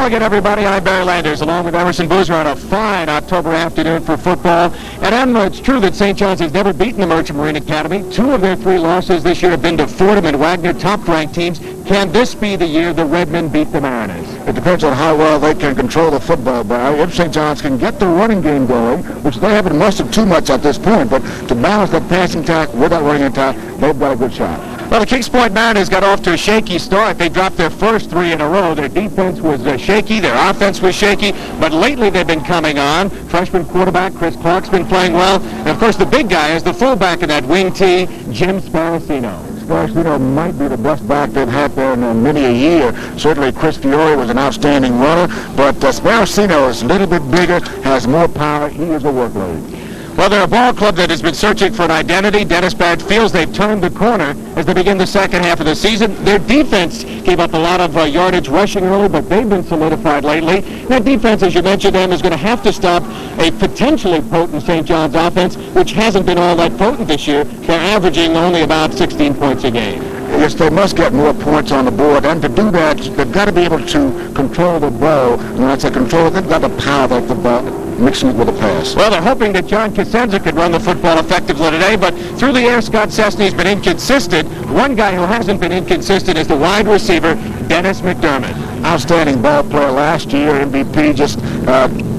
Hello again, everybody. I'm Barry Landers, along with Emerson Boozer on a fine October afternoon for football. And it's true that St. John's has never beaten the Merchant Marine Academy. 2 of their 3 losses this year have been to Fordham and Wagner, top-ranked teams. Can this be the year the Redmen beat the Mariners? It depends on how well they can control the football, Barry. If St. John's can get the running game going, which they haven't mustered too much at this point, but to balance that passing attack with that running attack, they've got a good shot. Well, the Kings Point Mariners got off to a shaky start. They dropped their first 3 in a row. Their defense was shaky. Their offense was shaky. But lately they've been coming on. Freshman quarterback Chris Clark's been playing well. And, of course, the big guy is the fullback in that wing tee, Jim Sparacino. Sparacino might be the best back they've had there in many a year. Certainly Chris Fiore was an outstanding runner. But Sparacino is a little bit bigger, has more power. He is a workload. Well, they're a ball club that has been searching for an identity. Dennis Barrett feels they've turned the corner as they begin the second half of the season. Their defense gave up a lot of yardage rushing early, but they've been solidified lately. That defense, as you mentioned, them, is going to have to stop a potentially potent St. John's offense, which hasn't been all that potent this year. They're averaging only about 16 points a game. Yes, they must get more points on the board, and to do that, they've got to be able to control the ball. And when I say control, they've got the power of the ball, mixing it with a pass. Well, they're hoping that John Cosenza could run the football effectively today, but through the air, Scott Cessny's been inconsistent. One guy who hasn't been inconsistent is the wide receiver, Dennis Mcdermott. Outstanding ball player last year, MVP, just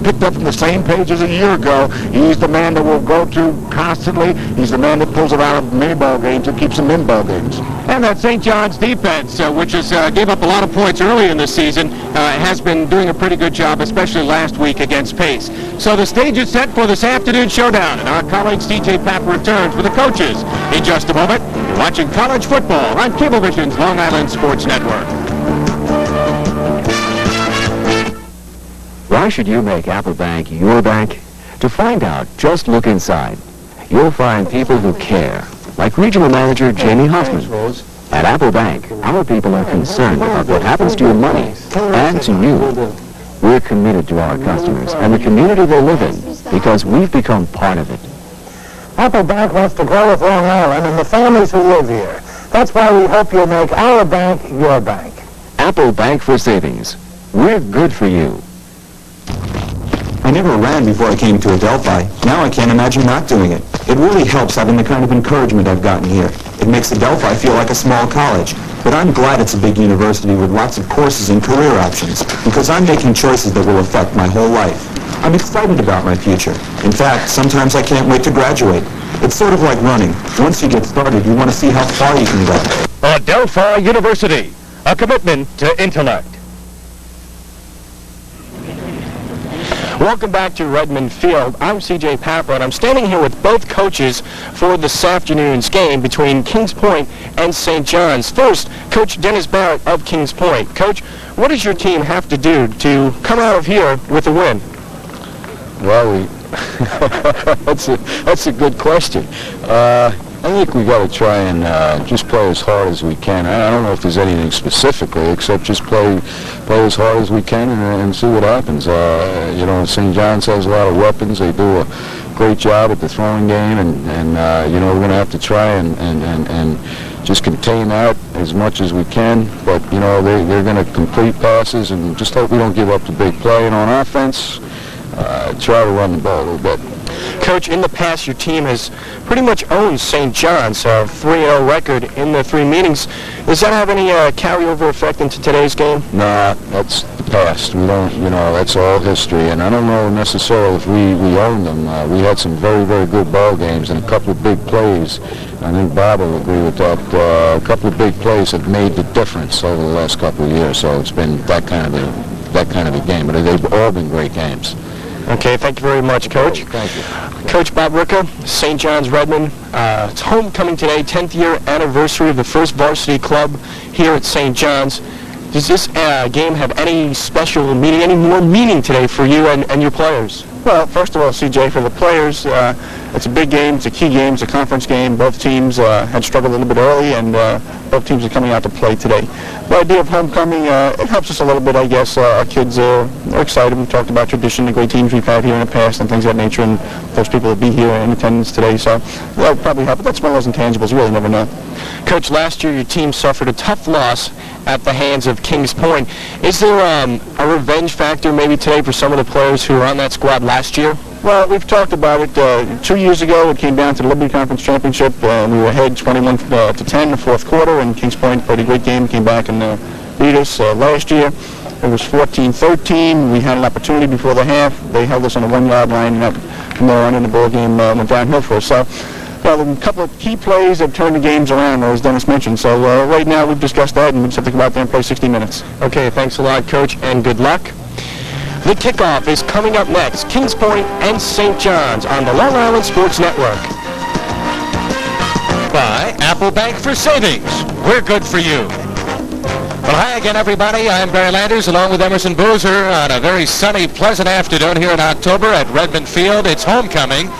picked up from the same page as a year ago. He's the man that we'll go to constantly. He's the man that pulls it out of many ball games and keeps them in ball games. And that St. John's defense, which has gave up a lot of points early in the season, has been doing a pretty good job, especially last week against Pace. So the stage is set for this afternoon showdown, and our colleague CJ Papa returns with the coaches in just a moment. You're watching college football on Cablevision's Long Island Sports Network. Why should you make Apple Bank your bank? To find out, just look inside. You'll find people who care, like Regional Manager Jamie Hoffman. At Apple Bank, our people are concerned about what happens to your money and to you. We're committed to our customers and the community they live in because we've become part of it. Apple Bank wants to grow with Long Island and the families who live here. That's why we hope you'll make our bank your bank. Apple Bank for Savings. We're good for you. I never ran before I came to Adelphi. Now I can't imagine not doing it. It really helps having the kind of encouragement I've gotten here. It makes Adelphi feel like a small college. But I'm glad it's a big university with lots of courses and career options, because I'm making choices that will affect my whole life. I'm excited about my future. In fact, sometimes I can't wait to graduate. It's sort of like running. Once you get started, you want to see how far you can go. Adelphi University, a commitment to intellect. Welcome back to Redmond Field. I'm CJ Papa, and I'm standing here with both coaches for this afternoon's game between Kings Point and St. John's. First, Coach Dennis Barrett of Kings Point. Coach, what does your team have to do to come out of here with a win? Well, that's a good question. I think we got to try and just play as hard as we can. I don't know if there's anything specifically except just play as hard as we can and see what happens. You know, St. John's has a lot of weapons. They do a great job at the throwing game, and you know, we're going to have to try and just contain that as much as we can. But you know, they're going to complete passes, and just hope we don't give up the big play. And on offense, try to run the ball a little bit. Coach, in the past, your team has pretty much owned St. John's, 3-0 record in the 3 meetings. Does that have any carryover effect into today's game? Nah, that's the past. We don't, you know, that's all history. And I don't know necessarily if we owned them. We had some very, very good ball games and a couple of big plays. I think Bob will agree with that. A couple of big plays have made the difference over the last couple of years. So it's been that kind of a game. But they've all been great games. Okay, thank you very much, Coach. Thank you. Coach Bob Ricca, St. John's Redmond. It's homecoming today, 10th year anniversary of the first varsity club here at St. John's. Does this game have any special meaning, any more meaning today for you and your players? Well, first of all, CJ, for the players, it's a big game, it's a key game, it's a conference game. Both teams had struggled a little bit early, and both teams are coming out to play today. The idea of homecoming, it helps us a little bit, I guess. Our kids are excited. We've talked about tradition, the great teams we've had here in the past and things of that nature, and those people will be here in attendance today, so that'll probably help. But that's one of those intangibles, you really never know. Coach, last year your team suffered a tough loss at the hands of Kings Point. Is there a revenge factor maybe today for some of the players who were on that squad last year? Well, we've talked about it. 2 years ago, it came down to the Liberty Conference Championship. We were ahead 21-10 in the fourth quarter, and Kings Point played a great game, came back and beat us. Last year, it was 14-13. We had an opportunity before the half. They held us on the 1-yard line, and from there on in the ball game went downhill for us. So, a couple of key plays that turned the games around, as Dennis mentioned. So right now we've discussed that, and we just have to go out there and play 60 minutes. Okay, thanks a lot, Coach, and good luck. The kickoff is coming up next. Kings Point and St. John's on the Long Island Sports Network. By Apple Bank for Savings. We're good for you. Well, hi again, everybody. I'm Barry Landers, along with Emerson Boozer, on a very sunny, pleasant afternoon here in October at Redmond Field. It's homecoming.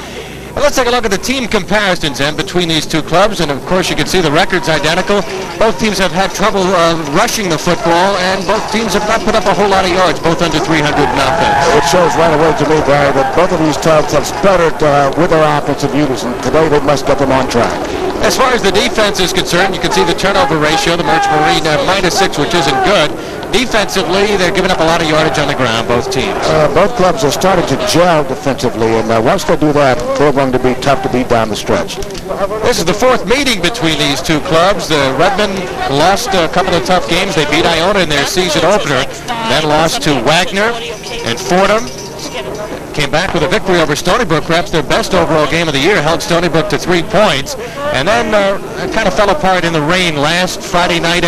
Well, let's take a look at the team comparisons between these two clubs, and of course you can see the record's identical. Both teams have had trouble rushing the football, and both teams have not put up a whole lot of yards, both under 300 in offense. It shows right away to me, Barry, that both of these clubs have stuttered with their offensive units, and today they must get them on track. As far as the defense is concerned, you can see the turnover ratio, the Merch Marine -6, which isn't good. Defensively, they're giving up a lot of yardage on the ground, both teams. Both clubs are starting to gel defensively, and once they do that, they're going to be tough to beat down the stretch. This is the fourth meeting between these two clubs. Redmond lost a couple of tough games. They beat Iona in their season opener, then lost to Wagner and Fordham. Came back with a victory over Stony Brook, perhaps their best overall game of the year, held Stony Brook to 3 points, and then kind of fell apart in the rain last Friday night.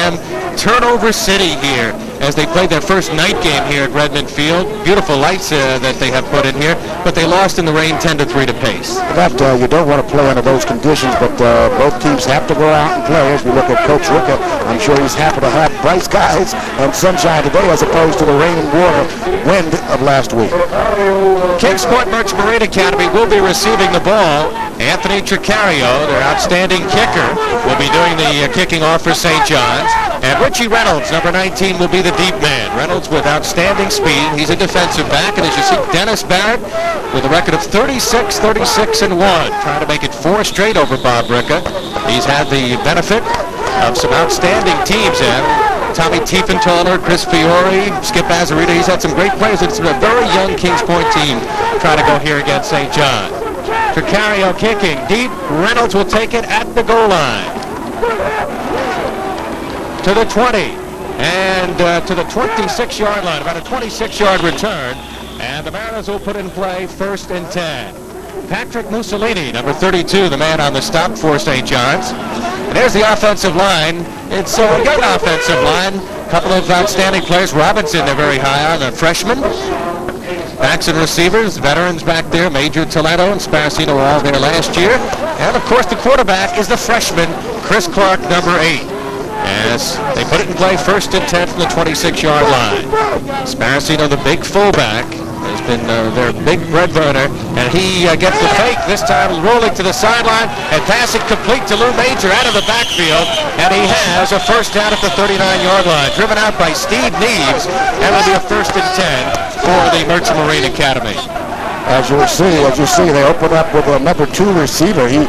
Turnover City here as they played their first night game here at Redmond Field. Beautiful lights that they have put in here, but they lost in the rain 10-3 to Pace. You don't want to play under those conditions, but both teams have to go out and play. As we look at Coach Rickett, I'm sure he's happy to have bright skies and sunshine today as opposed to the rain and wind of last week. Kings Point Merch Marine Academy will be receiving the ball. Anthony Tricario, their outstanding kicker, will be doing the kicking off for St. John's. And Richie Reynolds, number 19, will be the deep man. Reynolds with outstanding speed. He's a defensive back. And as you see, Dennis Barrett with a record of 36-1, trying to make it 4 straight over Bob Ricca. He's had the benefit of some outstanding teams in. Tommy Tiefenthaler, Chris Fiore, Skip Azarita. He's had some great players. It's a very young Kings Point team trying to go here against St. John. Tricario kicking deep. Reynolds will take it at the goal line. To the 20. And to the 26-yard line. About a 26-yard return. And the Mariners will put in play 1st and 10. Patrick Mussolini, number 32, the man on the stop for St. John's. And there's the offensive line. It's a young offensive line. A couple of outstanding players. Robinson, they're very high on, the freshman. Backs and receivers, veterans back there. Major Toledo and Sparacino were all there last year. And, of course, the quarterback is the freshman, Chris Clark, number 8. As they put it in play 1st and 10 from the 26-yard line. Sparacino, the big fullback, has been their big bread burner, and he gets the fake, this time rolling to the sideline and passing complete to Lou Major out of the backfield, and he has a first down at the 39-yard line, driven out by Steve Neves, and it'll be a 1st and 10 for the Merchant Marine Academy. As you see, they open up with a number 2 receiver. He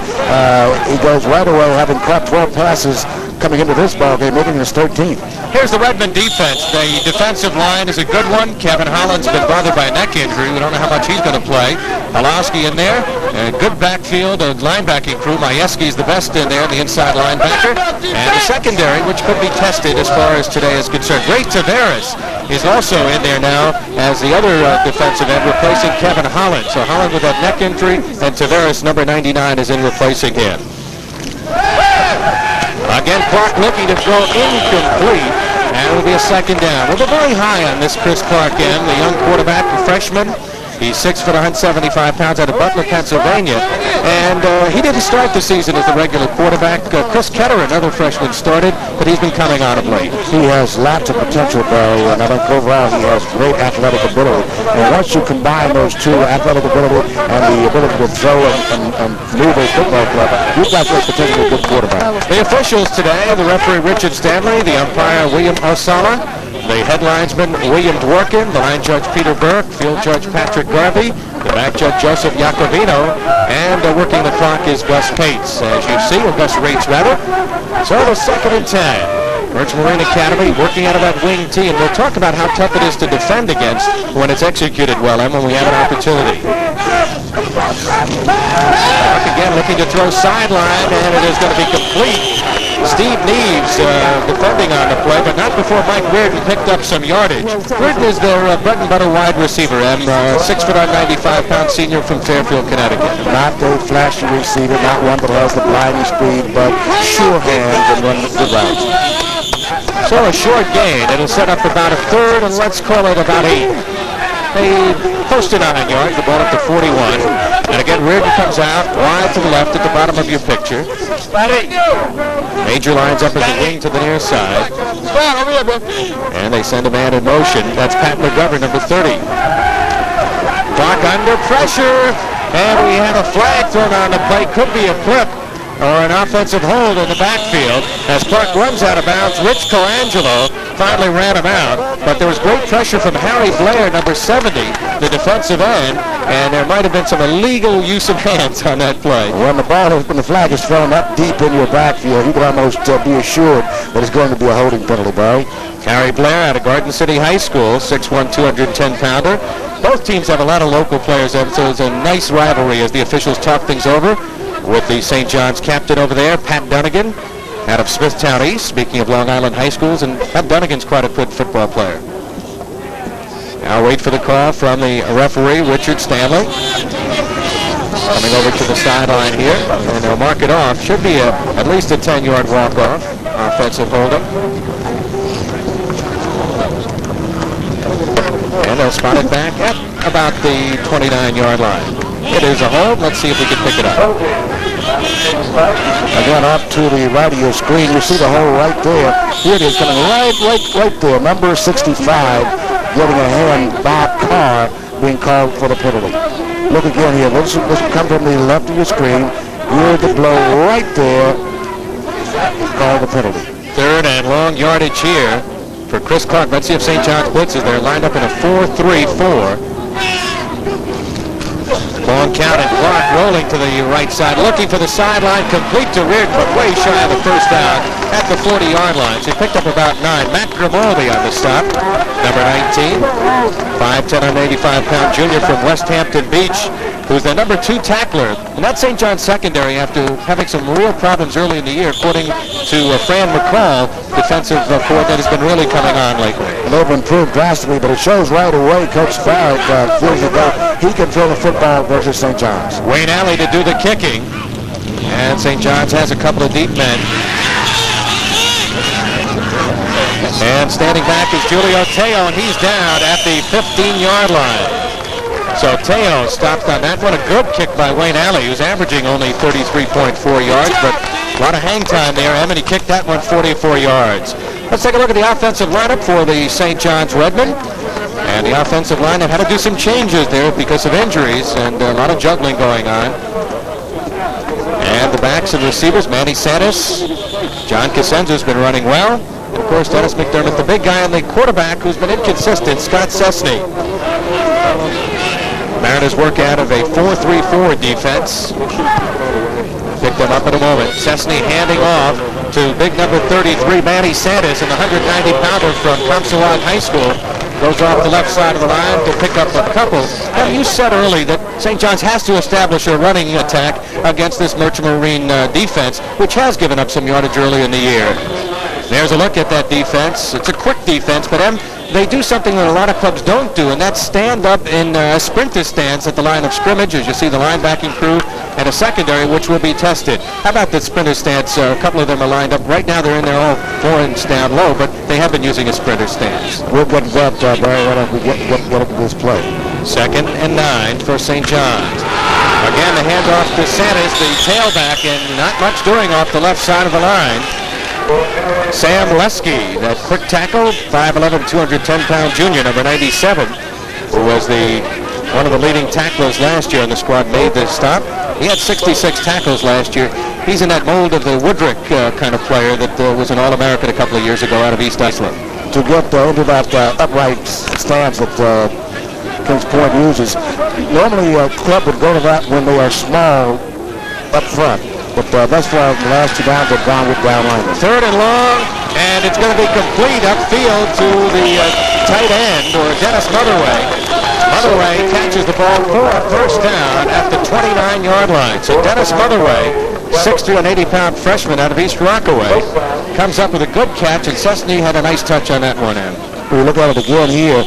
goes right away, having caught 12 passes coming into this ball game, making his 13th. Here's the Redmond defense. The defensive line is a good one. Kevin Holland's been bothered by a neck injury. We don't know how much he's going to play. Halowski in there. A good backfield, a linebacking crew. Majewski's the best in there, the inside linebacker. And the secondary, which could be tested as far as today is concerned. Ray Tavares is also in there now as the other defensive end, replacing Kevin Holland. So Holland with that neck injury, and Tavares, number 99, is in replacing him. Again, Clark looking to throw incomplete, and it'll be a 2nd down. Well, they're very high on this Chris Clark end, the young quarterback, the freshman. He's 6 foot 175 pounds out of Butler, Pennsylvania. And he didn't start the season as the regular quarterback. Chris Ketter, another freshman, started, but he's been coming on of late. He has lots of potential, Barry, and I think overall he has great athletic ability. And once you combine those two, athletic ability and the ability to throw and move a football club, you've got potentially a good quarterback. The officials today, the referee Richard Stanley, the umpire William Osala, The headlinesman, William Dworkin, the line judge, Peter Burke, field judge, Patrick Garvey, the back judge, Joseph Iacovino, and working the clock is Gus Pates, as you see, or Gus Rates, rather. So the 2nd and 10. Merchant Marine Academy working out of that wing tee, and we'll talk about how tough it is to defend against when it's executed well, and when we have an opportunity. Clark again looking to throw sideline, and it is going to be complete. Steve Neves defending on the play, but not before Mike Reardon picked up some yardage. Reardon is their bread and butter wide receiver, and 6 foot on 95-pound senior from Fairfield, Connecticut. Not a flashy receiver, not one that has the blinding speed, but sure hands and run the route. So a short gain. It'll set up about a third, and let's call it about 8. They posted 9 yards, the ball up to 41. And again, Reardon comes out wide to the left at the bottom of your picture. Major lines up as a wing to the near side. And they send a man in motion. That's Pat McGovern, number 30. Clock under pressure. And we have a flag thrown on the play. Could be a flip or an offensive hold in the backfield as Clark runs out of bounds. Rich Colangelo finally ran him out, but there was great pressure from Harry Blair, number 70, the defensive end, and there might have been some illegal use of hands on that play. When the flag is thrown up deep in your backfield, you can almost be assured that it's going to be a holding penalty, Barry. Harry Blair out of Garden City High School, 6'1", 210-pounder. Both teams have a lot of local players, and so it's a nice rivalry as the officials talk things over with the St. John's captain over there, Pat Dunnigan, out of Smithtown East, speaking of Long Island high schools, and Pat Dunnigan's quite a good football player. Now wait for the call from the referee, Richard Stanley. Coming over to the sideline here, and they'll mark it off. Should be at least a 10-yard walk-off, offensive hold'em. And they'll spot it back at about the 29-yard line. It is a hold. Let's see if we can pick it up. Again, up to the right of your screen, you see the hole right there. Here it is, coming right there. Number 65, getting a hand by Carr, being called for the penalty. Look again here. This will come from the left of your screen. Here the blow right there. Call the penalty. 3rd and long yardage here for Chris Clark. Let's see if St. John's blitzes. They're lined up in a 4-3-4. Long count, and Clark rolling to the right side, looking for the sideline, complete to Reardon, but way shy of the first down at the 40-yard line. So he picked up about 9. Mcdermott on the stop, number 19, 5'10" on 85-pound junior from West Hampton Beach, who's the number 2 tackler. And that's St. John's secondary after having some real problems early in the year, according to Fran McCall, defensive court that has been really coming on lately. They've improved drastically, but it shows right away Coach Barrett feels that he can throw the football versus St. John's. Wayne Alley to do the kicking, and St. John's has a couple of deep men. And standing back is Julio Teo, and he's down at the 15-yard line. So Teo stopped on that one. A good kick by Wayne Alley, who's averaging only 33.4 yards, but a lot of hang time there, and he kicked that one 44 yards. Let's take a look at the offensive lineup for the St. John's Redmen. And the offensive line have had to do some changes there because of injuries and a lot of juggling going on. And the backs and receivers, Manny Santos, John Cosenza's been running well. And of course, Dennis McDermott, the big guy, and the quarterback who's been inconsistent, Scott Cessny. Mariners work out of a 4-3-4 defense. Pick them up in a moment. Cessny handing off to big number 33, Manny Santos, and the 190-pounder from Thompson High School. Goes off the left side of the line to pick up a couple. Now, you said early that St. John's has to establish a running attack against this Merchant Marine defense, which has given up some yardage early in the year. There's a look at that defense. It's a quick defense, but they do something that a lot of clubs don't do, and that's stand up in sprinter stance at the line of scrimmage, as you see the linebacking crew, and a secondary, which will be tested. How about the sprinter stance? A couple of them are lined up. Right now they're in there all 4 inches down low, but they have been using a sprinter stance. We'll get that, Barry, right after we get up to this play. 2nd and 9 for St. John's. Again, the handoff to Santos, the tailback, and not much doing off the left side of the line. Sam Leske, that quick tackle, 5'11", 210-pound junior, number 97, who was one of the leading tacklers last year in the squad, made this stop. He had 66 tackles last year. He's in that mold of the Woodrick kind of player that was an All-American a couple of years ago out of East Iceland. to get into that upright stance that Kings Point uses. Normally a club would go to that when they are small up front. But that's why the last 2 downs have gone with down line. 3rd and long, and it's going to be complete upfield to the tight end, or Dennis Motherway. Motherway catches the ball for a first down at the 29-yard line. So Dennis Motherway, 6'3", an 80-pound freshman out of East Rockaway, comes up with a good catch, and Cessny had a nice touch on that one end. We look at it again here.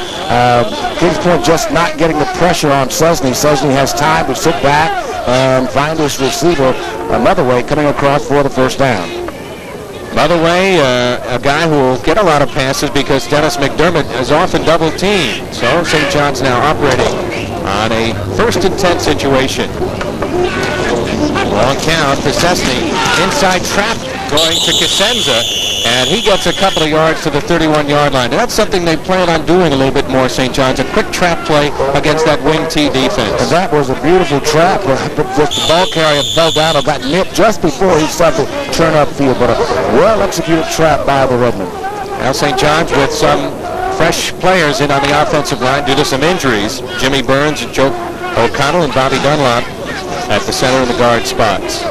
Kings Point just not getting the pressure on Cessny. Cessny has time to sit back and find his receiver. Motherway coming across for the first down. Motherway, a guy who will get a lot of passes because Dennis Mcdermott is often double-teamed. So St. John's now operating on a 1st and 10 situation. Long count for Cessny. Inside trap going to Cosenza, and he gets a couple of yards to the 31-yard line. And that's something they plan on doing a little bit more, St. John's, a quick trap play against that wing T defense. And that was a beautiful trap, but just the ball carrier fell down or got nipped just before he started to turn upfield. But a well-executed trap by the Redmen. Now St. John's with some fresh players in on the offensive line due to some injuries. Jimmy Burns, Joe O'Connell, and Bobby Dunlop at the center and the guard spots.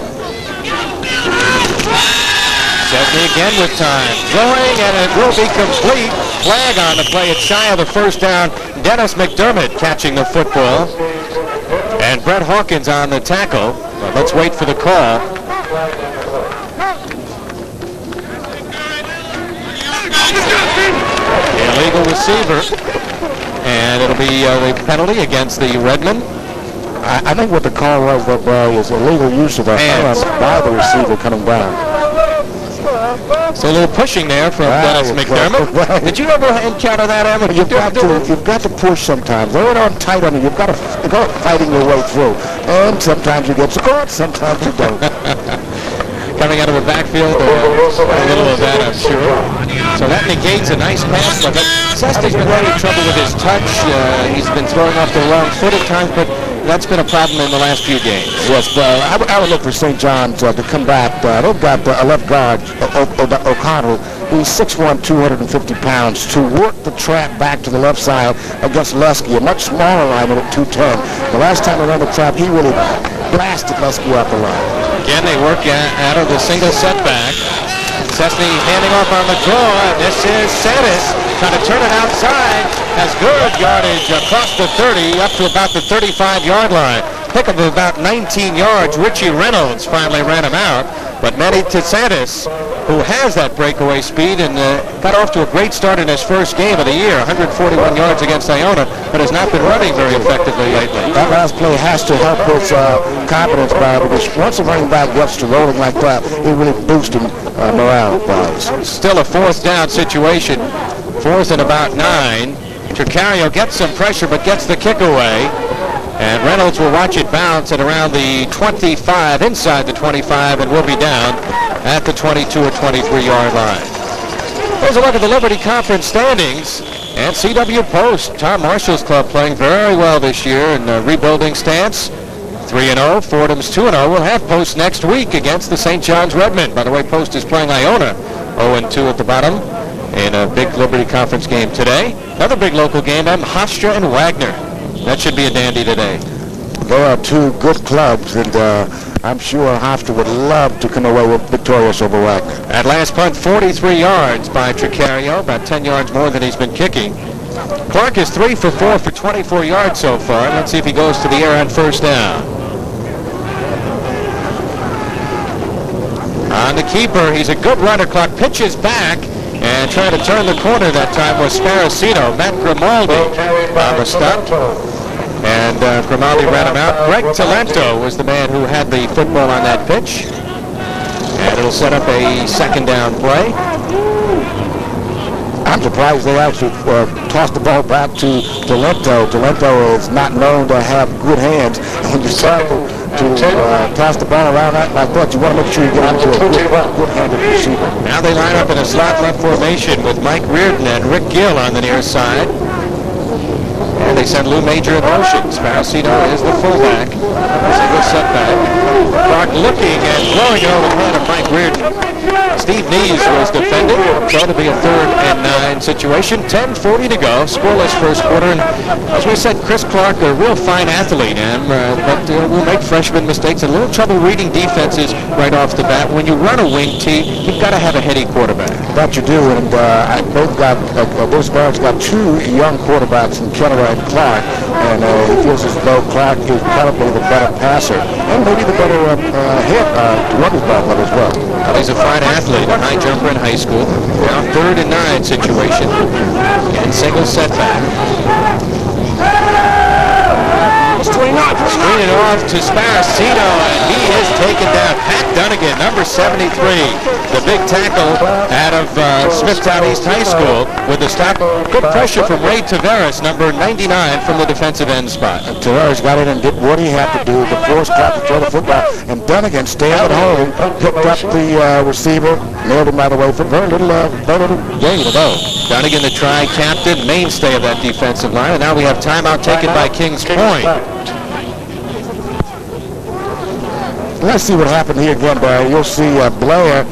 Cessny again with time. Throwing, and it will be complete. Flag on the play. It's shy of the first down. Dennis Mcdermott catching the football. And Brett Hawkins on the tackle. Well, let's wait for the call. Illegal receiver. And it'll be a penalty against the Redmen. I think what the call was is illegal use of a hand by the receiver coming down. So a little pushing there from Dennis Mcdermott. Did you ever encounter that, Evan? You've got to push sometimes. They're on tight on you. You've got to go fighting your way through. And sometimes you get scored, sometimes you don't. Coming out of the backfield, a little of that, I'm sure. So that negates a nice pass. But Cessny's been having trouble with his touch. He's been throwing off the wrong foot at times, but that's been a problem in the last few games. Yes, I would look for St. John's to come back. They've got a left guard, O'Connell, who's 6'1", 250 pounds, to work the trap back to the left side against Leske, a much smaller lineman at 210. The last time they ran the trap, he really blasted Leske off the line. Again, they work out of the single setback. Cessny handing off on the draw. This is Santis trying to turn it outside. Has good yardage across the 30 up to about the 35-yard line. Pick of about 19 yards. Richie Reynolds finally ran him out. But Manny Santis, who has that breakaway speed and got off to a great start in his first game of the year, 141 yards against Iona, but has not been running very effectively lately. That last play has to help his confidence by, because once a running back gets to rolling like that, it really boosts him morale-wise. Still a 4th down situation. 4th and about 9. Tricario gets some pressure but gets the kick away. And Reynolds will watch it bounce at around the 25, inside the 25, and will be down at the 22 or 23-yard line. Here's a look at the Liberty Conference standings. And C.W. Post, Tom Marshall's club, playing very well this year in a rebuilding stance. 3-0. Fordham's 2-0. We'll have Post next week against the St. John's Redmen. By the way, Post is playing Iona, 0-2 at the bottom in a big Liberty Conference game today. Another big local game, Hofstra and Wagner. That should be a dandy today. There are 2 good clubs, and I'm sure Hofstra would love to come away with victorious over Wagner. At last punt, 43 yards by Tricario, about 10 yards more than he's been kicking. Clark is 3 for 4 for 24 yards so far. Let's see if he goes to the air on first down. On the keeper, he's a good runner. Clark pitches back and trying to turn the corner that time was Sparacino. Matt Grimaldi on the stunt. And Grimaldi ran him out. Greg Talento was the man who had the football on that pitch. And it'll set up a 2nd down play. I'm surprised they actually tossed the ball back to Talento. Talento is not known to have good hands. And when you start to toss the ball around like that, you want to make sure you get into a good-handed receiver. Now they line up in a slot left formation with Mike Reardon and Rick Gill on the near side. And they send Lou Major in motion. Sparacino is the fullback. Single setback. Clark looking and throwing it over the head of Mike Reardon. Steve Nees was defending. Going to be a 3rd and 9 situation. 10:40 to go. Scoreless first quarter. And as we said, Chris Clark, a real fine athlete, but will make freshman mistakes. A little trouble reading defenses right off the bat. When you run a wing T, you've got to have a heady quarterback. That you do, and both Barrett's got 2 young quarterbacks in Kennery and Clark, and he feels as though Clark is probably the better passer, and maybe the better hit to run his ball as well. Well, he's a fine athlete, a high jumper in high school. Now 3rd and 9 situation, and single setback. Screen it off to Sparacino, and he is taken down. Pat Dunnigan, number 73, the big tackle out of Smithtown East High School with the stop. Good pressure from Ray Taveras, number 99, from the defensive end spot. Taveras got in and did what he had to do, the force trap to throw the football, and Dunnigan stayed at home, picked up the receiver, nailed him by the way for very little gain to go. Dunnigan, the tri-captain, mainstay of that defensive line, and now we have timeout taken by Kings Point. Let's see what happened here again, Barry. You'll see Blair,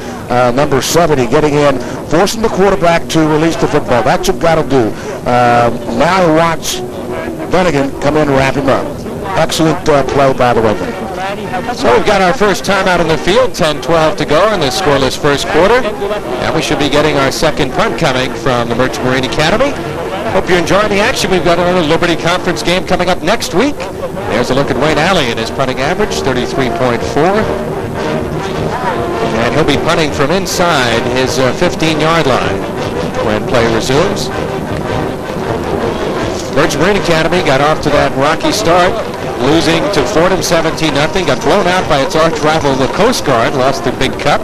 number 70, getting in, forcing the quarterback to release the football. That's what you've got to do. Now watch Dunnigan come in and wrap him up. Excellent play by the way. So we've got our first timeout in the field, 10-12 to go in this scoreless first quarter. And we should be getting our second punt coming from the Merchant Marine Academy. Hope you're enjoying the action. We've got another Liberty Conference game coming up next week. There's a look at Wayne Alley and his punting average, 33.4. And he'll be punting from inside his 15-yard line when play resumes. Merchant Marine Academy got off to that rocky start, losing to Fordham 17-0. Got blown out by its arch rival, the Coast Guard, lost the Big Cup,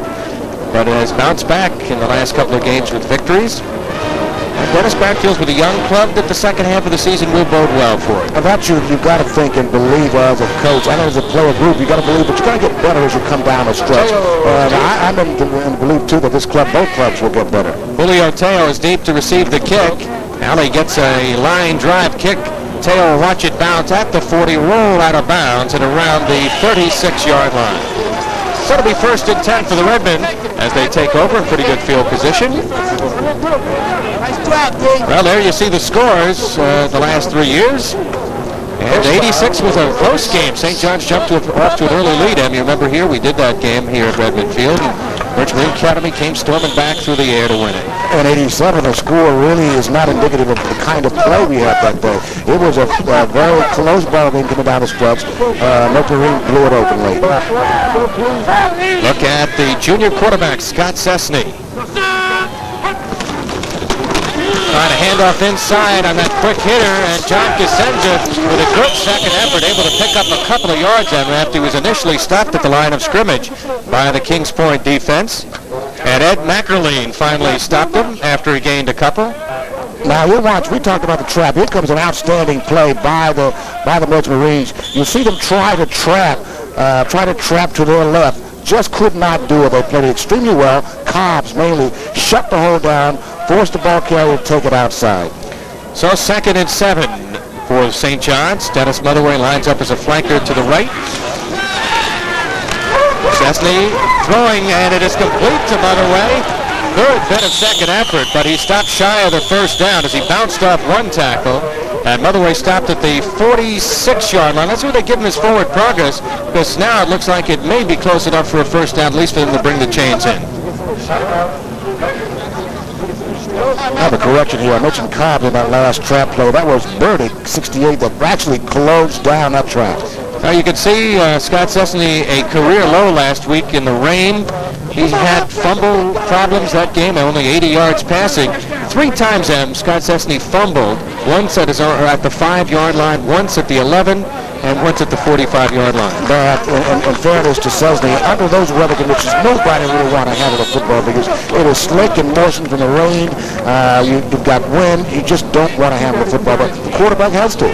but it has bounced back in the last couple of games with victories. And Dennis Barrett feels with a young club that the second half of the season will bode well for it. And that's you've got to think and believe as a coach. I know as a player group, you've got to believe, but you've got to get better as you come down the stretch. I'm in believe, too, that this club, both clubs will get better. Julio Teo is deep to receive the kick. Alley gets a line drive kick. Teo will watch it bounce at the 40, roll out of bounds and around the 36-yard line. So it'll be 1st and 10 for the Redmen as they take over in pretty good field position. Well, there you see the scores the last 3 years. And 86 was a close game. St. John's jumped off to an early lead. You remember here, we did that game here at Redmond Field. Merchant Marine Academy came storming back through the air to win it. And 87, the score really is not indicative of the kind of play we had that day. It was a very close ball game coming down the stretch. Merchant Marine blew it open late. Look at the junior quarterback, Scott Sesney. Trying to hand off inside on that quick hitter, and John Kasenja with a good second effort, able to pick up a couple of yards after he was initially stopped at the line of scrimmage by the Kings Point defense. And Ed McErleen finally stopped him after he gained a couple. Now you watch, we talked about the trap. Here comes an outstanding play by the Merchant Marines. You see them try to trap to their left. Just could not do it. They played it extremely well. Cobbs mainly shut the hole down, forced the ball carrier to take it outside. So 2nd and 7 for St. John's. Dennis Motherway lines up as a flanker to the right. Chesney throwing, and it is complete to Motherway. Good bit of second effort, but he stopped shy of the first down as he bounced off one tackle. And Motherway stopped at the 46-yard line. That's where they give him his forward progress, because now it looks like it may be close enough for a first down, at least for them to bring the chains in. I have a correction here. I mentioned Cobb in that last trap play. That was Burdick, 68, that actually closed down that trap. Now you can see Scott Sesney, a career low last week in the rain. He had fumble problems that game, only 80 yards passing. 3 times Scott Sesney fumbled. Once at the 5-yard line, once at the 11, and once at the 45-yard line. But in fairness to Sesney, under those weather conditions, nobody really want to handle a football because it is slick and moistened from the rain. You've got wind. You just don't want to handle the football, but the quarterback has to.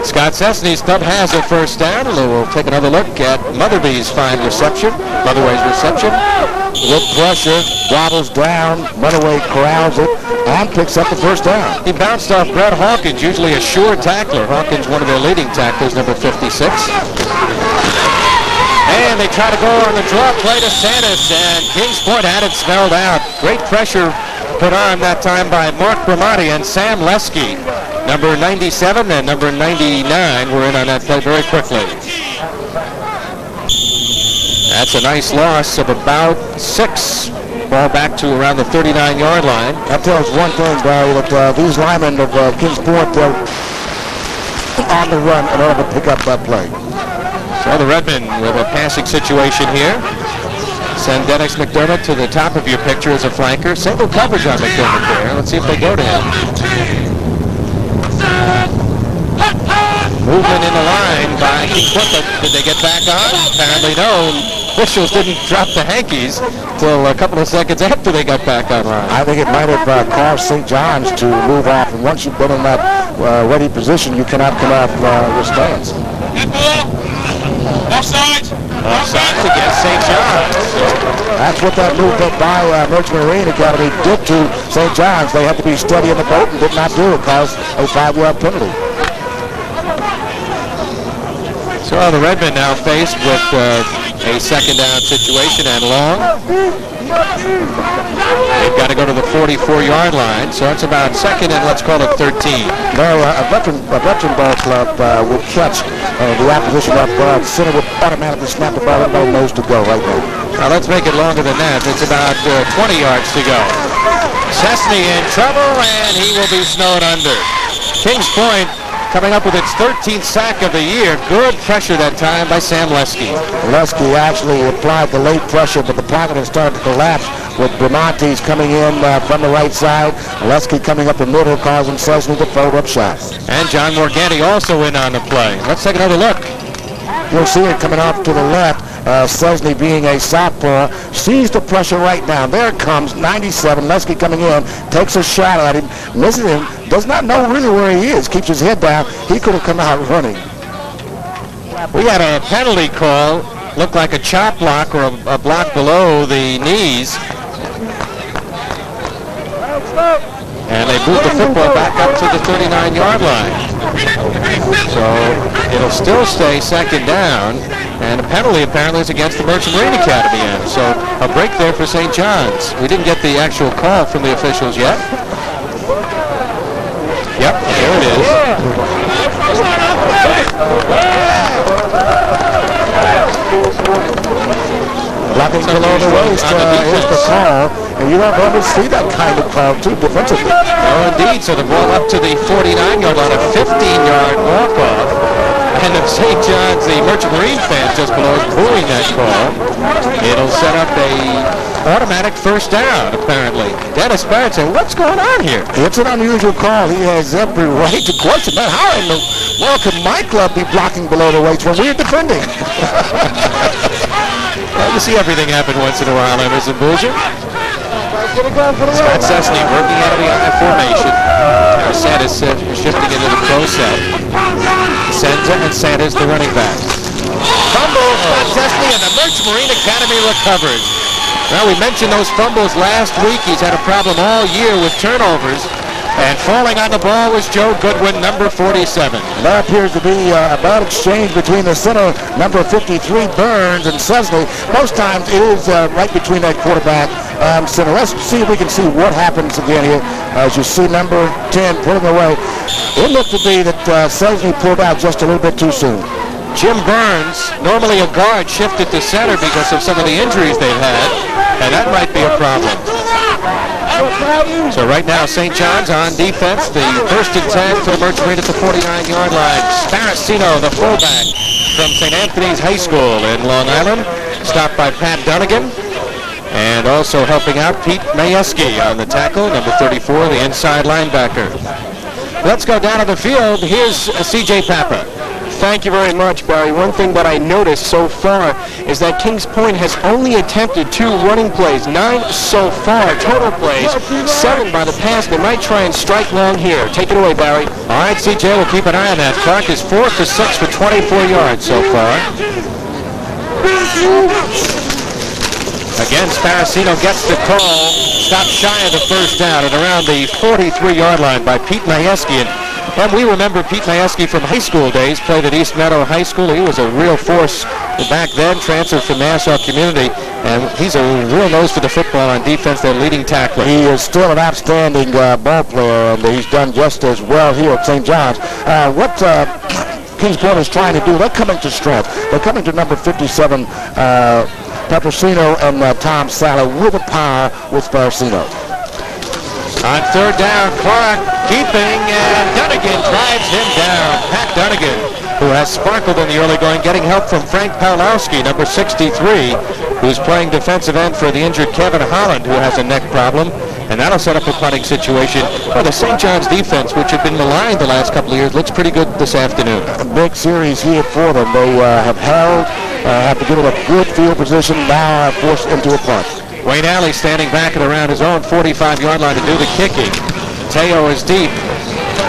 Scott Sesney's club has a first down. We'll take another look at Motherway's fine reception. Motherway's reception. With pressure, wobbles down. Motherway corrals it. and picks up the first down. He bounced off Brett Hawkins, usually a sure tackler. Hawkins, one of their leading tacklers, number 56. And they try to go on the draw play to Sandus, and Kings Point had it spelled out. Great pressure put on that time by Mark Bramati and Sam Leske. Number 97 and number 99 were in on that play very quickly. That's a nice loss of about 6. Ball back to around the 39-yard line. That tells one thing, Barry, that these linemen of Kings Point on the run in order to pick up that play. So the Redmen with a passing situation here. Send Dennis Mcdermott to the top of your picture as a flanker. Single coverage on Mcdermott there. Let's see if they go to him. Movement in the line by Kings Point. Did they get back on? Apparently no. Officials didn't drop the hankies till a couple of seconds after they got back online. I think it might have caused St. John's to move off, and once you've been in that ready position, you cannot come off your stance. Offsides against St. John's. That's what that move by Merchant Marine Academy did to St. John's. They had to be steady in the boat and did not do it, caused a 5-yard penalty. So the Redmen now faced with a second down situation and long. They've got to go to the 44-yard line, so it's about second and let's call it 13. No, a veteran ball club would catch the opposition up center would automatically snap the ball. Everybody knows to go right now. Now let's make it longer than that. It's about 20 yards to go. Cessny in trouble, and he will be snowed under. Kings Point coming up with its 13th sack of the year. Good pressure that time by Sam Leske. Leske actually applied the late pressure, but the pocket has started to collapse with Bramati's coming in from the right side. Leske coming up the middle, causing Cessny to fold up shot. And John Morganti also in on the play. Let's take another look. You'll see it coming off to the left. Cessny, being a southpaw, sees the pressure right now. There it comes, 97. Leske coming in, takes a shot at him, misses him, does not know really where he is, keeps his head down. He could have come out running. We had a penalty call, looked like a chop block or a block below the knees. And they moved the football back up to the 39-yard line. So it'll still stay second down, and the penalty apparently is against the Merchant Marine Academy end. So a break there for St. John's. We didn't get the actual call from the officials yet. Yep, there it is. Blocking below the waist is the call, and you don't always see that kind of call too defensively. Oh, indeed. So the ball up to the 49-yard line, a 15-yard walk-off. And if St. John's, the Merchant Marine fans just below is booing that call, it'll set up a automatic first down, apparently. Dennis Barrett said, what's going on here? It's an unusual call. He has every right to question that. How in the world can my club be blocking below the waist when we're defending? Well, you see everything happen once in a while, Emerson Bouger. Scott Cessny working out of the I formation. Now Sandus shifting into the pro set. Senza and Sandus, the running back. Fumble, Scott Cessny, and the Merchant Marine Academy recovers. Well, we mentioned those fumbles last week. He's had a problem all year with turnovers. And falling on the ball was Joe Goodwin, number 47. That appears to be a bad exchange between the center, number 53, Burns, and Cessny. Most times it is right between that quarterback and center. Let's see if we can see what happens again here. As you see number 10 pulling away. It looked to be that Cessny pulled out just a little bit too soon. Jim Burns, normally a guard, shifted to center because of some of the injuries they've had, and that might be a problem. So right now, St. John's on defense. The 1st and 10 for the Merchant Marine at the 49-yard line. Sparacino, the fullback from St. Anthony's High School in Long Island, stopped by Pat Dunnigan. And also helping out Pete Majewski on the tackle, number 34, the inside linebacker. Let's go down to the field. Here's C.J. Papa. Thank you very much, Barry. One thing that I noticed so far is that Kings Point has only attempted 2 running plays, 9 so far, total plays, 7 by the pass. They might try and strike long here. Take it away, Barry. All right, CJ, we'll keep an eye on that. Clark is 4 for 6 for 24 yards so far. Again, Sparacino gets the call. stopped shy of the first down at around the 43-yard line by Pete Majewski. And we remember Pete Majewski from high school days, played at East Meadow High School. He was a real force back then, transferred from Nassau Community, and he's a real nose for the football on defense, their leading tackler. He is still an outstanding ball player, and he's done just as well here at St. John's. What Kings Point is trying to do, they're coming to strength. They're coming to number 57, Petrosino and Tom Sala with a power with Sparacino. On third down, Clark keeping, and Dunnigan drives him down. Pat Dunnigan, who has sparkled in the early going, getting help from Frank Pawlowski, number 63, who's playing defensive end for the injured Kevin Holland, who has a neck problem. And that'll set up a punting situation. Well, the St. John's defense, which had been maligned the last couple of years, looks pretty good this afternoon. A big series here for them. They have held, have to give it a good field position, now are forced into a punt. Wayne Alley standing back at around his own 45-yard line to do the kicking. Teo is deep.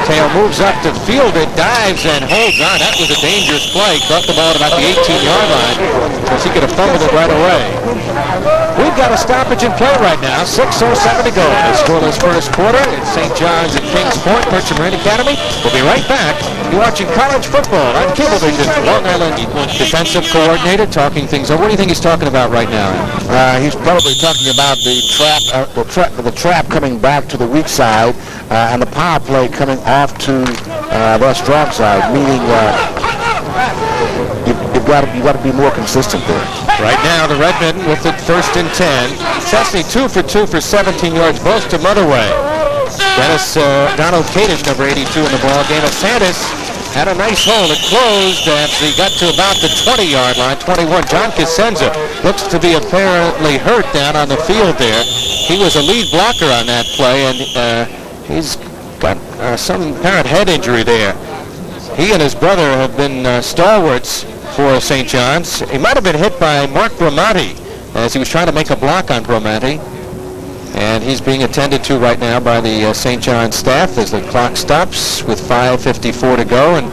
Teo moves up to field it, dives, and holds on. That was a dangerous play. Caught the ball at about the 18-yard line, because he could have fumbled it right away. We've got a stoppage in play right now. 6:07 to go in the scoreless first quarter. It's St. John's at Kings Point, Merchant Marine Academy. We'll be right back. You're watching college football on Cablevision. Long Island defensive coordinator talking things over. What do you think he's talking about right now? He's probably talking about the trap coming back to the weak side, and the power play coming off to the strong side, meaning you've got to be more consistent there. Right now, the Redmen with it 1st and 10. Chesney 2 for 2 for 17 yards, both to Motherway. Dennis Donald Kadish, number 82 in the ball game. Sandus had a nice hole. It closed as he got to about the 20-yard line, 21. John Cosenza looks to be apparently hurt down on the field there. He was a lead blocker on that play, and he's got some apparent head injury there. He and his brother have been stalwarts for St. John's. He might have been hit by Mark Bramante as he was trying to make a block on Bramante. And he's being attended to right now by the St. John's staff as the clock stops with 5:54 to go. And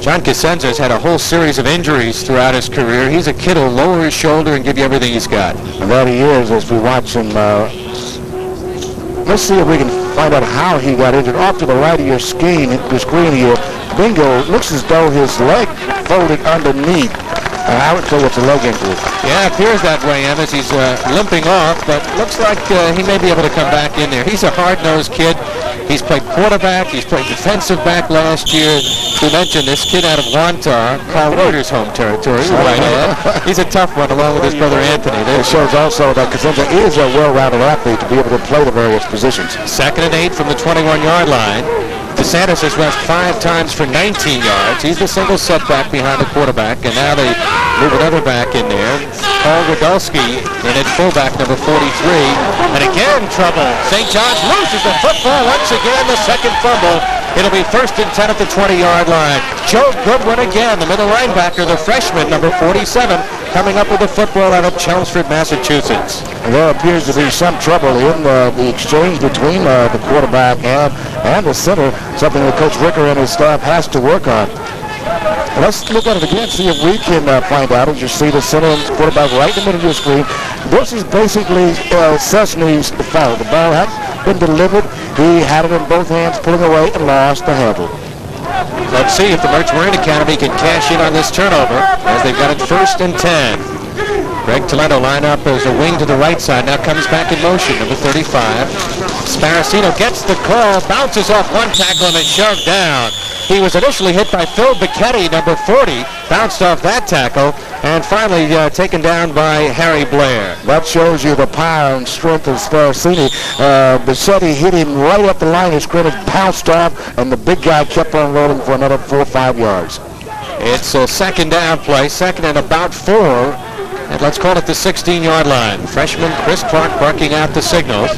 John Cosenza has had a whole series of injuries throughout his career. He's a kid who'll lower his shoulder and give you everything he's got. And there he is as we watch him. Let's see if we can find out how he got injured. Off to the right of your screen here, Bingo, looks as though his leg folded underneath. I would say it's a leg injury. Yeah, it appears that way, Em, as he's limping off, but looks like he may be able to come back in there. He's a hard-nosed kid. He's played quarterback. He's played defensive back last year. We mentioned this kid out of Wantar, Carl Reuter's home territory. Right now. He's a tough one, along with his brother Anthony. It shows also that Cosenza is a well-rounded athlete to be able to play the various positions. 2nd and 8 from the 21-yard line. DeSantis has rushed 5 times for 19 yards. He's the single setback behind the quarterback, and now they move another back in there. Paul Radulski in at fullback, number 43. And again, trouble. St. John's loses the football once again, the second fumble. It'll be 1st and 10 at the 20-yard line. Joe Goodwin again, the middle linebacker, the freshman, number 47, coming up with the football out of Chelmsford, Massachusetts. And there appears to be some trouble in the exchange between the quarterback and the center, something that Coach Ricker and his staff has to work on. Let's look at it again, see if we can find out. As you see the center and quarterback right in the middle of your screen. This is basically Cessny's foul. The ball has been delivered. He had it in both hands, pulling away, and lost the handle. Let's see if the Merchant Marine Academy can cash in on this turnover as they've got it 1st and 10. Greg Toledo line up as a wing to the right side. Now comes back in motion, number 35. Sparacino gets the call, bounces off one tackle, and is shoved down. He was initially hit by Phil Mckinney, number 40, bounced off that tackle, and finally taken down by Harry Blair. That shows you the power and strength of Sparacino. Bichetti hit him right up the line of scrimmage, bounced off, and the big guy kept on rolling for another 4 or 5 yards. It's a 2nd down play, 2nd and about 4. And let's call it the 16-yard line. Freshman Chris Clark barking out the signals.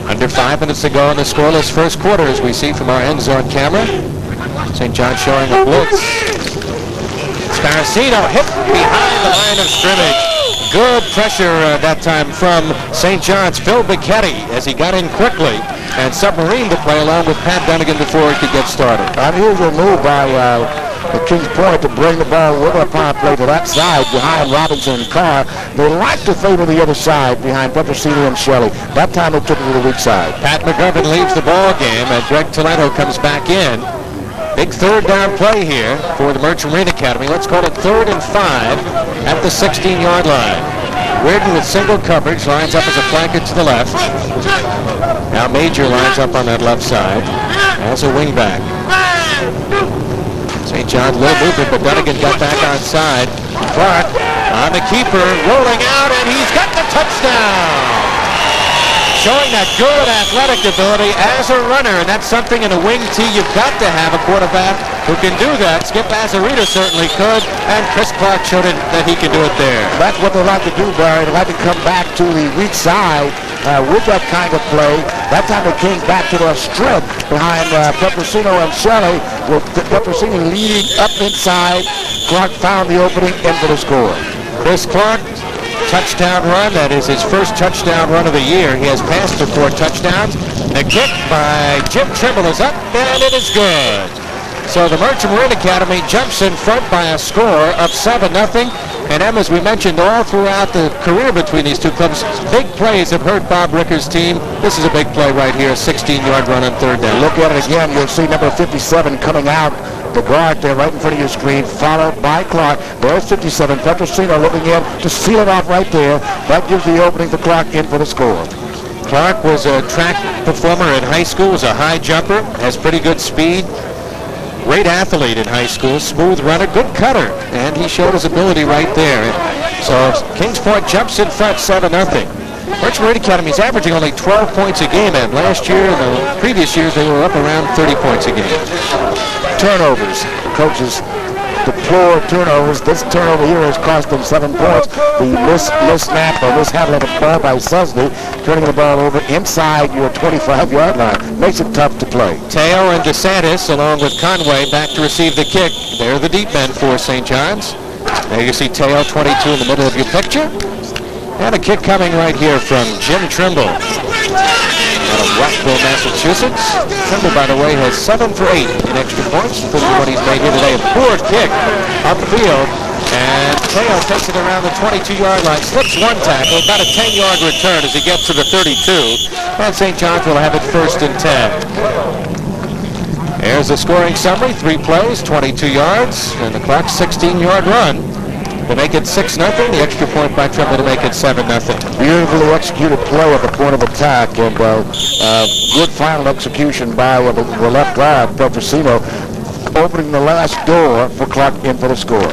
Under 5 minutes to go in the scoreless first quarter, as we see from our end zone camera. St. John showing a blitz. Sparacino hit behind the line of scrimmage. Good pressure that time from St. John's. Phil Mckinney as he got in quickly and submarined the play along with Pat Dunnigan before he could get started. Unusual move by the Kings Point to bring the ball with a power play to that side behind Robinson and Carr. They like to favor the other side behind Petrosino and Shelley. That time they took it to the weak side. Pat McDermott leaves the ball game and Greg Toledo comes back in. Big third down play here for the Merchant Marine Academy. Let's call it 3rd and 5 at the 16-yard line. Reardon with single coverage lines up as a flanker to the left. Now Major lines up on that left side as a wingback. St. John low movement, but Dunnigan got back onside. Clark on the keeper, rolling out, and he's got the touchdown! Showing that good athletic ability as a runner, and that's something in a wing tee you've got to have a quarterback who can do that. Skip Azarita certainly could, and Chris Clark showed it that he can do it there. That's what they like to do, Barry. They like to come back to the weak side with that kind of play. That time they came back to the strip behind Petrosino and Shelley, with Petrosino leading up inside. Clark found the opening in for the score. Chris Clark, touchdown run. That is his first touchdown run of the year. He has passed for 4 touchdowns. The kick by Jim Trimble is up, and it is good. So the Merchant Marine Academy jumps in front by a score of 7-0. And as we mentioned all throughout the career between these two clubs, big plays have hurt Bob Ricker's team. This is a big play right here, a 16-yard run on 3rd down. Look at it again. You'll see number 57 coming out. The guard there right in front of your screen, followed by Clark. There's 57. Petrosino looking in to seal it off right there. That gives the opening for Clark in for the score. Clark was a track performer in high school, was a high jumper, has pretty good speed. Great athlete in high school, smooth runner, good cutter, and he showed his ability right there. So Kings Point jumps in front 7-0. Merchant Marine Academy is averaging only 12 points a game, and last year and the previous years they were up around 30 points a game. Turnovers. Coaches deplore turnovers. This turnover here has cost them 7 points. The mis-snap or mishandling of the ball by Susney, turning the ball over inside your 25-yard line. Makes it tough to play. Teo and DeSantis, along with Conway, back to receive the kick. They're the deep men for St. John's. There you see Teo, 22 in the middle of your picture. And a kick coming right here from Jim Trimble out of Rockville, Massachusetts. Trimble, by the way, has 7 for 8 in extra points. Look at what he's made here today. A poor kick upfield. And Teo takes it around the 22-yard line, slips one tackle, about a 10-yard return as he gets to the 32. And St. John's will have it 1st and 10. There's the scoring summary. 3 plays, 22 yards, and the clock's 16-yard run to make it 6-0. The extra point by Trimble to make it 7-0. Beautifully executed play at the point of attack, and good final execution by the left guard, Petrosino, opening the last door for Clark in for the score.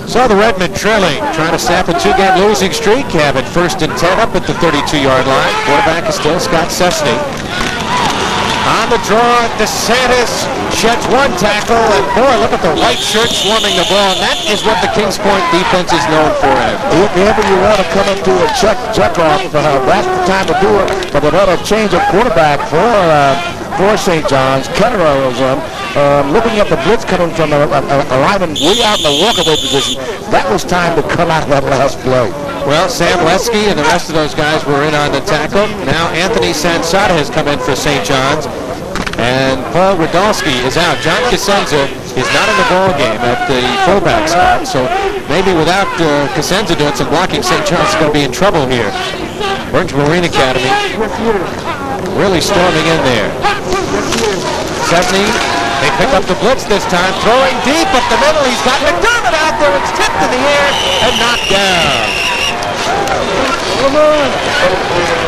So the Redmen trailing, trying to snap a 2-game losing streak, have it 1st and 10 up at the 32-yard line. Quarterback is still Scott Sesney. On the draw, DeSantis sheds 1 tackle, and boy, look at the white shirt swarming the ball, and that is what the Kings Point defense is known for. If ever you want to come into a check off, that's the time to do it. But another change of quarterback for St. John's, Ketterer looking at the blitz coming from a lineman way out in the walkaway position. That was time to come out of that last play. Well, Sam Leske and the rest of those guys were in on the tackle. Now Anthony Sansada has come in for St. John's. And Paul Radolski is out. John Cosenza is not in the ball game at the fullback spot. So maybe without Cosenza doing some blocking, St. John's is going to be in trouble here. Merchant Marine Academy really storming in there. Sesney, they pick up the blitz this time, throwing deep up the middle. He's got Mcdermott out there. It's tipped in the air and knocked down.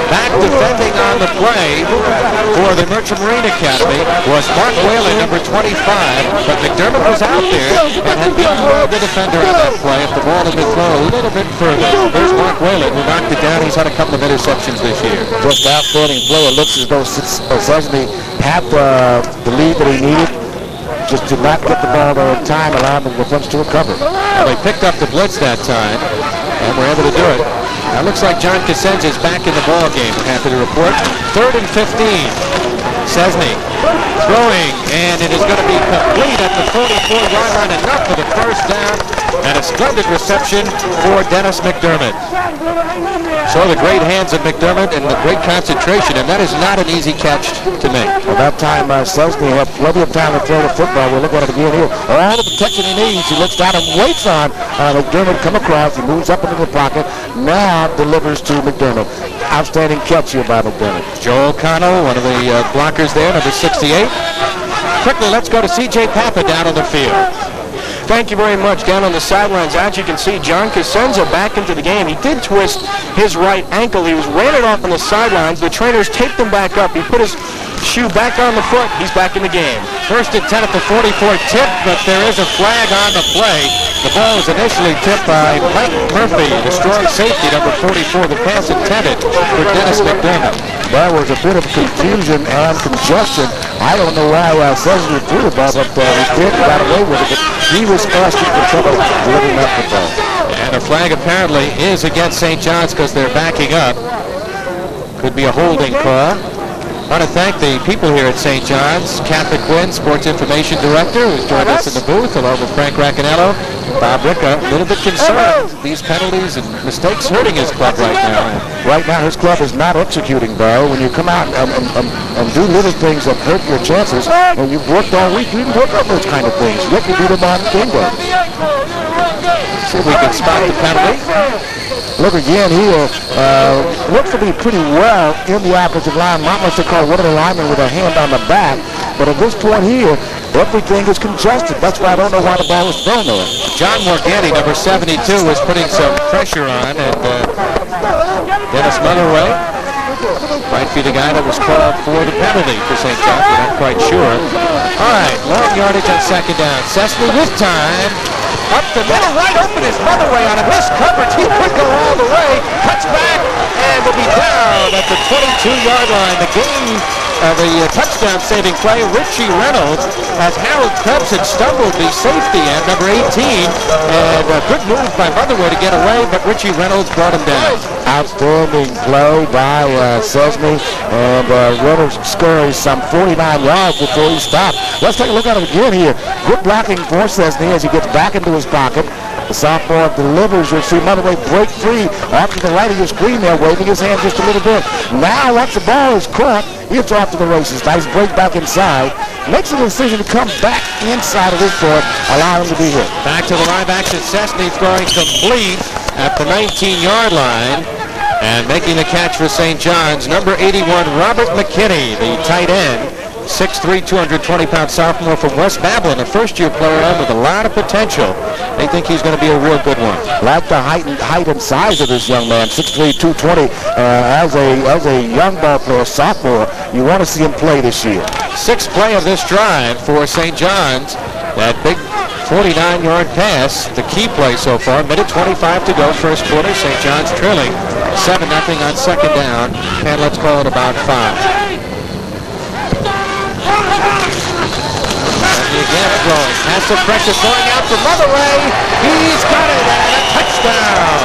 Back defending on the play for the Merchant Marine Academy was Mark Whalen, number 25, but Mcdermott was out there and had been the defender on that play if the ball had been thrown a little bit further. There's Mark Whalen, who knocked it down. He's had a couple of interceptions this year. Just outstanding play. It looks as though Sesney had the lead that he needed. Just did not get the ball there in time, allowing the defense to recover. Well, they picked up the blitz that time and were able to do it. Now looks like John Cosenza is back in the ball game. I'm happy to report. 3rd and 15. Sesney throwing, and it is going to be complete at the 44-yard line. Enough for the 1st down And a splendid reception for Dennis Mcdermott. So the great hands of Mcdermott and the great concentration, and that is not an easy catch to make. Well, that time, Leske had plenty of time to throw the football. We'll look at it again here. All the protection he needs. He looks down and waits on Mcdermott come across. He moves up into the pocket. Now delivers to Mcdermott. Outstanding catch here by Mcdermott. Joel Connell, one of the blockers there, number 68. Quickly, let's go to C.J. Papa down on the field. Thank you very much. Down on the sidelines, as you can see, John Cosenza back into the game. He did twist his right ankle. He ran it off on the sidelines. The trainers taped him back up. He put his shoe back on the foot. He's back in the game. First and 10 at the 44 tip, but there is a flag on the play. The ball was initially tipped by Mike Murphy, the strong safety, number 44. The pass intended for Dennis Mcdermott. There was a bit of confusion and congestion. I don't know why Cesar threw the ball, but he did got away with it. But he was asking for trouble delivering that football. And a flag apparently is against St. John's because they're backing up. Could be a holding call. I want to thank the people here at St. John's. Kathy Quinn, Sports Information Director, who's joined us in the booth, along with Frank Raccanello. Bob Ricca, a little bit concerned. These penalties and mistakes hurting his club right now. Right now, his club is not executing, Barrow. When you come out and do little things that hurt your chances, and you've worked all week, you didn't work on those kind of things. Yet you do them on game day. See if we can spot the penalty. Look again here. Looks to be pretty well in the offensive line. Not much to call one of the linemen with a hand on the back. But at this point here, everything is congested. That's why I don't know why the ball was thrown there. John Morganti, number 72, was putting some pressure on. And Dennis Motherway might be the guy that was called for the penalty for St. John's. We're not quite sure. All right, long yardage on second down. Sesame with time. Up the middle, right open is Motherway on a missed coverage. He could go all the way. Cuts back and will be down at the 22-yard line. The game, the touchdown saving play, Richie Reynolds, as Harold Krebs had stumbled the safety at number 18. And a good move by Motherway to get away, but Richie Reynolds brought him down. Outstanding play by Sesame, and Reynolds scurries some 49 yards before he stopped. Let's take a look at it again here. Good blocking for Sesame as he gets back into his pocket. The sophomore delivers. You'll see Motherway break free off to the right of your screen there, waving his hand just a little bit. Now, once the ball is caught, it's off to the races. Nice break back inside. Makes a decision to come back inside of his court, allow him to be hit. Back to the live action. Sesame throwing complete at the 19-yard line. And making the catch for St. John's, number 81, Robert Mckinney, the tight end. 6'3", 220-pound sophomore from West Babylon, a first-year player with a lot of potential. They think he's going to be a real good one. Like the height and size of this young man, 6'3", 220. As a young ball player, sophomore, you want to see him play this year. Sixth play of this drive for St. John's. That big 49-yard pass, the key play so far. Minute 25 to go, first quarter. St. John's trailing 7-0 on second down. And let's call it about 5. Again throwing. Passive pressure going out for Motherway. He's got it and a touchdown.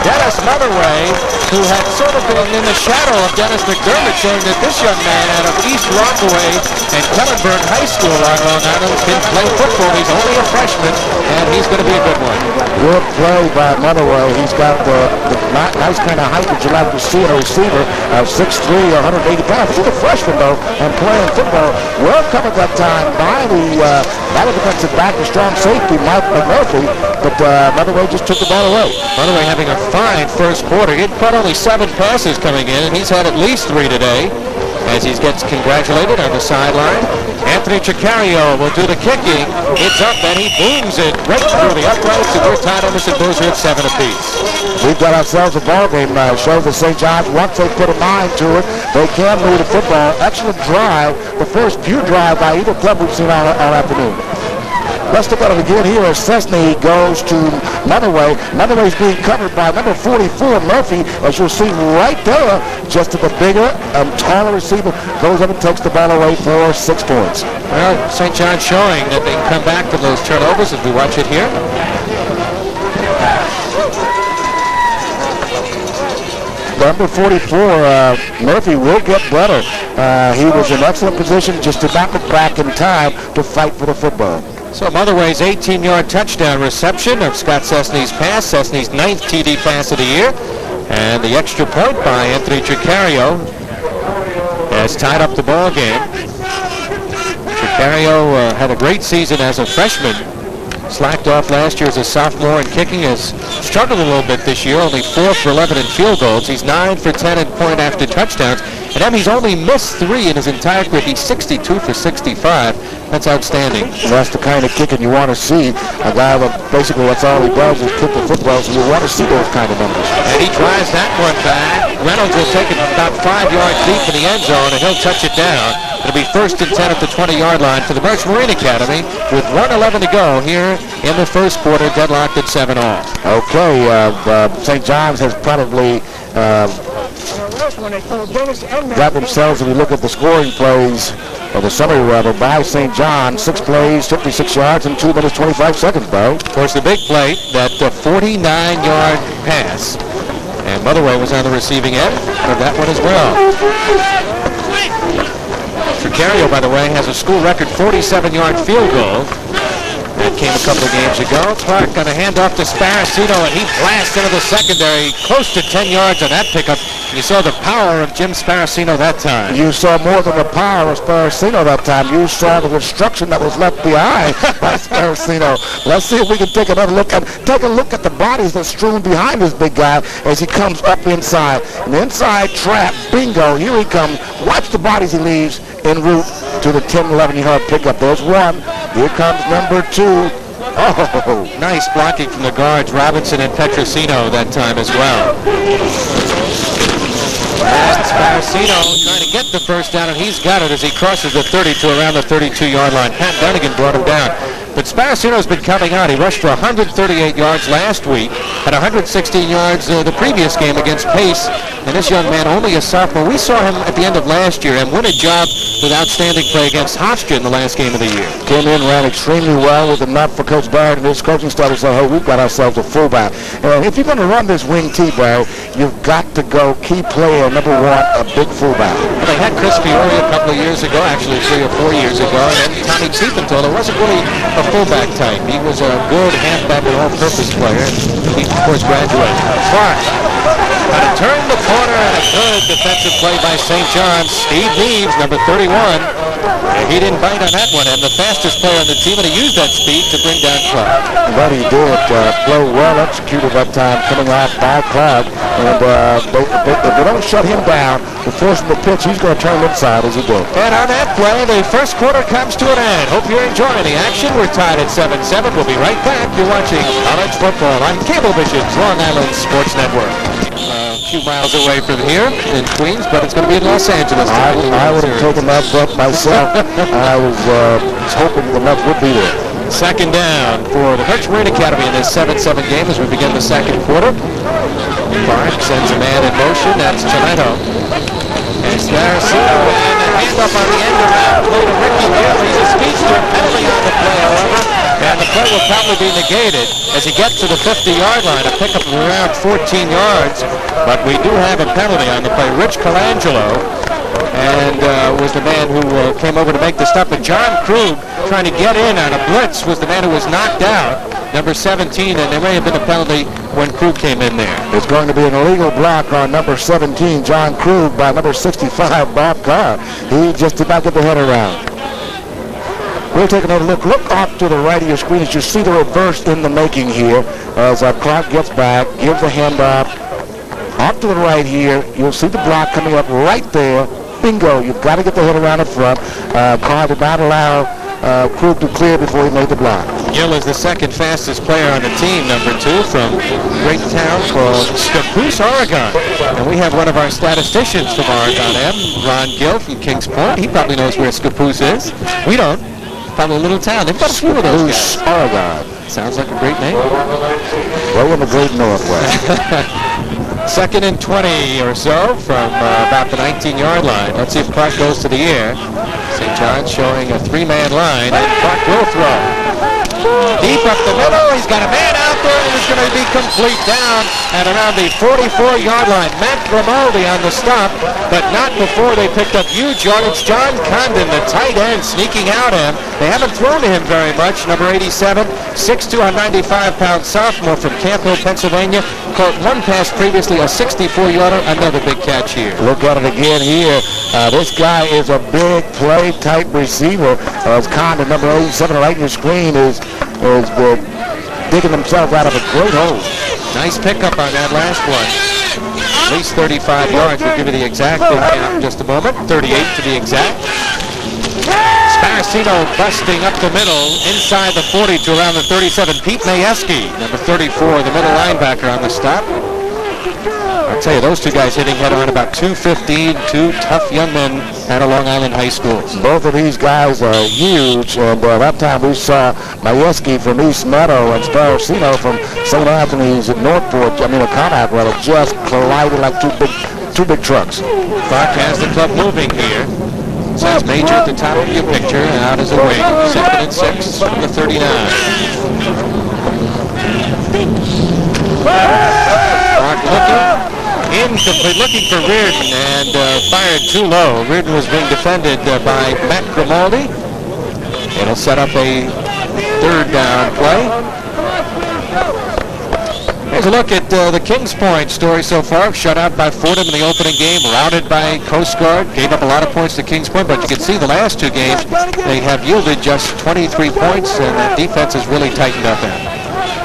Dennis Motherway, who had sort of been in the shadow of Dennis Mcdermott, showing that this young man out of East Rockaway and Kellenberg High School on Long Island can play football. He's only a freshman, and he's going to be a good one. Good play by Motherway. He's got the nice kind of height that you like to see in a receiver of 6'3", 180 pounds. He's a freshman, though, and playing football. Well covered that time by the defensive back, the strong safety, Mike Murphy, but Motherway just took the ball away. Motherway having a fine first quarter. He had caught only 7 passes coming in, and he's had at least 3 today as he gets congratulated on the sideline. Anthony Tricario will do the kicking. It's up, and he booms it right through the uprights, and we're tied on this at Boozer at 7 apiece. We've got ourselves a ball game now. Shows that St. John's, once they put a mind to it, they can move the football. Excellent drive, the first pure drive by either club we've seen all afternoon. Let's look at it again here as Cessny goes to Motherway. Motherway's being covered by number 44, Murphy, as you'll see right there. Just to the bigger, taller receiver goes up and takes the ball away for 6 points. Well, St. John's showing that they can come back from those turnovers as we watch it here. Number 44, Murphy will get better. He was in excellent position, just did not look back in time to fight for the football. So Motherway's 18-yard touchdown reception of Scott Cessny's pass, Cessny's 9th TD pass of the year. And the extra point by Anthony Tricario has tied up the ball game. Tricario had a great season as a freshman. Slacked off last year as a sophomore in kicking. Has struggled a little bit this year, only 4 for 11 in field goals. He's 9 for 10 in point after touchdowns. And then he's only missed 3 in his entire career. He's 62 for 65. That's outstanding. And that's the kind of kicking you want to see. A guy that basically that's all he does is kick the football, so you want to see those kind of numbers. And he drives that one back. Reynolds will take it about 5 yards deep in the end zone, and he'll touch it down. It'll be 1st and 10 at the 20-yard line for the Merch Marine Academy with 1:11 to go here in the first quarter, deadlocked at 7-all. Okay, St. John's has probably got themselves, if you look at the scoring plays of the summary rather, by St. John, 6 plays, 56 yards, and 2 minutes, 25 seconds, Bo. Of course, the big play, that 49-yard pass. And Motherway was on the receiving end of that one as well. Tricario, by the way, has a school record 47-yard field goal. That came a couple of games ago. Clark on a handoff to Sparacino, and he blasts into the secondary, close to 10 yards on that pickup. You saw the power of Jim Sparacino that time. You saw more than the power of Sparacino that time. You saw the destruction that was left behind by Sparacino. Let's see if we can take another look at the bodies that's strewn behind this big guy as he comes up inside. An inside trap, bingo, here he comes. Watch the bodies he leaves en route to the 10, 11-yard pickup. There's one. Here comes number 2. Oh, nice blocking from the guards, Robinson and Petrosino that time as well. And Sparacino trying to get the first down, and he's got it as he crosses the 30 to around the 32-yard line. Pat Dunnigan brought him down. But Sparacino's been coming out. He rushed for 138 yards last week, had 116 yards the previous game against Pace. And this young man, only a sophomore, we saw him at the end of last year and win a job with outstanding play against Hofstra in the last game of the year. Came in, ran extremely well, was enough for Coach Barrett and his coaching staff to say, hey, we've got ourselves a fullback. And if you're going to run this wing T, Barrett, you've got to go key player number 1, a big fullback. They had Chris Fiore a couple of years ago, actually 3 or 4 years ago, and then Tommy Tiefenthaler wasn't really a fullback type. He was a good halfback and all-purpose player. He, of course, graduated. Clark got to turn the corner, and a good defensive play by St. John's. Steve Neves, number 31. He didn't bite on that one, and the fastest player on the team, and he used that speed to bring down Clark. But he did. Play well executed that time, coming out by Clark. And if they don't shut him down, to force him to pitch, he's going to turn inside as he did. And on that play, the first quarter comes to an end. Hope you're enjoying the action. We're tied at 7-7. We'll be right back. You're watching college football on Cablevision's Long Island Sports Network. A few miles away from here in Queens, but it's going to be in Los Angeles. I would have taken that bet myself. I was hoping the enough would be there. Second down for the Merch Marine Academy in this 7-7 game as we begin the second quarter. Clark sends a man in motion. That's Chiletto. And Sparacino, and a handoff on the end around play to Ricky Gill. He's a speedster. Penalty on the play, however. And the play will probably be negated as he gets to the 50-yard line. A pickup of around 14 yards. But we do have a penalty on the play. Rich Colangelo and was the man who came over to make the stop. But John Krug, trying to get in on a blitz, was the man who was knocked out, number 17, and there may have been a penalty when Krug came in there. It's going to be an illegal block on number 17, John Krug, by number 65, Bob Carr. He just did not get the head around. We'll take another look. Look off to the right of your screen as you see the reverse in the making here as Clark gets back, gives the handoff. Off to the right here, you'll see the block coming up right there. Bingo, you've got to get the head around the front. Carr did not allow Krug to clear before he made the block. Gill is the second fastest player on the team, number 2, from a great town called Scappoose, Oregon. And we have one of our statisticians from Oregon, Ron Gill from Kings Point. He probably knows where Scappoose is. We don't. Probably a little town. They've got a few of those guys. Oregon. Sounds like a great name. Way in the great Northwest. Second and 20 or so from about the 19-yard line. Let's see if Clark goes to the air. St. John's showing a 3-man line, and Clark will throw. Deep up the middle. He's got a man out there, and he's going to be complete down at around the 44-yard line. Matt Grimaldi on the stop, but not before they picked up huge yardage. John Condon, the tight end, sneaking out at him. They haven't thrown to him very much. Number 87, 6'2", 195-pound sophomore from Camp Hill, Pennsylvania. Caught one pass previously, a 64-yarder. Another big catch here. Look at it again here. This guy is a big play type receiver. As Condon, number 87, right in your screen, is digging himself out of a great hole. Nice pickup on that last one. At least 35 yards. We'll give you the exact count in just a moment. 38 to be exact. Sparacino busting up the middle, inside the 40 to around the 37. Pete Majewski, number 34, the middle linebacker on the stop. I'll tell you, those two guys hitting head on about 215, two tough young men out of Long Island High School. Both of these guys are huge, and that time we saw Majewski from East Meadow and Sparacino from St. Anthony's at Northport, Connaught, rather, just collided like two big trucks. Clark has the club moving here. Says Major at the top of your picture, and out as a wing. 2nd and 6 from the 39. Clark looking. Incomplete, looking for Reardon, and fired too low. Reardon was being defended by Matt Grimaldi. It'll set up a 3rd down play. Here's a look at the Kings Point story so far. Shut out by Fordham in the opening game, routed by Coast Guard. Gave up a lot of points to Kings Point, but you can see the last 2 games, they have yielded just 23 points, and that defense has really tightened up there.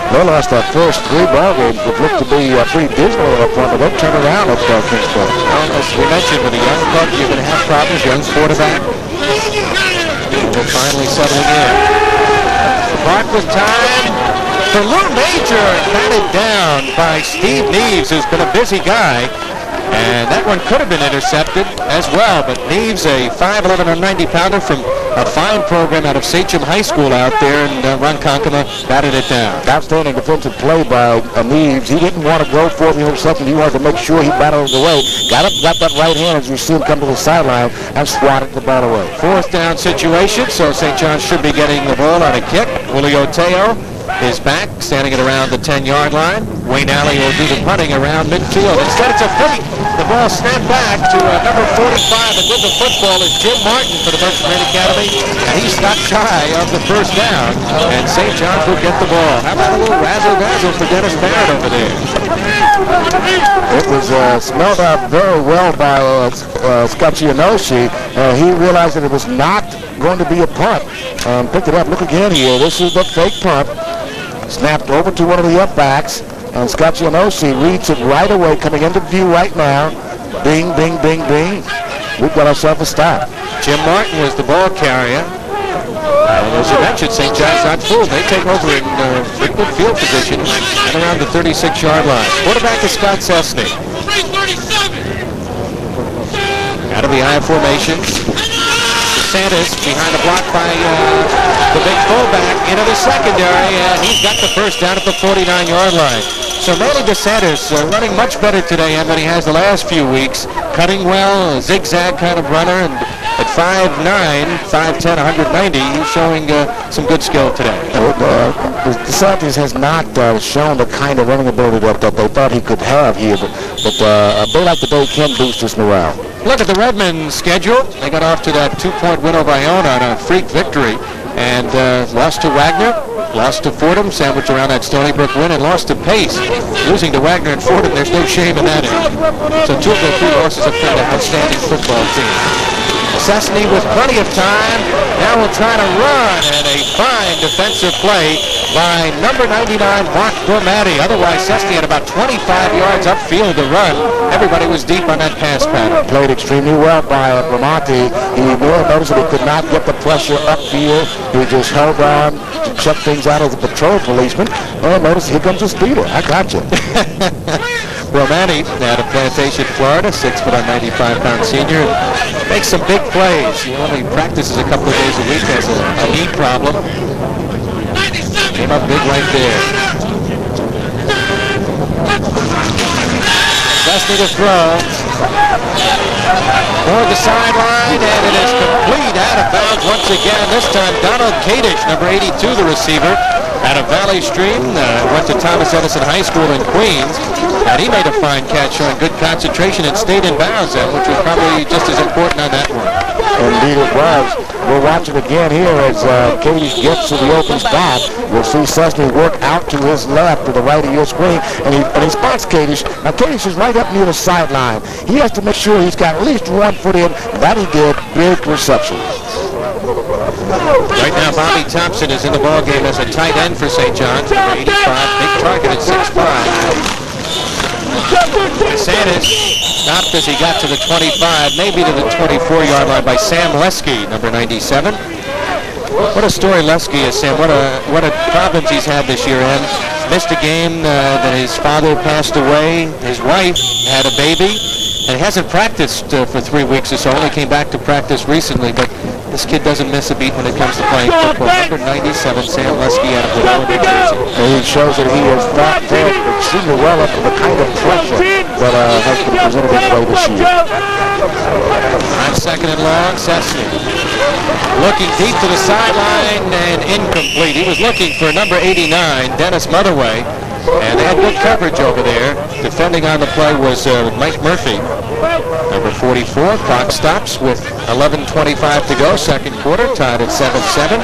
They lost their first 3 ball games, which looked to be pretty dismal up front, but they'll turn around at Kings Point. Well, as we mentioned, with a young club, you're going to have problems. Young quarterback. They're finally settling in. Clark with time for Lou Major, batted down by Steve Neves, who's been a busy guy. And that one could have been intercepted as well, but Neves, a 5'11", 190-pounder from a fine program out of Sachem High School out there in Ronkonkoma, batted it down. Outstanding defensive play by Neves. He didn't want to go for the interception. He wanted to make sure he battled it away. Got that right hand as you see him come to the sideline and swatted the ball away. 4th down situation, so St. John's should be getting the ball on a kick. Julio Teo is back, standing at around the 10-yard line. Wayne Alley will do the punting around midfield. Instead, it's a fake. The ball snapped back to number 45, and with the football is Jim Martin for the Berkshire Academy, and he stopped shy of the 1st down, and St. John's will get the ball. How about a little razzle-dazzle for Dennis Barrett over there? It was smelled out very well by Scaccianosi. He realized that it was not going to be a punt. Picked it up. Look again here. This is the fake punt. Snapped over to one of the up-backs, and Scaccianosi reads it right away, coming into view right now. Bing, bing, bing, bing. We've got ourselves a stop. Jim Martin was the ball carrier. And as you mentioned, St. John's not full. They take over in pretty good field position at around the 36-yard line. Quarterback is Scott Cessny. Out of the I formation. DeSantis behind the block by the big fullback into the secondary, and he's got the 1st down at the 49-yard line. So Manny DeSantis running much better today than he has the last few weeks. Cutting well, a zigzag kind of runner, and at 5'9", 5'10", 190, he's showing some good skill today. DeSantis has not shown the kind of running ability that they thought he could have here, but a day like today can boost his morale. Look at the REDMEN schedule. They got off to that 2-point win over Iona on a freak victory, and lost to Wagner, lost to Fordham, sandwiched around that Stony Brook win, and lost to Pace. Losing to Wagner and Fordham, there's no shame in that. So 2 of their 3 losses have been an outstanding football team. Cessny with plenty of time. Now will try to run, and a fine defensive play by number 99, Mark Dormati. Otherwise, Cessny had about 25 yards upfield to run. Everybody was deep on that pass pattern. Played extremely well by Dormati. He really noticed that he could not get the pressure upfield. He just held on to check things out as a patrol policeman. Oh, notice here comes a speeder. I got you. Romani out of Plantation, Florida, 6', 95-pound senior, makes some big plays. He only practices a couple of days a week, has a knee problem. Came up big right there. Cessny to throw. Toward the sideline, and it is complete out of bounds once again. This time Donald Kadish, number 82, the receiver. out of Valley Stream, went to Thomas Edison High School in Queens, and he made a fine catch showing good concentration and stayed in bounds, which was probably just as important on that one. Indeed it was. We'll watch it again here as Kadish gets to the open spot. We'll see Cessny work out to his left, to the right of your screen, and he spots Kadish. Now Kadish is right up near the sideline. He has to make sure he's got at least 1 foot in. That he did. Big reception. Right now, Bobby Thompson is in the ballgame as a tight end for St. John's, number 85, big target at 6'5". Sanders stopped as he got to the 25, maybe to the 24-yard line by Sam Leske, number 97. What a story Leske is, Sam. What a problems he's had this year, and missed a game that his father passed away. His wife had a baby, and hasn't practiced for 3 weeks or so. Only came back to practice recently, but this kid doesn't miss a beat when it comes to playing football. Number 97, Sam Leske out of Winona, New Jersey. And he shows that he has fought extremely well up to the kind of pressure that has been presented his way this year. On 2nd and long, Cessny looking deep to the sideline and incomplete. He was looking for number 89, Dennis Motherway, and they had good coverage over there. Defending on the play was Mike Murphy. Number 44, clock stops with 11:25 to go, second quarter, tied at 7-7.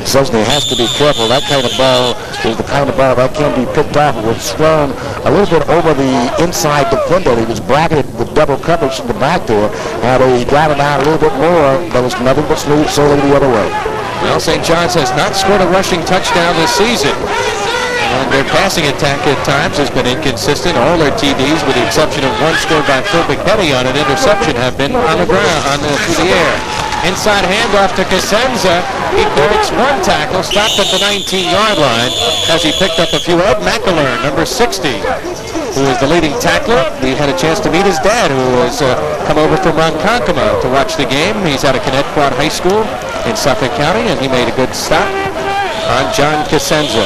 Cessny has to be careful. That kind of ball is the kind of ball that can be picked off. It was thrown a little bit over the inside defender. He was bracketed with double coverage in the back there. And he got it out a little bit more, but it's nothing but solely the other way. Well, St. John's has not scored a rushing touchdown this season. And their passing attack at times has been inconsistent. All their TDs, with the exception of one scored by Phil Mckinney on an interception, have been on the ground, through the air. Inside handoff to Cosenza. He breaks one tackle, stopped at the 19-yard line as he picked up a few. Ed McAlern, number 60, who is the leading tackler. We had a chance to meet his dad, who has come over from Ronkonkoma to watch the game. He's out of Connecticut High School in Suffolk County, and he made a good stop on John Cosenza.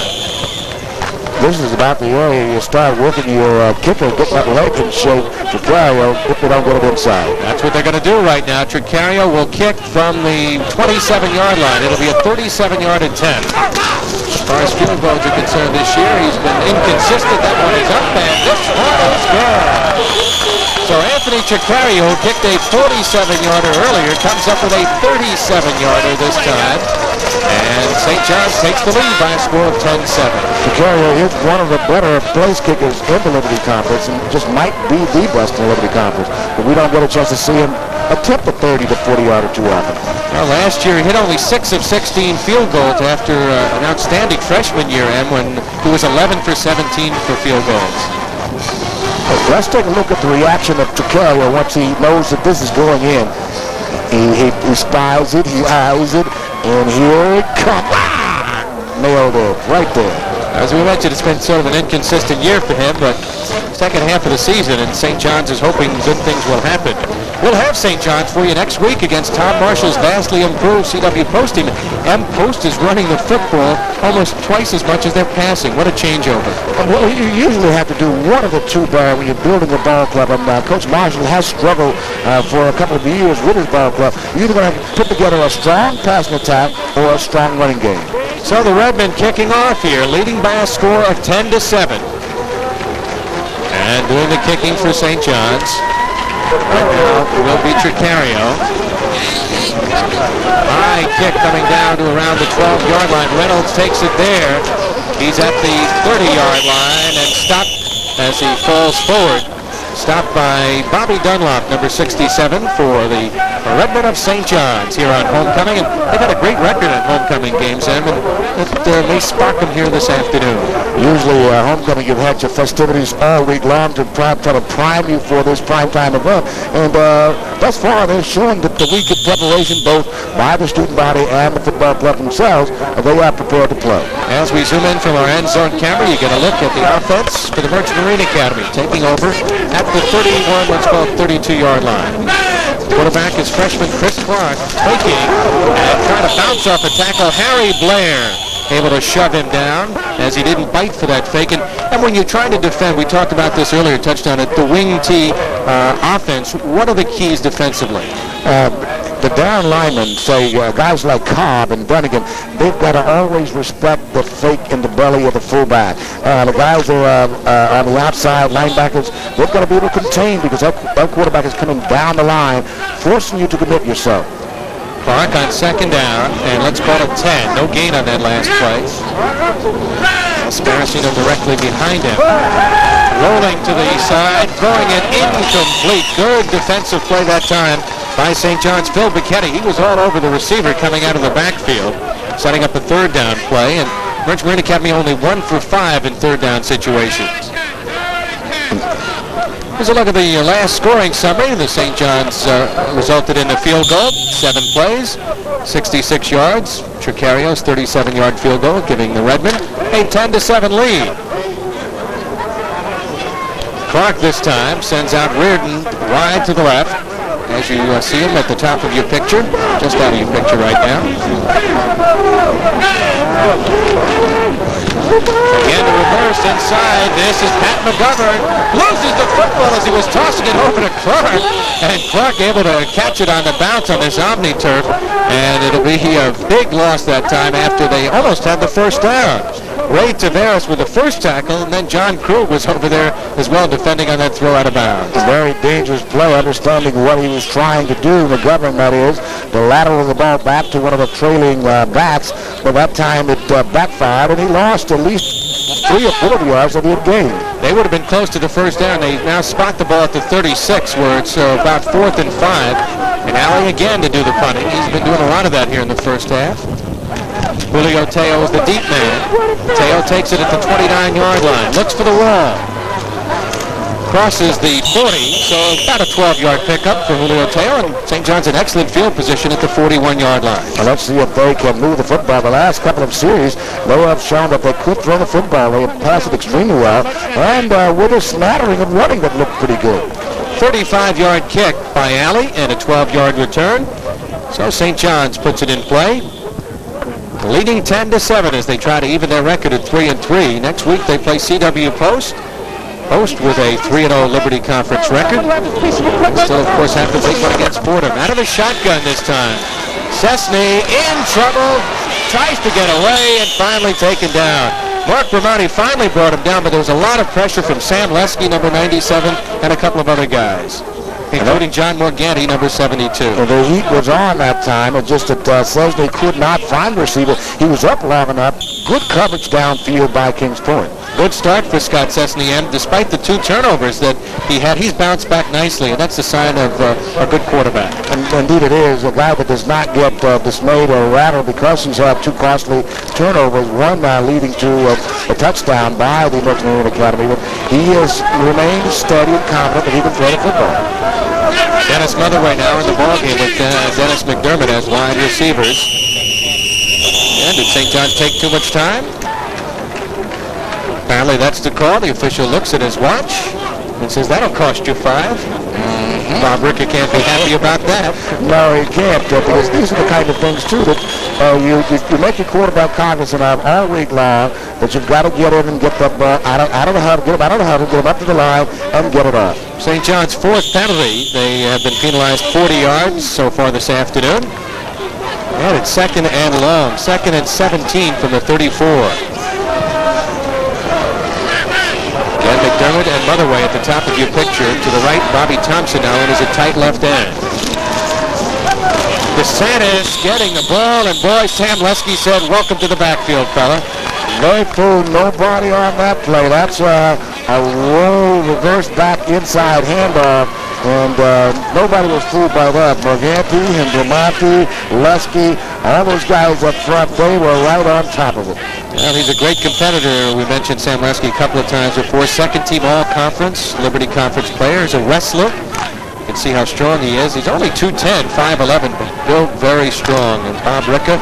This is about the area you start working your kicker, get that leg in shape. Tricario, if they don't get it inside. That's what they're going to do right now. Tricario will kick from the 27-yard line. It'll be a 37-yard attempt. As far as field goals are concerned this year, he's been inconsistent. That one is up, and this one is good. So Anthony Tricario, who kicked a 47-yarder earlier, comes up with a 37-yarder this time. And St. John's takes the lead by a score of 10-7. Tricario is one of the better place kickers in the Liberty Conference and just might be the best in the Liberty Conference. But we don't get a chance to see him attempt a 30 to 40-yarder too often. Well, last year he hit only 6 of 16 field goals after an outstanding freshman year, and when he was 11 for 17 for field goals. Let's take a look at the reaction of Tricario once he knows that this is going in. He spies it, he eyes it, and here it comes. Ah! Nailed it right there. As we mentioned, it's been sort of an inconsistent year for him, but second half of the season, and St. John's is hoping good things will happen. We'll have St. John's for you next week against Tom Marshall's vastly improved CW Post team. M Post is running the football almost twice as much as they're passing. What a changeover. Well, you usually have to do one of the two, Barrett, when you're building a ball club. And Coach Marshall has struggled for a couple of years with his ball club. You're either going to put together a strong passing attack or a strong running game. So the Redmen kicking off here, leading by a score of 10-7. And doing the kicking for St. John's right now will be Tricario. High kick coming down to around the 12-yard line. Reynolds takes it there. He's at the 30-yard line and stopped as he falls forward. Stopped by Bobby Dunlop, number 67, for the Redmen of St. John's here on homecoming. And they've had a great record at homecoming games, and it may spark them here this afternoon. Usually homecoming, you've had your festivities all week long to try to prime you for this primetime event. And thus far, they're showing that the week of preparation, both by the student body and the football club themselves, they are prepared to play. As we zoom in from our end zone camera, you get a look at the offense for the Merchant Marine Academy, taking over at the 31, let's call it 32-yard line. Quarterback is freshman Chris Clark, taking and trying to bounce off a tackle. Harry Blair able to shove him down as he didn't bite for that fake. And when you're trying to defend, we talked about this earlier, touched on it, the wing T offense, what are the keys defensively? the down linemen, say guys like Cobb and Cunningham, they've got to always respect the fake in the belly of the fullback. The guys who are on the outside, linebackers, they've got to be able to contain because that quarterback is coming down the line, forcing you to commit yourself. Clark on second down, and let's call it 10. No gain on that last play. Sparacino directly behind him. Rolling to the side, throwing it incomplete. Good defensive play that time by St. John's. Phil Mckinney, he was all over the receiver coming out of the backfield, setting up a third down play, and French Marine Academy only 1 for 5 in third down situations. Here's a look at the last scoring summary. The St. John's resulted in a field goal, 7 plays, 66 yards. Tricario's 37-yard field goal, giving the Redmen a 10-7 lead. Clark this time sends out Reardon wide to the left, as you see him at the top of your picture, just out of your picture right now. Again to reverse inside. This is Pat Mcdermott. Loses the football as he was tossing it over to Clark. And Clark able to catch it on the bounce on this Omni-Turf. And it'll be a big loss that time after they almost had the first down. Ray Tavares with the first tackle, and then John Krug was over there as well defending on that throw out of bounds. A very dangerous play, understanding what he was trying to do. Mcdermott, that is, to lateral the ball back to one of the trailing backs. But that time it backfired, and he lost at least 3 or 4 yards that he had gained. They would have been close to the first down. They now spot the ball at the 36, where it's about 4th and 5. And Alley again to do the punting. He's been doing a lot of that here in the first half. Julio Teo is the deep man. Teo takes it at the 29-yard line. Looks for the wall. Crosses the 40, so about a 12-yard pickup for Julio Teo, and St. John's in excellent field position at the 41-yard line. Well, let's see if they can move the football. The last couple of series, they have shown that they could throw the football. They have passed it extremely well, and with a smattering of running that looked pretty good. 35-yard kick by Alley and a 12-yard return. So St. John's puts it in play, leading 10-7 as they try to even their record at 3-3. Next week they play CW Post. Post with a 3-0 Liberty Conference record. Still, of course, have to take one against Fordham. Out of the shotgun this time. Cessny in trouble, tries to get away, and finally taken down. Mark Bramati finally brought him down, but there was a lot of pressure from Sam Leske, number 97, and a couple of other guys, including John Morganti, number 72. Well, the heat was on that time. It just that Cessny could not find the receiver. He was up long enough. Good coverage downfield by Kings Point. Good start for Scott Cessny, and despite the 2 turnovers that he had, he's bounced back nicely, and that's a sign of a good quarterback. And indeed it is. A guy that does not get dismayed or rattled because he's had 2 costly turnovers, one leading to a touchdown by the Marine Academy. But he has remained steady and confident that he can throw the football. Dennis Motherway now in the ballgame with Dennis Mcdermott as wide receivers. And did St. John's take too much time? Apparently that's the call. The official looks at his watch and says, that'll cost you 5. Bob Ricker can't be happy about that. No, he can't, because these are the kind of things, too, that you make your quarterback cognizant of all week long, that you've got to get in and get the ball out of the huddle, get him out of the huddle, get him up to the line, and get it off. St. John's 4th penalty. They have been penalized 40 yards so far this afternoon. And it's 2nd and long. 2nd and 17 from the 34. Again, Mcdermott and Motherway at the top of your picture. To the right, Bobby Thompson now in as a tight left end. DeSantis getting the ball, and boy, Sam Leske said, welcome to the backfield, fella. No fool, nobody on that play. That's a roll reverse back inside handoff, and nobody was fooled by that. Morganti, Bramati, Leske, all those guys up front, they were right on top of it. Well, he's a great competitor. We mentioned Sam Leske a couple of times before. 2nd team all-conference, Liberty Conference player. He's a wrestler. You can see how strong he is. He's only 210, 5'11", but built very strong. And Bob Ricker,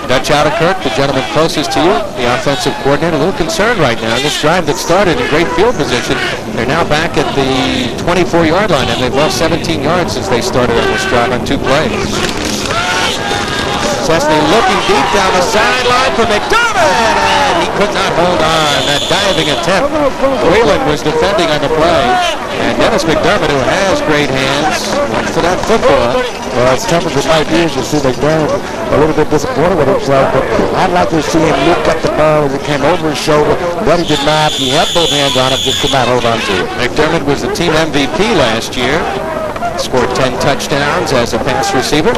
Dutch Outerkirk, the gentleman closest to you, the offensive coordinator, a little concerned right now. This drive that started in great field position, they're now back at the 24-yard line, and they've lost 17 yards since they started on this drive on 2 plays. Chesney looking deep down the sideline for Mcdermott, and he could not hold on. That diving attempt. Whalen was defending on the play, and Dennis Mcdermott, who has great hands, went for that football. Well, as tough as it might be, as you see McDermott a little bit disappointed with himself, but I'd like to see him look at the ball as it came over his shoulder, but he did not. He had both hands on it, just could not hold on to it. McDermott was the team MVP last year. Scored 10 touchdowns as a pass receiver.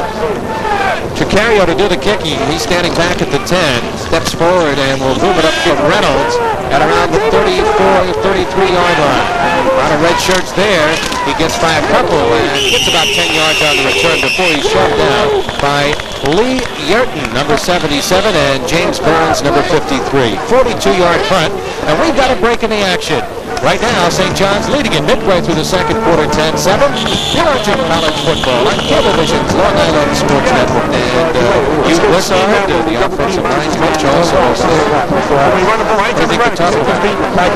Tricario to do the kicking. He's standing back at the 10, steps forward, and will move it up to Reynolds at around the 34, 33-yard line. A lot of red shirts there. He gets by a couple and gets about 10 yards on the return before he's shut down by Lee Yerton, number 77, and James Burns, number 53. 42-yard punt, and we've got a break in the action. Right now, St. John's leading it midway through the second quarter, 10-7. You're watching college football on Cablevision's Long Island Sports Network. And Hugh Blissard, the offensive line coach, also is there. What do you think you're talking about? I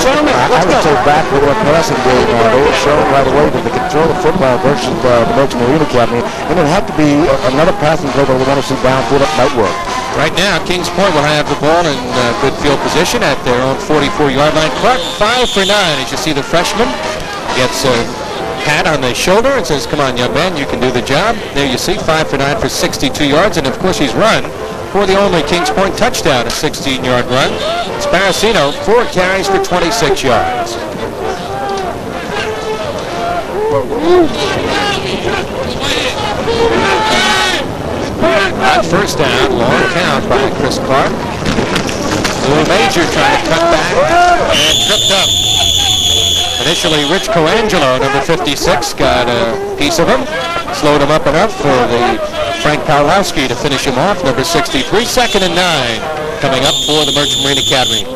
would say back with a passing game. They were showing right away that they could throw the football versus the Merchant Marine Academy. And it had to be another passing play that we want to see downfield that might work. Right now, Kings Point will have the ball in good field position at their own 44-yard line. Clark 5 for 9. As you see, the freshman gets a pat on the shoulder and says, "Come on, young man, you can do the job." There you see, 5 for 9 for 62 yards. And, of course, he's run for the only Kings Point touchdown, a 16-yard run. Sparacino, 4 carries for 26 yards. On first down, long count by Chris Clark. Little Major trying to cut back and tripped up. Initially, Rich Coangelo, number 56, got a piece of him. Slowed him up enough for the Frank Pawlowski to finish him off, number 63. 2nd and 9 coming up for the Merchant Marine Academy.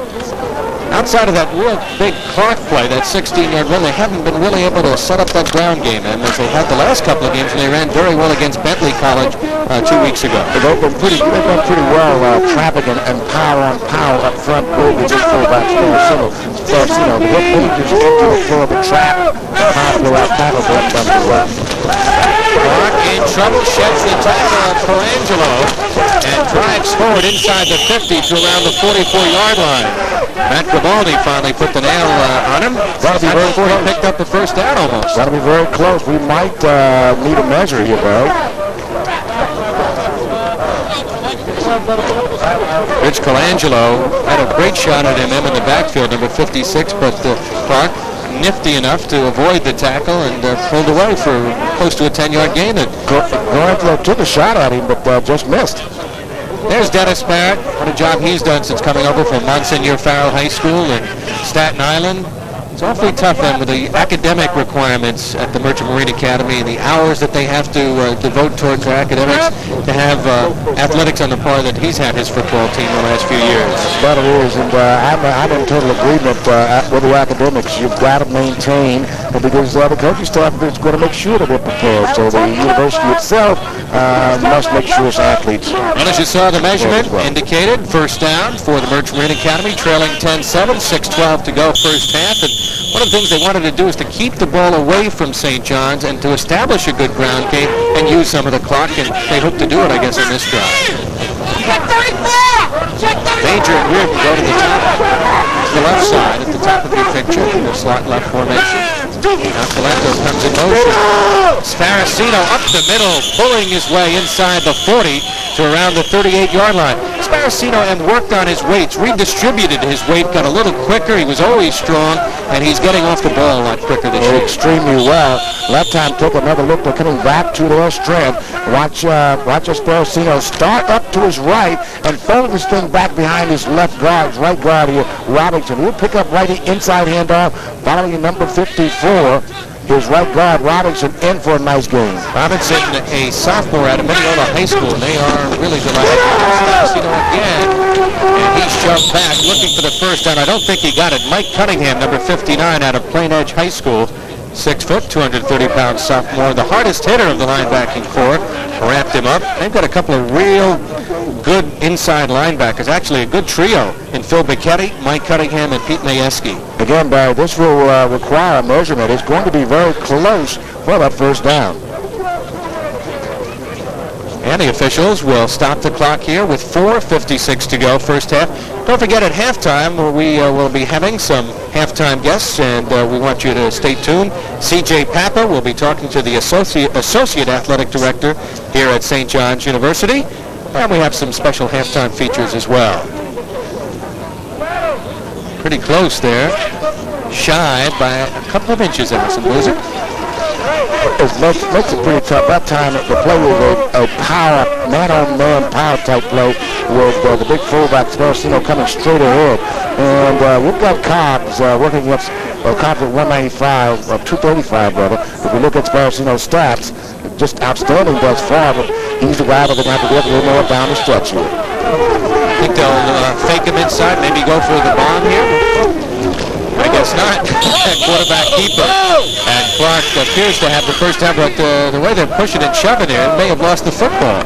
Outside of that real big Clark play, that 16-yard run, they haven't been really able to set up that ground game, and as they had the last couple of games, and they ran very well against Bentley College 2 weeks ago. They've done pretty well traffic and power on power up front. With just fullbacks, Sparacino. The Majors into the floor of the trap. Power throughout tackle for them done pretty well. Clark in trouble, sheds the tackle on Colangelo, and drives forward inside the 50 to around the 44-yard line. Matt Grimaldi finally put the nail on him. Before he picked up the first down almost. That'll be very close. We might need a measure here, Barrett. Rich Colangelo had a great shot at him in the backfield, number 56, but Clark nifty enough to avoid the tackle and pulled away for close to a 10-yard gain. Colangelo took a shot at him, but just missed. There's Dennis Barrett. What a job he's done since coming over from Monsignor Farrell High School in Staten Island. It's awfully tough then with the academic requirements at the Merchant Marine Academy and the hours that they have to devote towards their academics to have athletics on the par that he's had his football team the last few years. But it is, and I'm in total agreement with the academics. You've got to maintain, because the coaching staff is going to make sure that they're prepared. So the university itself must make sure its athletes. And as you saw, the measurement indicated first down for the Merchant Marine Academy, trailing 10-7, 6:12 to go first half. And one of the things they wanted to do is to keep the ball away from St. John's and to establish a good ground game and use some of the clock, and they hope to do it, I guess, in this drive. Major and Reardon go to the top, the left side at the top of your picture, the slot left formation. Now Colento comes in motion. Sparacino up the middle, pulling his way inside the 40 to around the 38-yard line. Sparacino had worked on his weights, redistributed his weight, got a little quicker. He was always strong, and he's getting off the ball a lot quicker this year. Extremely well. Left time took another look. They're coming back to their strength. Watch Sparacino start up to his right and fold this thing back behind his left guard, right guard here, Robinson. He'll pick up right inside handoff, following number 54. His right guard, Robinson, in for a nice game. Robinson, a sophomore out of Minneota High School. They are really delighted. Sparacino again, and he shoved back, looking for the first down. I don't think he got it. Mike Cunningham, number 59, out of Plain Edge High School. 6 foot, 230-pound sophomore. The hardest hitter of the linebacking corps. Wrapped him up. They've got a couple of real good inside linebackers. Actually, a good trio in Phil Mckinney, Mike Cunningham, and Pete Mayeski. Again, Barry, this will require a measurement. It's going to be very close for that first down. And the officials will stop the clock here with 4:56 to go, first half. Don't forget, at halftime, we will be having some halftime guests, and we want you to stay tuned. C.J. Papa will be talking to the Associate Athletic Director here at St. John's University, and we have some special halftime features as well. Pretty close there. Shy by a couple of inches, Emerson Boozer. It makes it pretty tough. That time the play was a power, man-on-man power type play with the big fullback Sparacino coming straight ahead. And we've got Cobbs working against Cobbs at 195, 235 rather. If we look at Sparacino's stats, just outstanding thus far, but he's the guy that's going to have to get a little more down the stretch here. I think they'll fake him inside, maybe go for the bomb here. I guess not. Quarterback keeper. And Clark appears to have the first down, but the way they're pushing and shoving there, may have lost the football.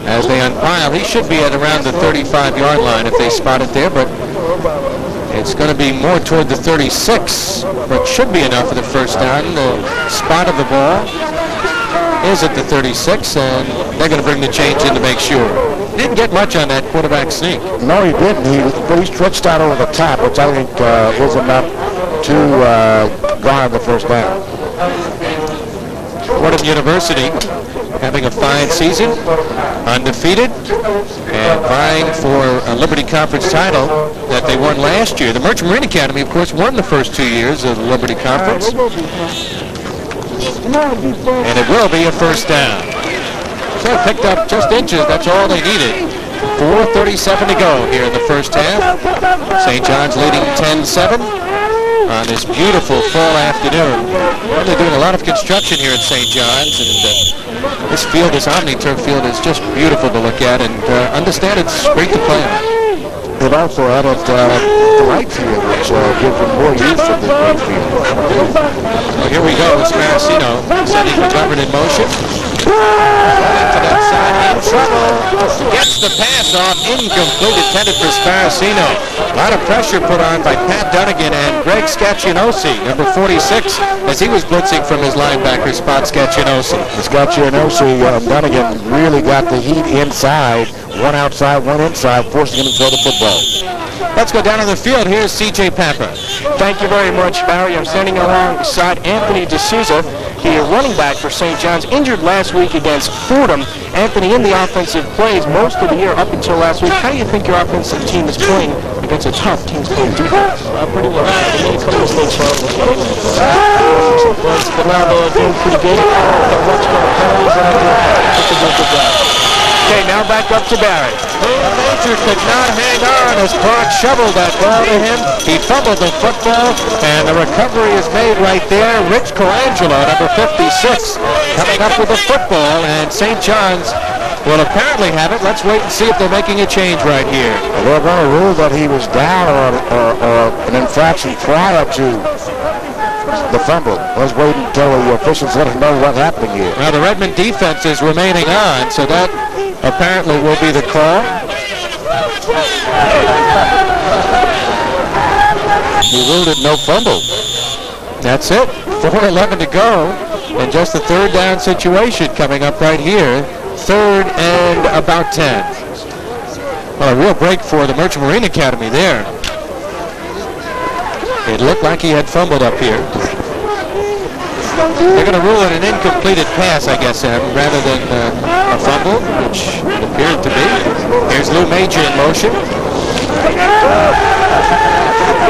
As they unpile, he should be at around the 35-yard line if they spot it there, but it's going to be more toward the 36, but should be enough for the first down. The spot of the ball is at the 36, and they're going to bring the change in to make sure. Didn't get much on that quarterback sneak. No, he didn't. He stretched out over the top, which I think was enough to garner the first down. Fordham University having a fine season, undefeated, and vying for a Liberty Conference title that they won last year. The Merchant Marine Academy, of course, won the first 2 years of the Liberty Conference. And it will be a first down. So it picked up just inches. That's all they needed. 4:37 to go here in the first half. St. John's leading 10-7 on this beautiful fall afternoon. Well, they're doing a lot of construction here at St. John's, and this field, this OmniTurf field, is just beautiful to look at, and understand it's great to play on. It also added the right field, which gives them more use of the right field. Well, here we go. It's Sparacino sending Mcdermott in motion. To that side, in trouble. Gets the pass off, incomplete, intended for Sparacino. A lot of pressure put on by Pat Dunnigan and Greg Scacchinosi, number 46, as he was blitzing from his linebacker spot, Scacchinosi. Scacchinosi, Dunnigan really got the heat inside, one outside, one inside, forcing him to throw the football. Let's go down on the field. Here's C.J. Papa. Thank you very much, Barry. I'm standing alongside Anthony D'Souza, here running back for St. John's, injured last week against Fordham. Anthony, in the offensive plays most of the year up until last week. How do you think your offensive team is playing against a tough team's playing defense? Pretty well. They made a couple of mistakes but now they're doing pretty good. Okay, now back up to Barrett. Major could not hang on as Clark shoveled that ball to him. He fumbled the football, and the recovery is made right there. Rich Colangelo, number 56, coming up with the football, and St. John's will apparently have it. Let's wait and see if they're making a change right here. They're going to rule that he was down or an infraction prior to the fumble. Let's wait until the officials let us know what's happening here. Now the REDMEN defense is remaining on, so that apparently will be the call. He ruled it no fumble. That's it. 4:11 to go, and just a third down situation coming up right here. Third and about 10. Well, a real break for the Merchant Marine Academy there. It looked like he had fumbled up here. They're going to rule it an incompleted pass, I guess, rather than a fumble, which it appeared to be. Here's Lou Major in motion.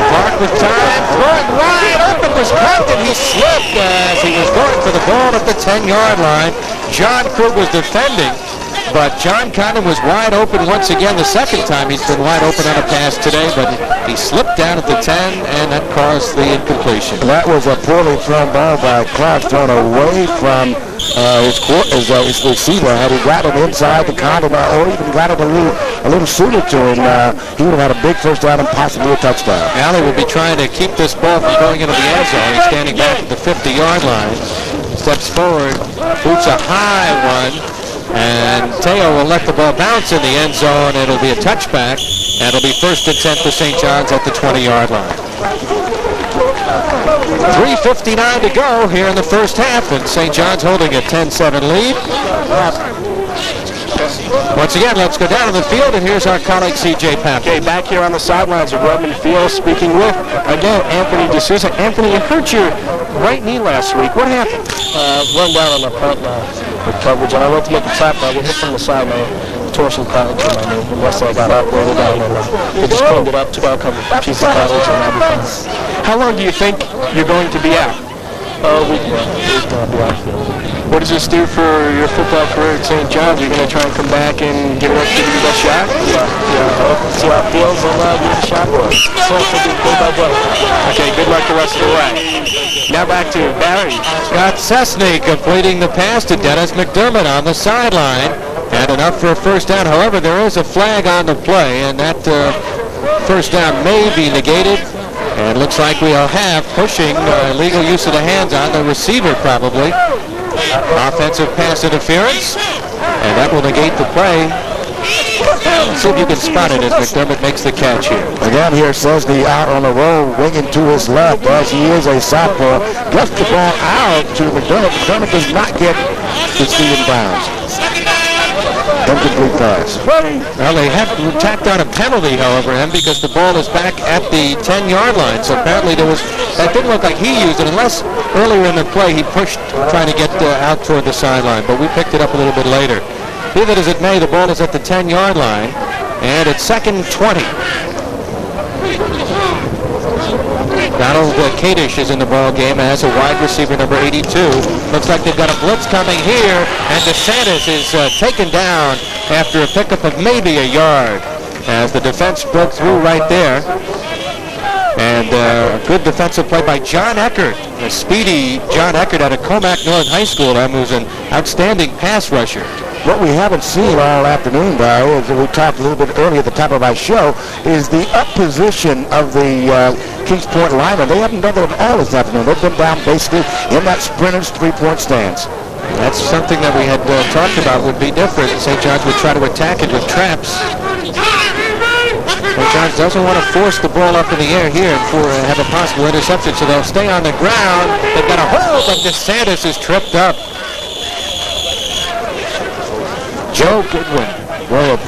Clark with time, throwing wide open, was caught, and he slipped as he was going for the ball at the 10-yard line. John Krug was defending, but John Cunningham was wide open once again. The second time he's been wide open on a pass today, but he slipped down at the 10, and that caused the incompletion. That was a poorly thrown ball by Clark, thrown away from his receiver. Had he got him inside the condom or even got it a little sooner to him, he would have had a big first down and possibly a touchdown. Alley will be trying to keep this ball from going into the end zone. He's standing back at the 50-yard line. Steps forward, boots a high one, and Teo will let the ball bounce in the end zone. It'll be a touchback, and it'll be 1st and 10 for St. John's at the 20-yard line. 3:59 to go here in the first half, and St. John's holding a 10-7 lead. Once again, let's go down to the field, and here's our colleague C.J. Pappas. Okay, back here on the sidelines of Redmond Field, speaking with, again, Anthony D'Souza. Anthony, you hurt your right knee last week. What happened? Run down on the punt with coverage, and I went to make a tap. I hit from the side, my torsion cottage in my knee. And once I got up, rolled it down, and they just cleaned it up, took out a couple of pieces of cottage, and I'll be fine. How long do you think you're going to be out? Week gonna be out. What does this do for your football career at St. John's? Are you going to try and come back and give it your best shot? Yeah, see how it feels and give it a shot. So it's going to be day by day. Okay, good luck the rest of the way. Now back to Barrett. Scott Cessny completing the pass to Dennis Mcdermott on the sideline. And enough for a first down. However, there is a flag on the play, and that first down may be negated. And looks like we'll have pushing illegal use of the hands on the receiver probably. Offensive pass interference, and that will negate the play. Let's see if you can spot it as Mcdermott makes the catch here. Again, here Cessny out on the roll, winging to his left as he is a southpaw. Gets the ball out to Mcdermott. Mcdermott does not get his feet in bounds. Incomplete pass. Well, they have tacked on a penalty, however, because the ball is back at the 10-yard line. So apparently that didn't look like he used it, unless earlier in the play he pushed trying to get out toward the sideline. But we picked it up a little bit later. Be that as it may, the ball is at the 10-yard line, and it's 2nd and 20. Donald Kadish is in the ball game as a wide receiver, number 82. Looks like they've got a blitz coming here, and DeSantis is taken down after a pickup of maybe a yard as the defense broke through right there. And a good defensive play by John Eckert, a speedy John Eckert out of Comac North High School, who's an outstanding pass rusher. What we haven't seen all afternoon, Barry, as we talked a little bit earlier at the top of our show, is the up position of the Kings Point linemen. They haven't done that at all this afternoon. They've been down basically in that sprinter's three-point stance. That's something that we had talked about would be different. St. John's would try to attack it with traps. St. John's doesn't want to force the ball up in the air here for have a possible interception, so they'll stay on the ground. They've got a hold, but DeSantis is tripped up. Joe Goodwin. Well,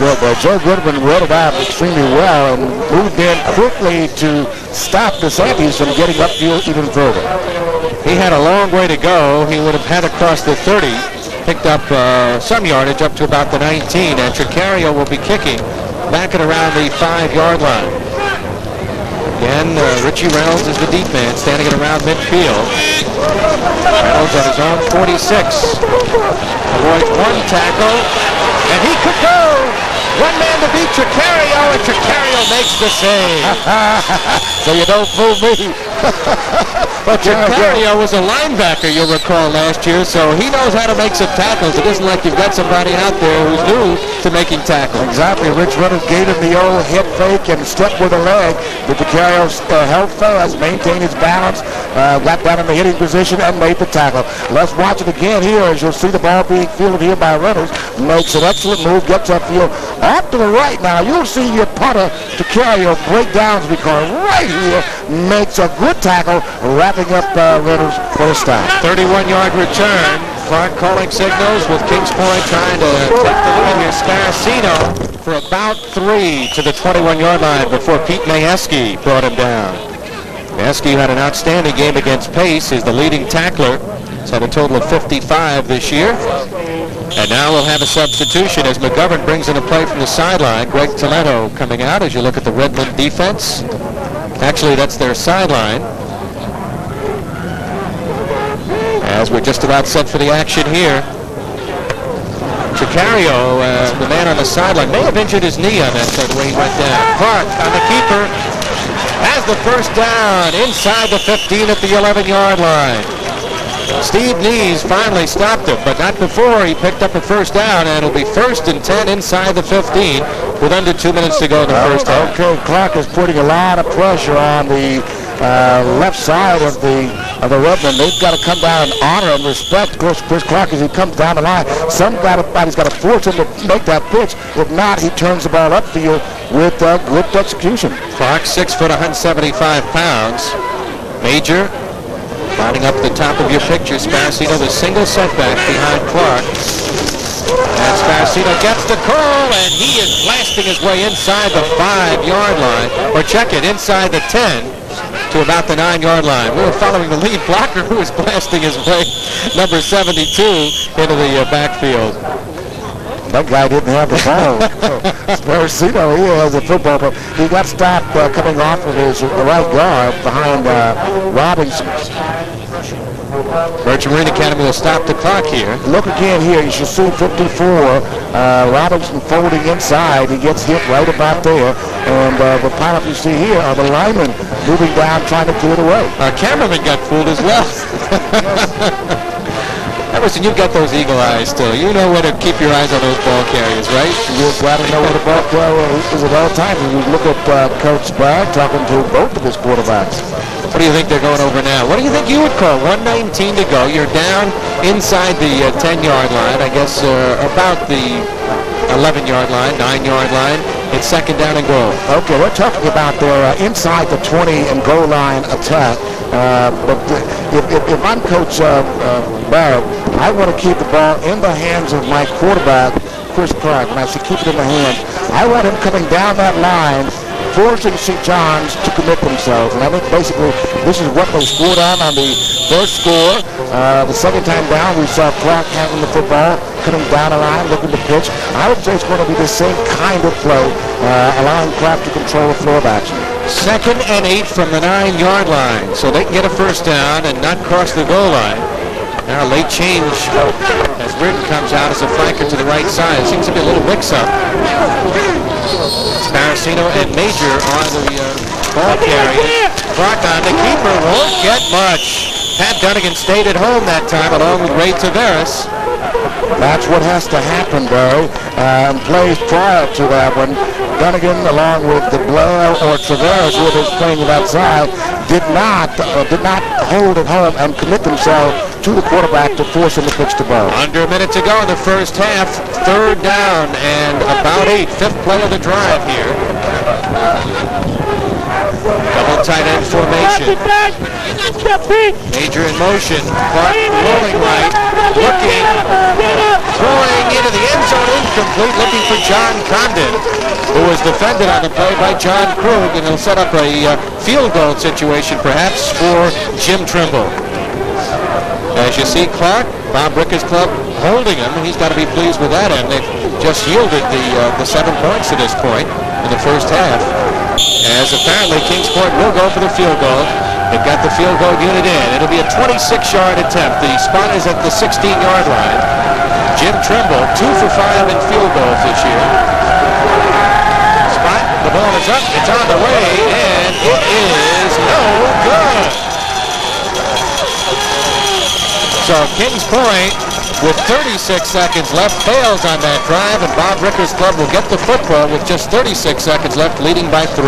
Joe Goodwin read it out extremely well and moved in quickly to stop DeSantis from getting upfield even further. He had a long way to go. He would have had across the 30, picked up some yardage up to about the 19, and Tricario will be kicking back at around the 5-yard line. Again, Richie Reynolds is the deep man, standing at around midfield. Reynolds on his own 46. Avoids one tackle, and he could go. One man to beat Tricario, and Tricario makes the save. So you don't fool me. But Tricario was a linebacker, you'll recall, last year, so he knows how to make some tackles. It isn't like you've got somebody out there who's new to making tackles. Exactly. Rich Reynolds gave him the old head fake and step with a leg. But Tricario held fast, maintained his balance, got down in the hitting position, and made the tackle. Let's watch it again here as you'll see the ball being fielded here by Reynolds. Makes an excellent move, gets upfield. Off to the right now, you'll see your punter, Tricario, break down as we call it, right here, makes a good tackle, wrapping up Reynolds for the stop. 31-yard return. Clark calling signals with Kings Point trying to take the lead here. Sparacino for about 3 to the 21-yard line before Pete Majewski brought him down. Majewski had an outstanding game against Pace. Is the leading tackler. He's had a total of 55 this year. And now we'll have a substitution as McGovern brings in a play from the sideline. Greg Toledo coming out as you look at the Redmond defense. Actually, that's their sideline. As we're just about set for the action here. Tricario, the man on the sideline, may have injured his knee on that the way he went down. Clark on the keeper has the first down inside the 15 at the 11-yard line. Steve Nees finally stopped him, but not before he picked up a first down, and it'll be 1st and 10 inside the 15 with under 2 minutes to go in the first half. Okay, Clark is putting a lot of pressure on the left side of the Redmond. They've got to come down and honor and respect Chris Clark as he comes down the line. Somebody's got to force him to make that pitch. If not, he turns the ball upfield with good execution. Clark, 6 foot, 175 pounds. Major lining up the top of your picture. Sparacino, the single setback behind Clark. And Sparacino gets the call, and he is blasting his way inside the 5-yard line. Or check it, inside the 10 to about the 9-yard line. We were following the lead blocker who was blasting his way, number 72, into the backfield. That guy didn't have the ball. Sparacino, he has a football, but he got stopped coming off of his right guard behind Robinson. Bertram Marine Academy will stop the clock here. Look again here. You should see 54. Robinson folding inside. He gets hit right about there. And the pilot you see here are the linemen moving down trying to clear it away. Our cameraman got fooled as well. Emerson, you've got those eagle eyes still. You know where to keep your eyes on those ball carriers, right? You've got to know where the ball carrier is at all times. And you look at Coach Barrett talking to both of his quarterbacks. What do you think they're going over now? What do you think you would call? 1:19 to go. You're down inside the 10-yard line. I guess about the 11-yard line, 9-yard line. It's second down and goal. Okay, we're talking about their inside the 20 and goal line attack. But if I'm Coach Barrett, I want to keep the ball in the hands of my quarterback, Chris Clark. When I say keep it in the hands, I want him coming down that line, forcing St. John's to commit themselves. And I think basically this is what they scored on the first score. The second time down, we saw Clark handling the football, cutting down a line, looking to pitch. I would say it's going to be the same kind of play, allowing Clark to control the floor of action. 2nd and 8 from the 9-yard line, so they can get a first down and not cross the goal line. Now a late change as Reardon comes out as a flanker to the right side. It seems to be a little mix-up. Sparacino and Major on the ball carrier. Clark on the keeper, won't get much. Pat Dunnigan stayed at home that time along with Ray Taveras. That's what has to happen, though. Plays prior to that one, Dunnigan, along with the Blair or Taveras, who was playing outside, did not hold at home and commit themselves to the quarterback to force him to pitch the ball. Under a minute to go in the first half. 3rd down and about 8. 5th play of the drive here. Double tight end formation. Major in motion. Clark rolling right. Looking. Throwing into the end zone. Incomplete. Looking for John Condon, who was defended on the play by John Krug, and he'll set up a field goal situation perhaps for Jim Trimble. As you see, Clark, Bob Ricker's club, holding him, and he's got to be pleased with that end. They've just yielded the 7 points to this point in the first half. As apparently Kings Point will go for the field goal. They've got the field goal unit in. It'll be a 26-yard attempt. The spot is at the 16-yard line. Jim Trimble, 2 for 5 in field goals this year. Spot, the ball is up, it's on the way, and it is no good. So Kings Point, with 36 seconds left, fails on that drive, and Bob Ricker's club will get the football with just 36 seconds left, leading by 3.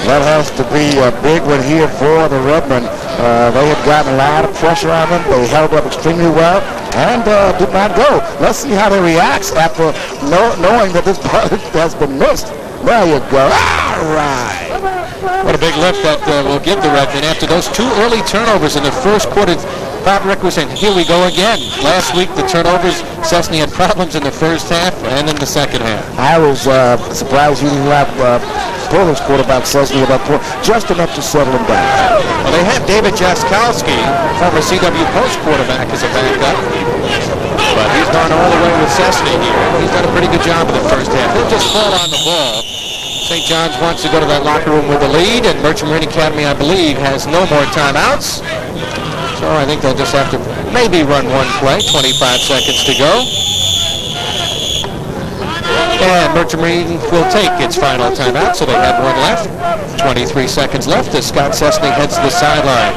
That has to be a big one here for the Redmen. They had gotten a lot of pressure on them. They held up extremely well and did not go. Let's see how they react after knowing that this ball has been missed. There you go. All right. What a big lift that will give the Redmen after those 2 early turnovers in the first quarter. Bob Rick was saying, here we go again. Last week, the turnovers, Cessny had problems in the first half and in the second half. I was surprised he didn't have Polish quarterback Cessny about just enough to settle him down. Well, they have David Jaskowski, former CW Post quarterback, as a backup. But he's gone all the way with Cessny here. He's done a pretty good job in the first half. He'll just fall on the ball. St. John's wants to go to that locker room with the lead, and Merchant Marine Academy, I believe, has no more timeouts. So I think they'll just have to maybe run one play, 25 seconds to go. And Merchant Marine will take its final timeout, so they have one left. 23 seconds left as Scott Cessny heads to the sideline.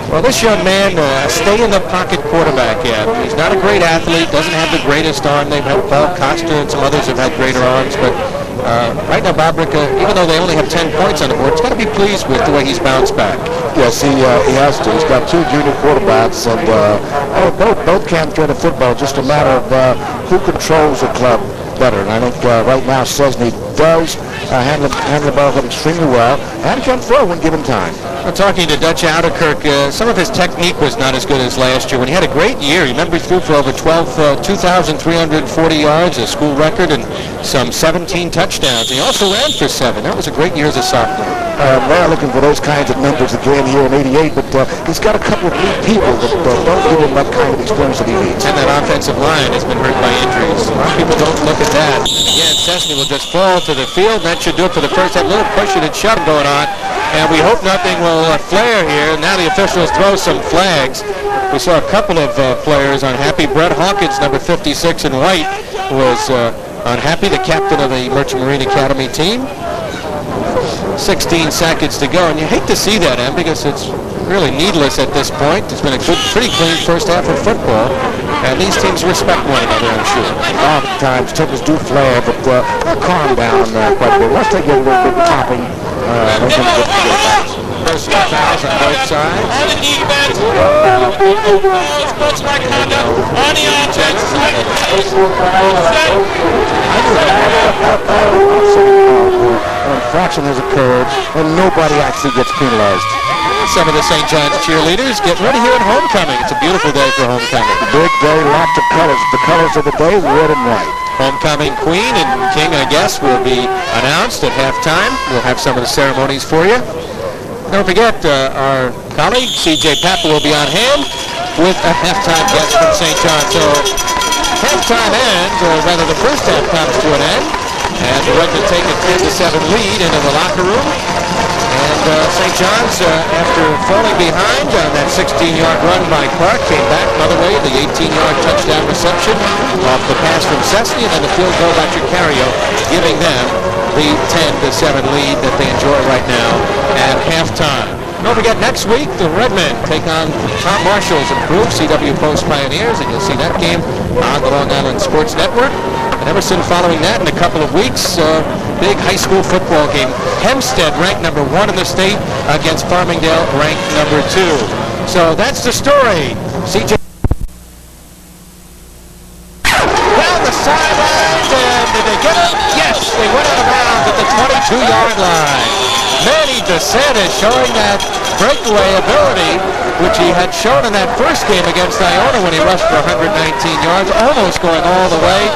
Well, this young man, stay-in-the-pocket quarterback yet. He's not a great athlete, doesn't have the greatest arm. They've had Paul Coster and some others have had greater arms, but right now, Bob Rick, even though they only have 10 points on the board, he's got to be pleased with the way he's bounced back. Yes, he has to. He's got 2 junior quarterbacks, and both can throw the football. Just a matter of who controls the club better. And I think right now, Cessny does handle the ball extremely well and can throw when given time. Well, talking to Dutch Ouderkirk, some of his technique was not as good as last year when he had a great year. You remember he threw for over 2,340 yards, a school record, and some 17 touchdowns. He also ran for 7. That was a great year as a sophomore. They're looking for those kinds of numbers again here in '88, but he's got a couple of new people that don't give him that kind of experience that he needs. And that offensive line has been hurt by injuries. A lot of people don't look at that. Again, Cessny will just fall to the field. That should do it for the first half. A little pushing and shoving going on. And we hope nothing will flare here. Now the officials throw some flags. We saw a couple of players unhappy. Brett Hawkins, number 56 in white, was unhappy, the captain of the Merchant Marine Academy team. 16 seconds to go, and you hate to see that, Em, because it's really needless at this point. It's been a good, pretty clean first half of football, and these teams respect one another, I'm sure. Oftentimes, tempers do flare, but they'll calm down quite a bit. Let's take a little bit popping. Personal fouls on both sides. An infraction has occurred, and nobody actually gets penalized. Some of the St. John's cheerleaders getting ready here at homecoming. It's a beautiful day for homecoming. Big day, lots of colors. The colors of the day, red and white. Homecoming queen and king, I guess, will be announced at halftime. We'll have some of the ceremonies for you. Don't forget, our colleague, C.J. Papa, will be on hand with a halftime guest from St. John. So halftime ends, or rather the first half comes to an end, and the Redmen take a 10-7 lead into the locker room. And St. John's, after falling behind on that 16-yard run by Clark, came back another way, the 18-yard touchdown reception off the pass from Cessny, and then the field goal by Tricario, giving them the 10-7 lead that they enjoy right now at halftime. Don't forget, next week, the Redmen take on Tom Marshall's improved CW Post Pioneers, and you'll see that game on the Long Island Sports Network. And Emerson following that in a couple of weeks, big high school football game. Hempstead ranked number 1 in the state against Farmingdale ranked number 2. So that's the story. CJ down the sidelines, and did they get it? Yes, they went out of bounds at the 22-yard line. Manny DeSantis showing that breakaway ability, which he had shown in that first game against Iona when he rushed for 119 yards, almost going all the way.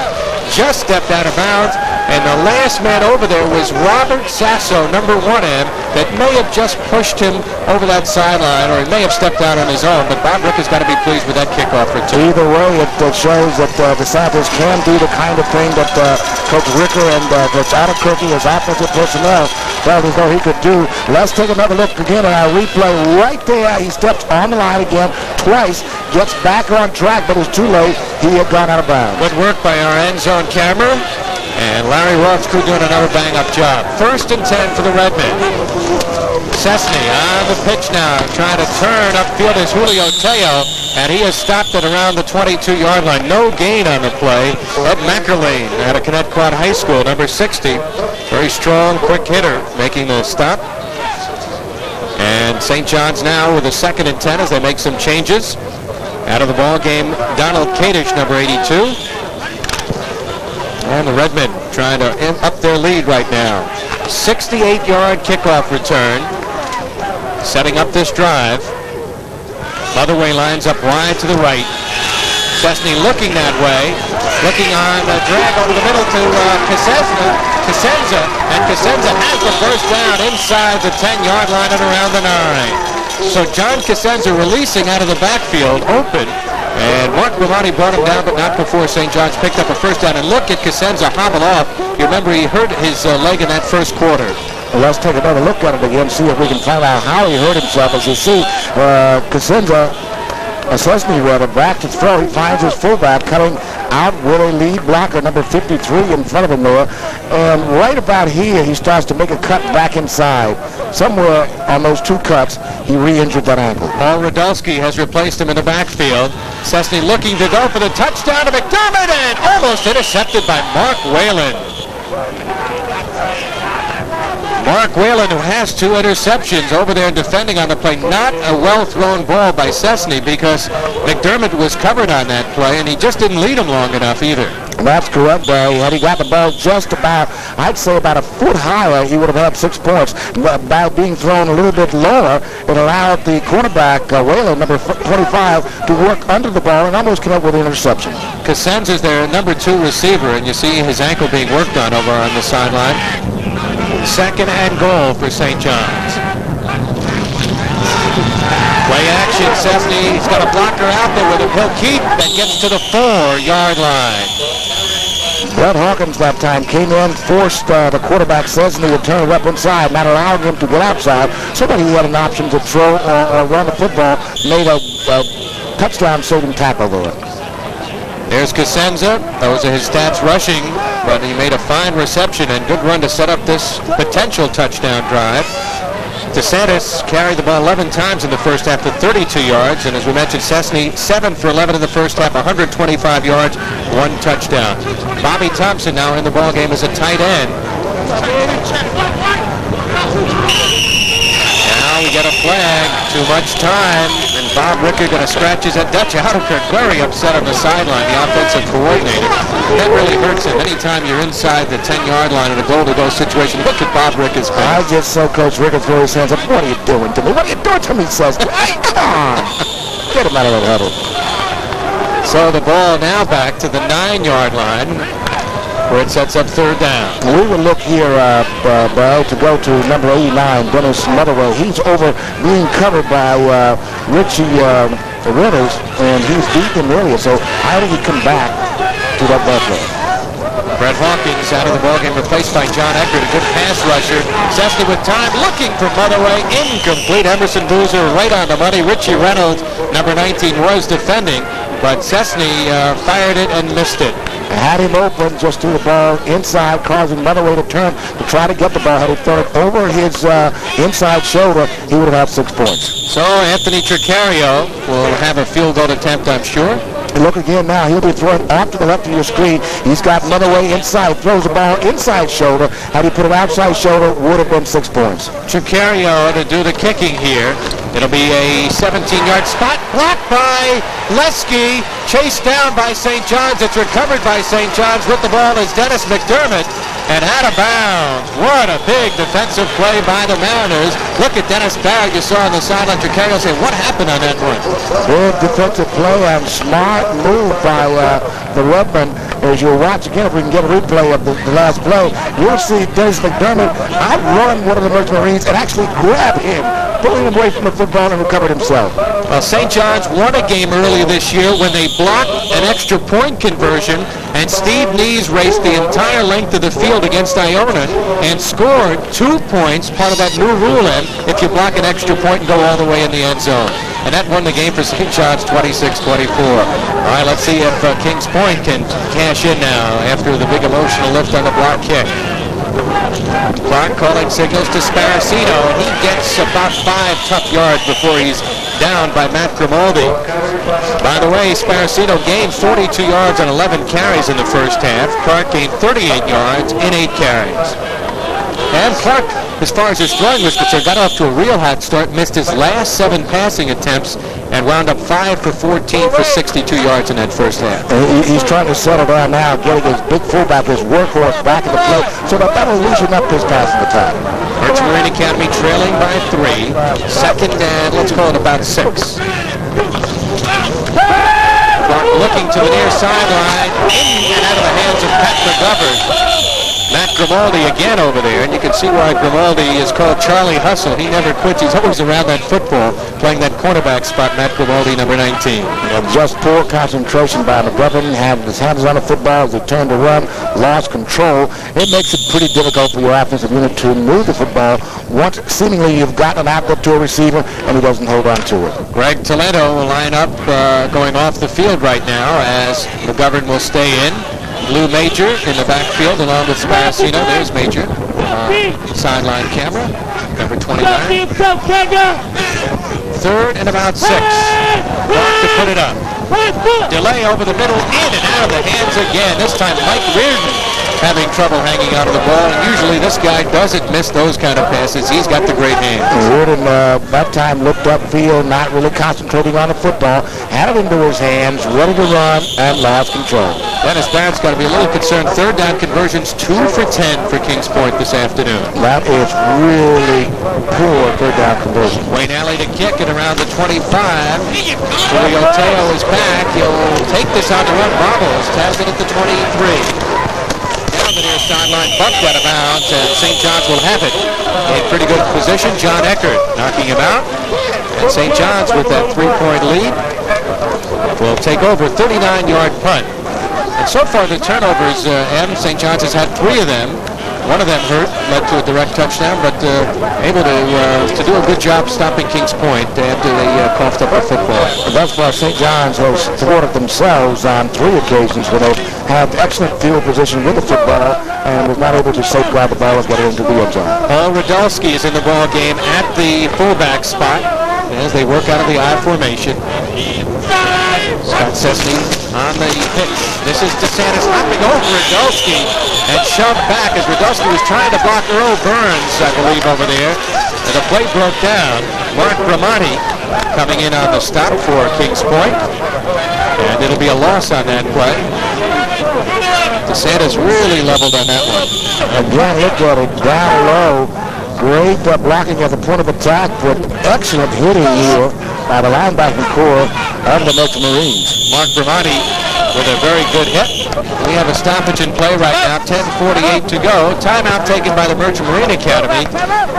Just stepped out of bounds, and the last man over there was Robert Sasso, number 1M, that may have just pushed him over that sideline, or he may have stepped out on his own, but Bob Rick has got to be pleased with that kickoff return. Either way, it shows that the Santos can do the kind of thing that Coach Ricker and Coach Ouderkirk, his offensive personnel, felt as though he could do. Let's take another look again at our replay. Right there, he steps on the line again twice, gets back on track, but it was too late. He had gone out of bounds. Good work by our end zone camera, and Larry Roth's crew doing another bang-up job. 1st and 10 for the Redmen. Cessny on the pitch now, trying to turn upfield is Julio Teo, and he is stopped at around the 22-yard line. No gain on the play. Ed McErlane out of Connecticut High School, number 60. Very strong, quick hitter, making the stop. And St. John's now with a 2nd and 10 as they make some changes. Out of the ball game, Donald Kadish, number 82. And the Redmen trying to up their lead right now. 68-yard kickoff return. Setting up this drive. Motherway lines up wide to the right. Cessny looking that way. Looking on a drag over the middle to Cosenza. And Cosenza has the first down inside the 10-yard line and around the 9. So John Cosenza releasing out of the backfield, open, and Mark Romani brought him down, but not before St. John's picked up a first down. And look at Cosenza hobble off. You remember he hurt his leg in that first quarter. Well, let's take another look at it again, see if we can find out how he hurt himself. As you see, Cosenza, Cessny rather, back to throw. He finds his fullback coming out with a lead blocker, number 53, in front of him, Noah. And right about here, he starts to make a cut back inside. Somewhere on those 2 cuts, he re-injured that ankle. Paul Radulski has replaced him in the backfield. Cessny looking to go for the touchdown to Mcdermott, and almost intercepted by Mark Whalen. Mark Whalen, who has 2 interceptions over there defending on the play. Not a well-thrown ball by Cessny because Mcdermott was covered on that play, and he just didn't lead him long enough either. That's correct, Barry. Had he got the ball just about, I'd say about a foot higher, he would have had 6 points. By being thrown a little bit lower, it allowed the quarterback, Whalen, number 25, to work under the ball and almost come up with an interception. Cosenza's their number 2 receiver, and you see his ankle being worked on over on the sideline. 2nd and goal for St. John's. Play action, Cessny. He's got a blocker out there with him. He'll keep and gets to the 4-yard line. Brett Hawkins that time came in, forced the quarterback Cessny to turn it up inside, not allowing him to get outside. Somebody who had an option to throw or run the football made a touchdown-saving tackle there. There's Cosenza. Those are his stats rushing, but he made a fine reception and good run to set up this potential touchdown drive. DeSantis carried the ball 11 times in the first half for 32 yards, and as we mentioned, Cessny 7 for 11 in the first half, 125 yards, 1 touchdown. Bobby Thompson now in the ball game as a tight end. Now we get a flag, too much time, and Bob Ricker going to scratch his head. Dutch Outerkirk very upset on the sideline, the offensive coordinator. That really hurts him. Anytime you're inside the 10-yard line in a goal-to-go situation, look at Bob Ricker's face. I just saw Coach Ricker throw his hands up. What are you doing to me? What are you doing to me, says. Hey, come on. Get him out of that huddle. So the ball now back to the 9-yard line, where it sets up 3rd down. We will look here, Bell, to go to number 89, Dennis Motherwell. He's over being covered by Richie Reynolds, and he's deep in the area. So how did he come back to that ball play? Brett Hawkins out of the ballgame, replaced by John Eckert, a good pass rusher. Cessny with time, looking for Motherway, incomplete. Emerson Boozer right on the money. Richie Reynolds, number 19, was defending, but Cessny fired it and missed it. Had him open, just threw the ball inside, causing Motherway to turn to try to get the ball. Had he thrown it over his inside shoulder, he would have had 6 points. So Anthony Tricario will have a field goal attempt, I'm sure. And look again now, he'll be throwing off to the left of your screen. He's got Motherway inside, throws the ball inside shoulder. Had he put it outside shoulder, would have been 6 points. Tricario to do the kicking here. It'll be a 17-yard spot, blocked by Leske, chased down by St. John's. It's recovered by St. John's. With the ball is Dennis Mcdermott, and out of bounds. What a big defensive play by the Mariners. Look at Dennis Barrett, you saw on the sideline. Tricario say, what happened on that one? Good defensive play and smart move by the REDMEN. As you'll watch again, if we can get a replay of the last play, you'll see Dennis Mcdermott outrun one of the Merchant Marines and actually grab him, pulling him away from the football and recovered himself. Well, St. John's won a game earlier this year when they blocked an extra point conversion, and Steve Nees raced the entire length of the field against Iona and scored 2 points, part of that new rule if you block an extra point and go all the way in the end zone. And that won the game for St. John's 26-24. All right, let's see if Kings Point can cash in now after the big emotional lift on the block kick. Clark calling signals to Sparacino, and he gets about 5 tough yards before he's down by Matt Grimaldi. By the way, Sparacino gained 42 yards on 11 carries in the first half. Clark gained 38 yards in 8 carries. And Clark, as far as his throwing was concerned, got off to a real hot start, missed his last 7 passing attempts, and wound up 5 for 14 for 62 yards in that first half. He's trying to settle down now, getting his big fullback, his workhorse, back in the play, so that'll loosen up his passing attack. Merchant Marine Academy trailing by 3. 2nd and, let's call it about 6. Clark looking to the near sideline, in and out of the hands of Pat McGovern. Matt Grimaldi again over there, and you can see why Grimaldi is called Charlie Hustle. He never quits. He's always around that football, playing that cornerback spot, Matt Grimaldi, number 19. And just poor concentration by McGovern. Had his hands on the football as he turned to run, lost control. It makes it pretty difficult for your offensive unit to move the football once seemingly you've gotten an outlet to a receiver and he doesn't hold on to it. Greg Toledo will line up going off the field right now as McGovern will stay in. Lou Major in the backfield along with Sparacino. There's Major. Sideline camera. Number 29. 3rd and about 6. Clark to put it up. Delay over the middle, in and out of the hands again. This time Mike Reardon having trouble hanging onto the ball. And usually this guy doesn't miss those kind of passes. He's got the great hands. Reardon, that time, looked upfield, not really concentrating on the football, had it into his hands, ready to run, and lost control. Dennis Barrett's got to be a little concerned. Third down conversions, 2 for 10 for Kings Point this afternoon. That is really poor third down conversion. Wayne Alley to kick it around the 25. Julio Teo is back. He'll take this on the run. Marbles taps it at the 23. Down the near sideline, bumped out of bounds, and St. John's will have it. In pretty good position, John Eckert knocking him out. And St. John's with that 3-point lead will take over. 39-yard punt. And so far the turnovers, St. John's has had 3 of them. One of them hurt, led to a direct touchdown, but able to do a good job stopping Kings Point after they coughed up the football. Thus far, St. John's has thwarted themselves on 3 occasions when they have excellent field position with the football and was not able to safeguard the ball and get it into the end zone. Paul Radulski is in the ball game at the fullback spot as they work out of the I formation. Scott Cessny on the pitch. This is DeSantis hopping over Radulski and shoved back as Radulski was trying to block Earl Burns, I believe, over there. And the play broke down. Mark Bramani coming in on the stop for Kings Point. And it'll be a loss on that play. DeSantis really leveled on that one. Again, look at it, down low. Great blocking at the point of attack, but excellent hitting here by the linebacking core of the Merchant Marines. Mark Bramani with a very good hit. We have a stoppage in play right now, 10:48 to go. Timeout taken by the Merchant Marine Academy.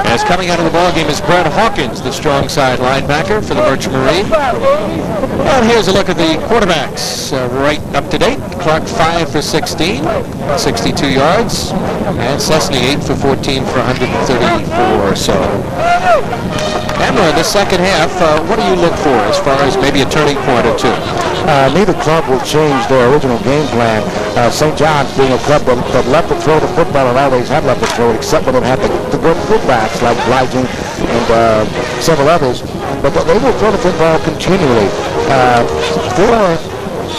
As coming out of the ballgame is Brett Hawkins, the strong side linebacker for the Merchant Marine. And here's a look at the quarterbacks. Right up to date. Clark 5 for 16, 62 yards. And Cessny 8 for 14 for 134 or so. Emma, in the second half, what do you look for as far as maybe a turning point or two? Neither club will change their original game plan. St. John's being a club that left to throw the football and always have left to throw it, except when they've had the good fullbacks like Blygen and several others. But they will throw the football continually. For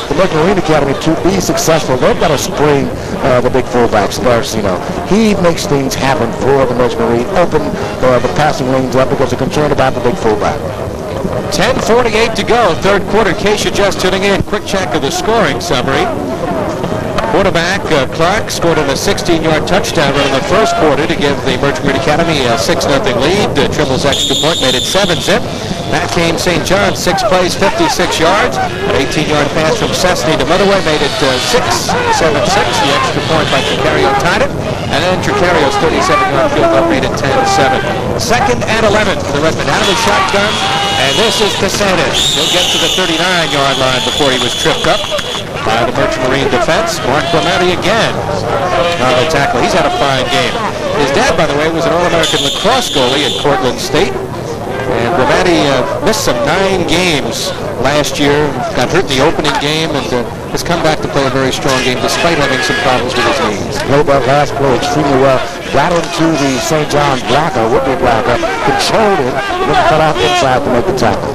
the Merchant Marine Academy to be successful, they've got to spring the big fullbacks, Barcino. He makes things happen for the Merchant Marine, open the passing lanes up because they're concerned about the big fullback. 10:48 to go, third quarter. In case you're just tuning in, quick check of the scoring summary. Quarterback Clark scored in a 16-yard touchdown run in the first quarter to give the Merchant Marine Academy a 6-0 lead. Tribbles extra point made it 7-zip. Back came St. John's, 6 plays, 56 yards. An 18-yard pass from Cessny to Motherway made it 7-6. The extra point by Tricario tied it. And then Tricario's 37-yard field goal made it 10-7. Second and 11 for the Redmen. Out of the shotgun, and this is DeSantis. He'll get to the 39-yard line before he was tripped up by the Merchant Marine defense. Mark Bramani again on the tackle. He's had a fine game. His dad, by the way, was an All-American lacrosse goalie at Cortland State. And Bramani missed some 9 games last year, got hurt in the opening game, and has come back to play a very strong game despite having some problems with his knees. Played that last play extremely well. Got into the St. John's blocker, Whitney blocker, controlled it, and then cut off inside to make the tackle.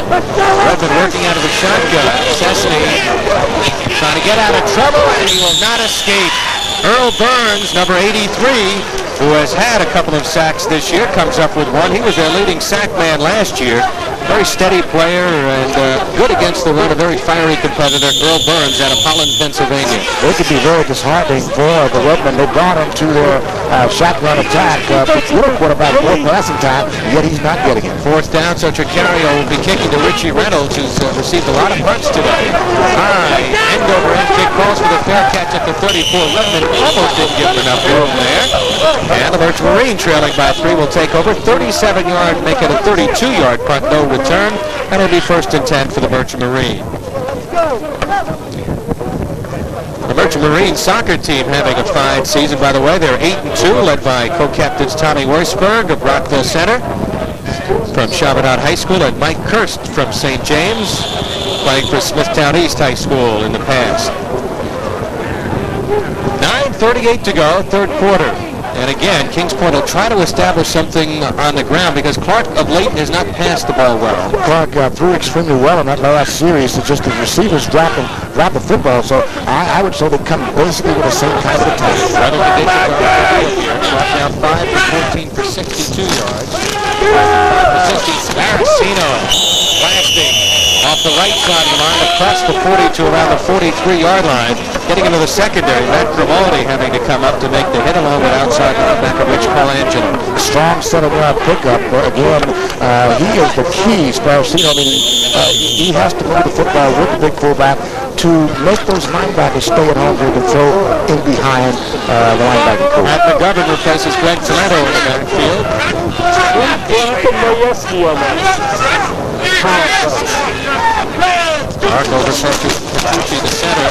Redmond working out of the shotgun. Cessny trying to get out of trouble, and he will not escape. Earl Burns, number 83, who has had a couple of sacks this year, comes up with one. He was their leading sack man last year. Very steady player and good against the run, a very fiery competitor. Earl Burns out of Holland, Pennsylvania. It could be very disheartening for the Redmen. They've gone into their shotgun attack. Little quarterback, no passing time, yet he's not getting it. Fourth down, so Tricario will be kicking to Richie Reynolds, who's received a lot of punts today. High, end over end kick, calls for the fair catch at the 34. Redmen almost didn't give him enough room there. And the Merchant Marine trailing by 3 will take over. 37-yard, make it a 32-yard punt, no return. And it'll be 1st and 10 for the Merchant Marine. The Merchant Marine soccer team having a fine season, by the way. They're 8-2, led by co-captains Tommy Weisberg of Rockville Center from Chaminade High School and Mike Kirst from St. James, playing for Smithtown East High School in the past. 9:38 to go, third quarter. And And again, Kings Point will try to establish something on the ground because Clark of late has not passed the ball well. Clark threw extremely well in that last series. It's just the receivers drop the football, so I would say they come basically with the same kind of attack. Weather conditions are here. Drop down 5 for 14 for 62 yards. 5 for 60. Sparacino blasting off the right side of the line across the 40 to around the 43-yard line. Getting into the secondary, Matt Grimaldi having to come up to make the hit along with outside linebacker Rich Colangelo. Strong center-line pickup. Again, he is the key, Sparacino. I mean, he has to move the football with the big fullback to make those linebackers stay at home so they can throw in behind the linebacker coach. Matt Mcdermott replaces Greg Toledo in the backfield. Markover searches Petrucci, the center.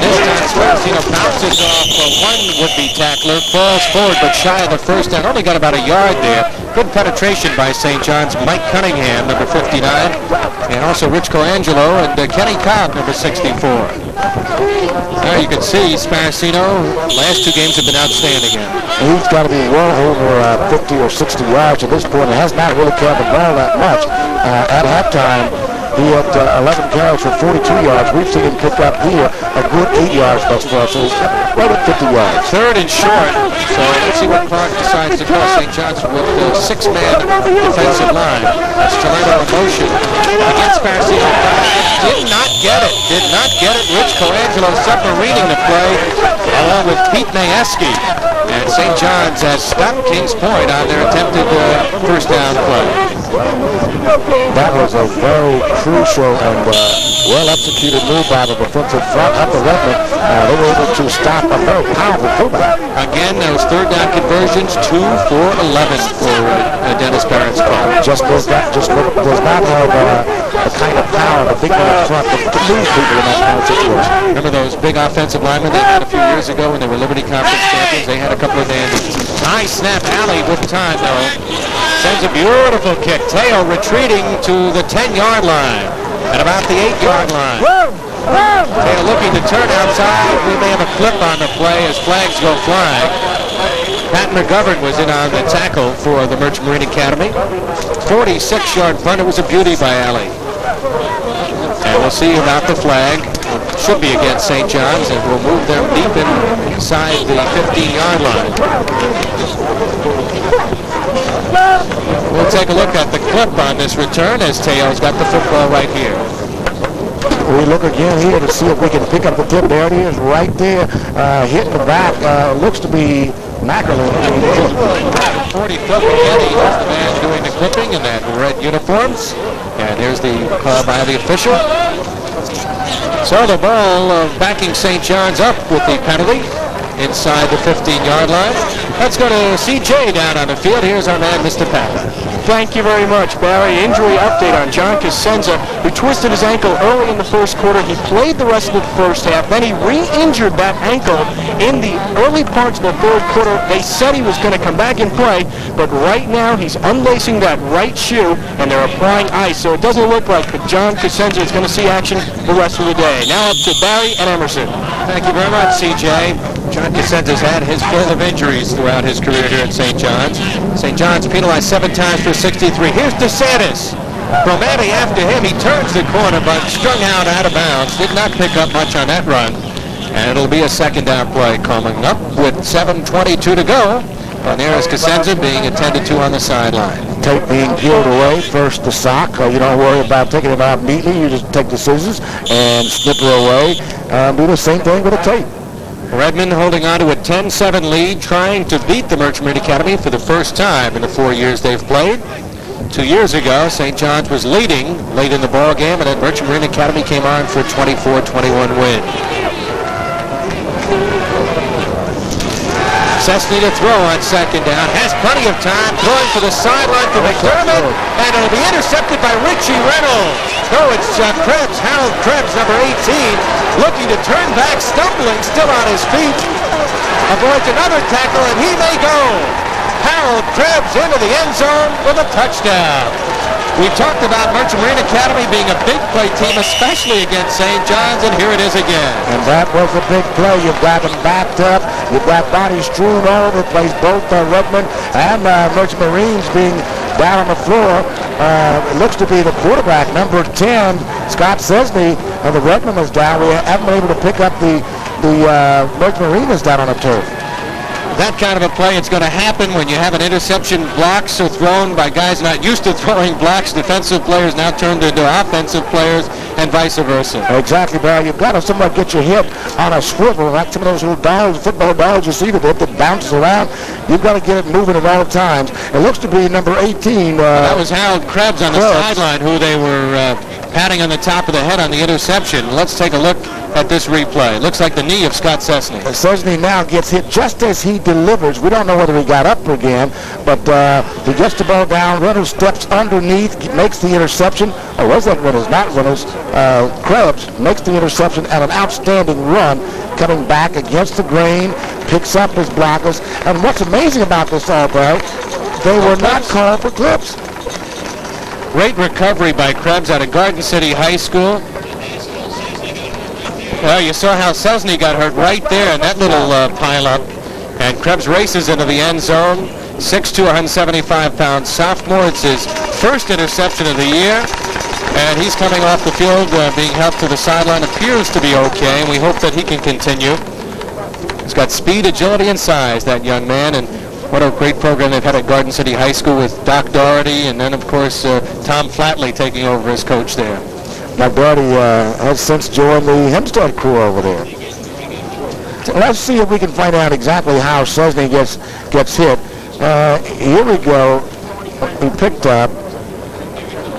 This time Sparacino bounces off one would-be tackler, falls forward but shy of the first down. Only got about a yard there. Good penetration by St. John's. Mike Cunningham, number 59, and also Rich Colangelo and Kenny Cobb, number 64. There you can see Sparacino, last 2 games have been outstanding. He's got to be well over 50 or 60 yards at this point and has not really carried the ball that much. At halftime, he had 11 carries for 42 yards. We've seen him pick up here a good 8 yards thus far, so he's right at 50 yards. Third and short, so let's see what Clark decides to call St. John's with the 6-man defensive line. That's Toledo in motion against Sparacino. Did not get it. Rich Colangelo submarining the play along with Pete Mayeski. And St. John's has stopped Kings Point on their attempted first down play. That was a very crucial and well-executed move by the defensive front of the REDMEN. They were able to stop a very powerful fullback. Again, those third down conversions, 2 for 11 for Dennis Barrett's club. Does not have the kind of power the big one up front to lose people in that kind of situation. Remember those big offensive linemen they had a few years ago when they were Liberty Conference champions? They had a couple of dandies. High snap, Alley with time though. Sends a beautiful kick. Teo retreating to the 10-yard line at about the 8-yard line. Teo looking to turn outside. We may have a clip on the play as flags go flying. Pat McGovern was in on the tackle for the Merchant Marine Academy. 46-yard punt. It was a beauty by Alley. And we'll see about the flag. Should be against St. John's, and we'll move them deep inside the 15-yard line. We'll take a look at the clip on this return as Teo's got the football right here. We look again here to see if we can pick up the clip. There it is, right there, hitting the back. Looks to be Mackerlin. 45th Mckinney is the man doing the clipping in that red uniforms. And here's the call by the official. So the ball backing St. John's up with the penalty inside the 15-yard line. Let's go to CJ down on the field. Here's our man, Mr. Pat. Thank you very much, Barry. Injury update on John Cosenza, who twisted his ankle early in the first quarter. He played the rest of the first half. Then he re-injured that ankle in the early parts of the third quarter. They said he was going to come back and play, but right now he's unlacing that right shoe, and they're applying ice. So it doesn't look like John Cosenza is going to see action the rest of the day. Now up to Barry and Emerson. Thank you very much, CJ. John Cosenza's had his fill of injuries throughout his career here at St. John's. St. John's penalized 7 times for 63. Here's DeSantis. Bromati after him. He turns the corner, but strung out of bounds. Did not pick up much on that run. And it'll be a second down play coming up with 7:22 to go. And there is Cosenza being attended to on the sideline. Tape being peeled away. First the sock. You don't worry about taking it out neatly. You just take the scissors and snip her away. Do the same thing with a tape. REDMEN holding on to a 10-7 lead, trying to beat the Merchant Marine Academy for the first time in the 4 years they've played. 2 years ago, St. John's was leading late in the ball game, and then Merchant Marine Academy came on for a 24-21 win. Cessny to throw on second down. Has plenty of time. Throwing for the sideline for Mcdermott. And it'll be intercepted by Richie Reynolds. Oh, it's Krebs, Harold Krebs, number 18. Looking to turn back, stumbling, still on his feet. Avoids another tackle, and he may go. Harold Krebs into the end zone with a touchdown. We talked about Merchant Marine Academy being a big play team, especially against St. John's, and here it is again. And that was a big play. You've got them backed up. You've got bodies strewn all over the place, both Redmond and Merchant Marines being down on the floor. It looks to be the quarterback, number 10, Scott Cesney, of the Redmond is down. We haven't been able to pick up the Merchant Marines down on the turf. That kind of a play, it's going to happen when you have an interception. Blocks are thrown by guys not used to throwing blocks. Defensive players now turned into offensive players, and vice versa. Exactly, Barry. You've got to somewhat get your hip on a swivel, like some of those little dolls, football dolls you see that bounces around. You've got to get it moving at all times. It looks to be number 18. That was Harold Krebs on the sideline, who they were patting on the top of the head on the interception. Let's take a look at this replay. Looks like the knee of Scott Cesney. Cesney now gets hit just as he delivers. We don't know whether he got up again, but he gets the ball down. Reynolds steps underneath, makes the interception. Oh, was that Reynolds? Not Reynolds. Krebs makes the interception and an outstanding run, coming back against the grain, picks up his blockers. And what's amazing about this all, bro, they were not called for clips. Great recovery by Krebs out of Garden City High School. Well, you saw how Cesney got hurt right there in that little pile-up. And Krebs races into the end zone. 6'2", 175-pound sophomore. It's his first interception of the year. And he's coming off the field, being helped to the sideline. Appears to be okay, and we hope that he can continue. He's got speed, agility, and size, that young man. And what a great program they've had at Garden City High School with Doc Doherty, and then, of course, Tom Flatley taking over as coach there. Now, Doherty has since joined the Hempstead crew over there. So let's see if we can find out exactly how Cesney gets hit. Here we go. He picked up.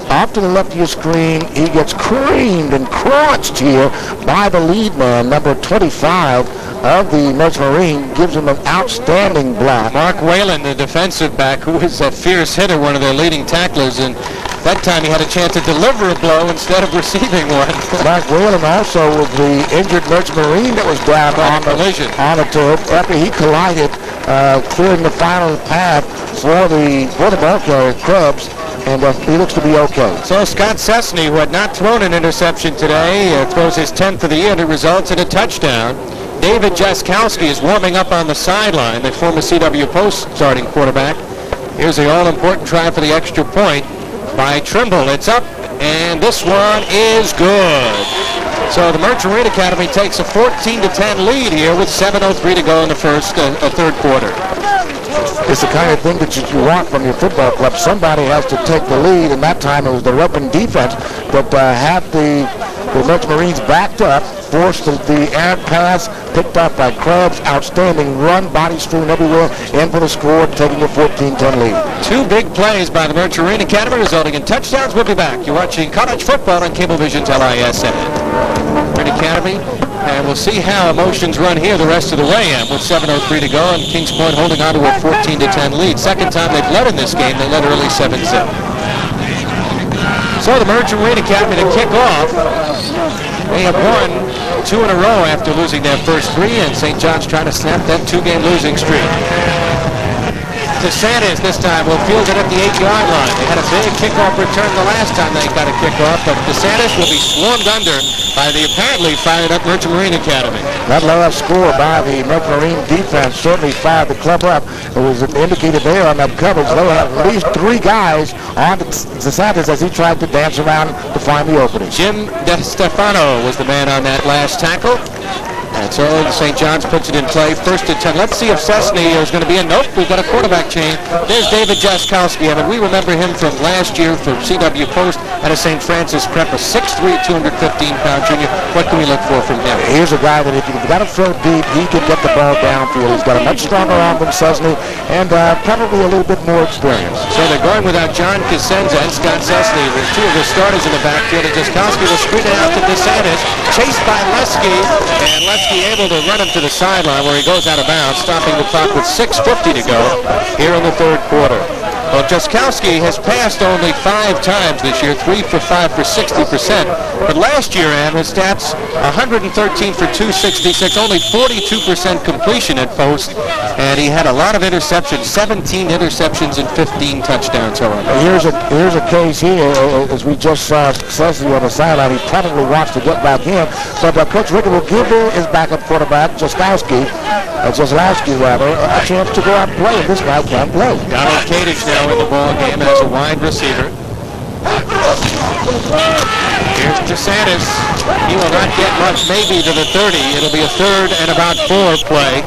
Off to the left of your screen, he gets creamed and crunched here by the lead man, number 25 of the Merchant Marine, gives him an outstanding block. Mark Whalen, the defensive back, who is a fierce hitter, one of their leading tacklers, and that time he had a chance to deliver a blow instead of receiving one. Mark Whalen also was the injured Merchant Marine that was down on the turf after he collided, clearing the final path for the ball carrier, Krebs. And he looks to be okay. So Scott Cesney, who had not thrown an interception today, throws his 10th of the year, and it results in a touchdown. David Jaskowski is warming up on the sideline, the former CW Post starting quarterback. Here's the all-important try for the extra point by Trimble. It's up, and this one is good. So the Merchant Marine Academy takes a 14-10 lead here with 7:03 to go in the third quarter. It's the kind of thing that you want from your football club. Somebody has to take the lead, and that time it was the Redmond defense that had the Merchant Marines backed up, forced the errant pass, picked up by Krebs, outstanding run, body strewn everywhere, in for the score, taking a 14-10 lead. Two big plays by the Merchant Marine Academy resulting in touchdowns. We'll be back. You're watching college football on Cablevision's LISN. Marine Academy. And we'll see how emotions run here the rest of the way in with 7:03 to go, and Kings Point holding on to a 14-10 lead. Second time they've led in this game. They led early 7-0. So the Merchant Marine Academy to kick off. They have won 2 in a row after losing their first 3, and St. John's trying to snap that 2-game losing streak. DeSantis this time will field it at the 8-yard line. They had a big kickoff return the last time they got a kickoff, but DeSantis will be swarmed under by the apparently fired-up Merchant Marine Academy. That last score by the Merchant Marine defense certainly fired the club up. It was indicated there on that coverage. They'll have at least 3 guys on DeSantis as he tried to dance around to find the opening. Jim DeStefano was the man on that last tackle. And so St. John's puts it in play, 1st and 10. Let's see if Cesney is going to be a nope. We've got a quarterback change. There's David Jaskowski. I mean, we remember him from last year for CW Post at a St. Francis Prep, a 6'3", 215-pound junior. What can we look for from him? Here's a guy that if you've got to throw deep, he can get the ball downfield. He's got a much stronger arm than Cesney and probably a little bit more experience. So they're going without John Cosenza and Scott Cesney. There's 2 of the starters in the backfield, and Jaskowski will screen it out to DeSantis, chased by Leske, and Leske able to run him to the sideline where he goes out of bounds, stopping the clock with 6:50 to go here in the third quarter. Well, Jaskowski has passed only 5 times this year, 3 for 5 for 60%. But last year, Ann, his stats, 113 for 266, only 42% completion at post, and he had a lot of interceptions, 17 interceptions and 15 touchdowns, however. Here's a case here, as we just saw Cecily on the sideline. He probably wants to get back in, but Coach Rickett will give his backup quarterback, Jaskowski, a chance to go out and play, and this guy can't play. Donald Kadich now in the ball game as a wide receiver. Here's DeSantis. He will not get much, maybe to the 30. It'll be a 3rd and about 4 play.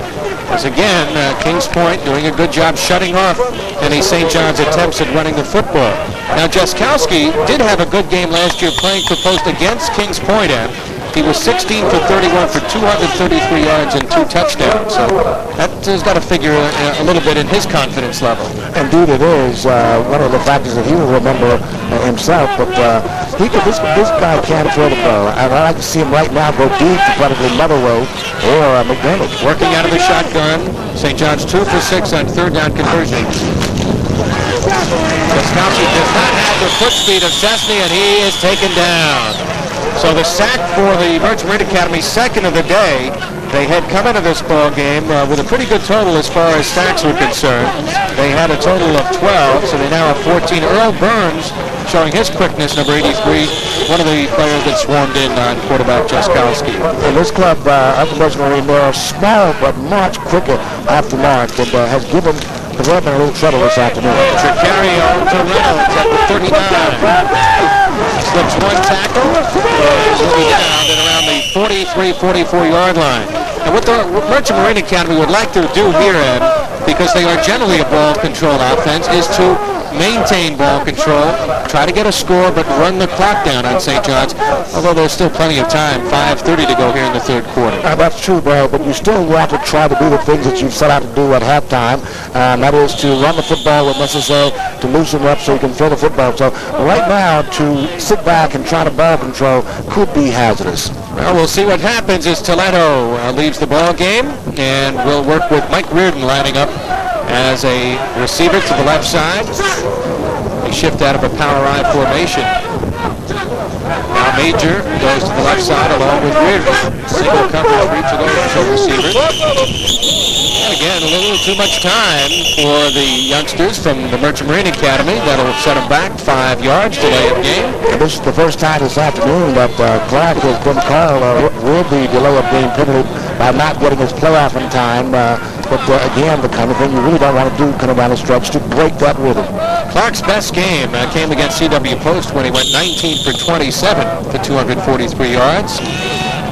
As again, Kings Point doing a good job shutting off any St. John's attempts at running the football. Now, Jaskowski did have a good game last year playing for post against Kings Point, and he was 16 for 31 for 233 yards and 2 touchdowns. So that has got to figure a little bit in his confidence level. Indeed it is. One of the factors that he will remember himself. But this guy can't throw the ball. And I like to see him right now go deep to probably Motherwell or Mcdermott. Working out of the shotgun. St. John's 2 for 6 on 3rd down conversion. Jaskowski does not have the foot speed of Chesney, and he is taken down. So the sack for the Merchant Marine Academy, 2nd of the day. They had come into this ball game with a pretty good total as far as sacks were concerned. They had a total of 12, so they now have 14. Earl Burns showing his quickness, number 83, one of the players that swarmed in on quarterback Jaskowski. And this club, up in Merchant Marine, they're small but much quicker after mark, and has given the Redmen a little trouble this afternoon. Carry on to Reynolds at the 39. Slips 1 tackle. Will be down at around the 43-44 line. And what the Merchant Marine Academy would like to do here, Ed, because they are generally a ball control offense, is to maintain ball control, try to get a score, but run the clock down on St. John's, although there's still plenty of time, 5:30 to go here in the 3rd quarter. That's true, Barrett, but you still want to try to do the things that you've set out to do at halftime, and that is to run the football when necessary, to loosen up so you can throw the football. So right now, to sit back and try to ball control could be hazardous. Well, we'll see what happens as Toledo leaves the ball game, and we'll work with Mike Reardon lining up as a receiver to the left side. They shift out of a power I formation. Now Major goes to the left side along with Reardon. Single coverage for each of those two receivers. And again, a little too much time for the youngsters from the Merchant Marine Academy. That'll set them back 5 yards, delay of game. And this is the first time this afternoon that Clark has been called with the delay of game penalty by not getting his playoff in time. But again, the kind of thing you really don't want to do kind of down the stretch to break that rhythm. Clark's best game came against CW Post when he went 19 for 27 for 243 yards.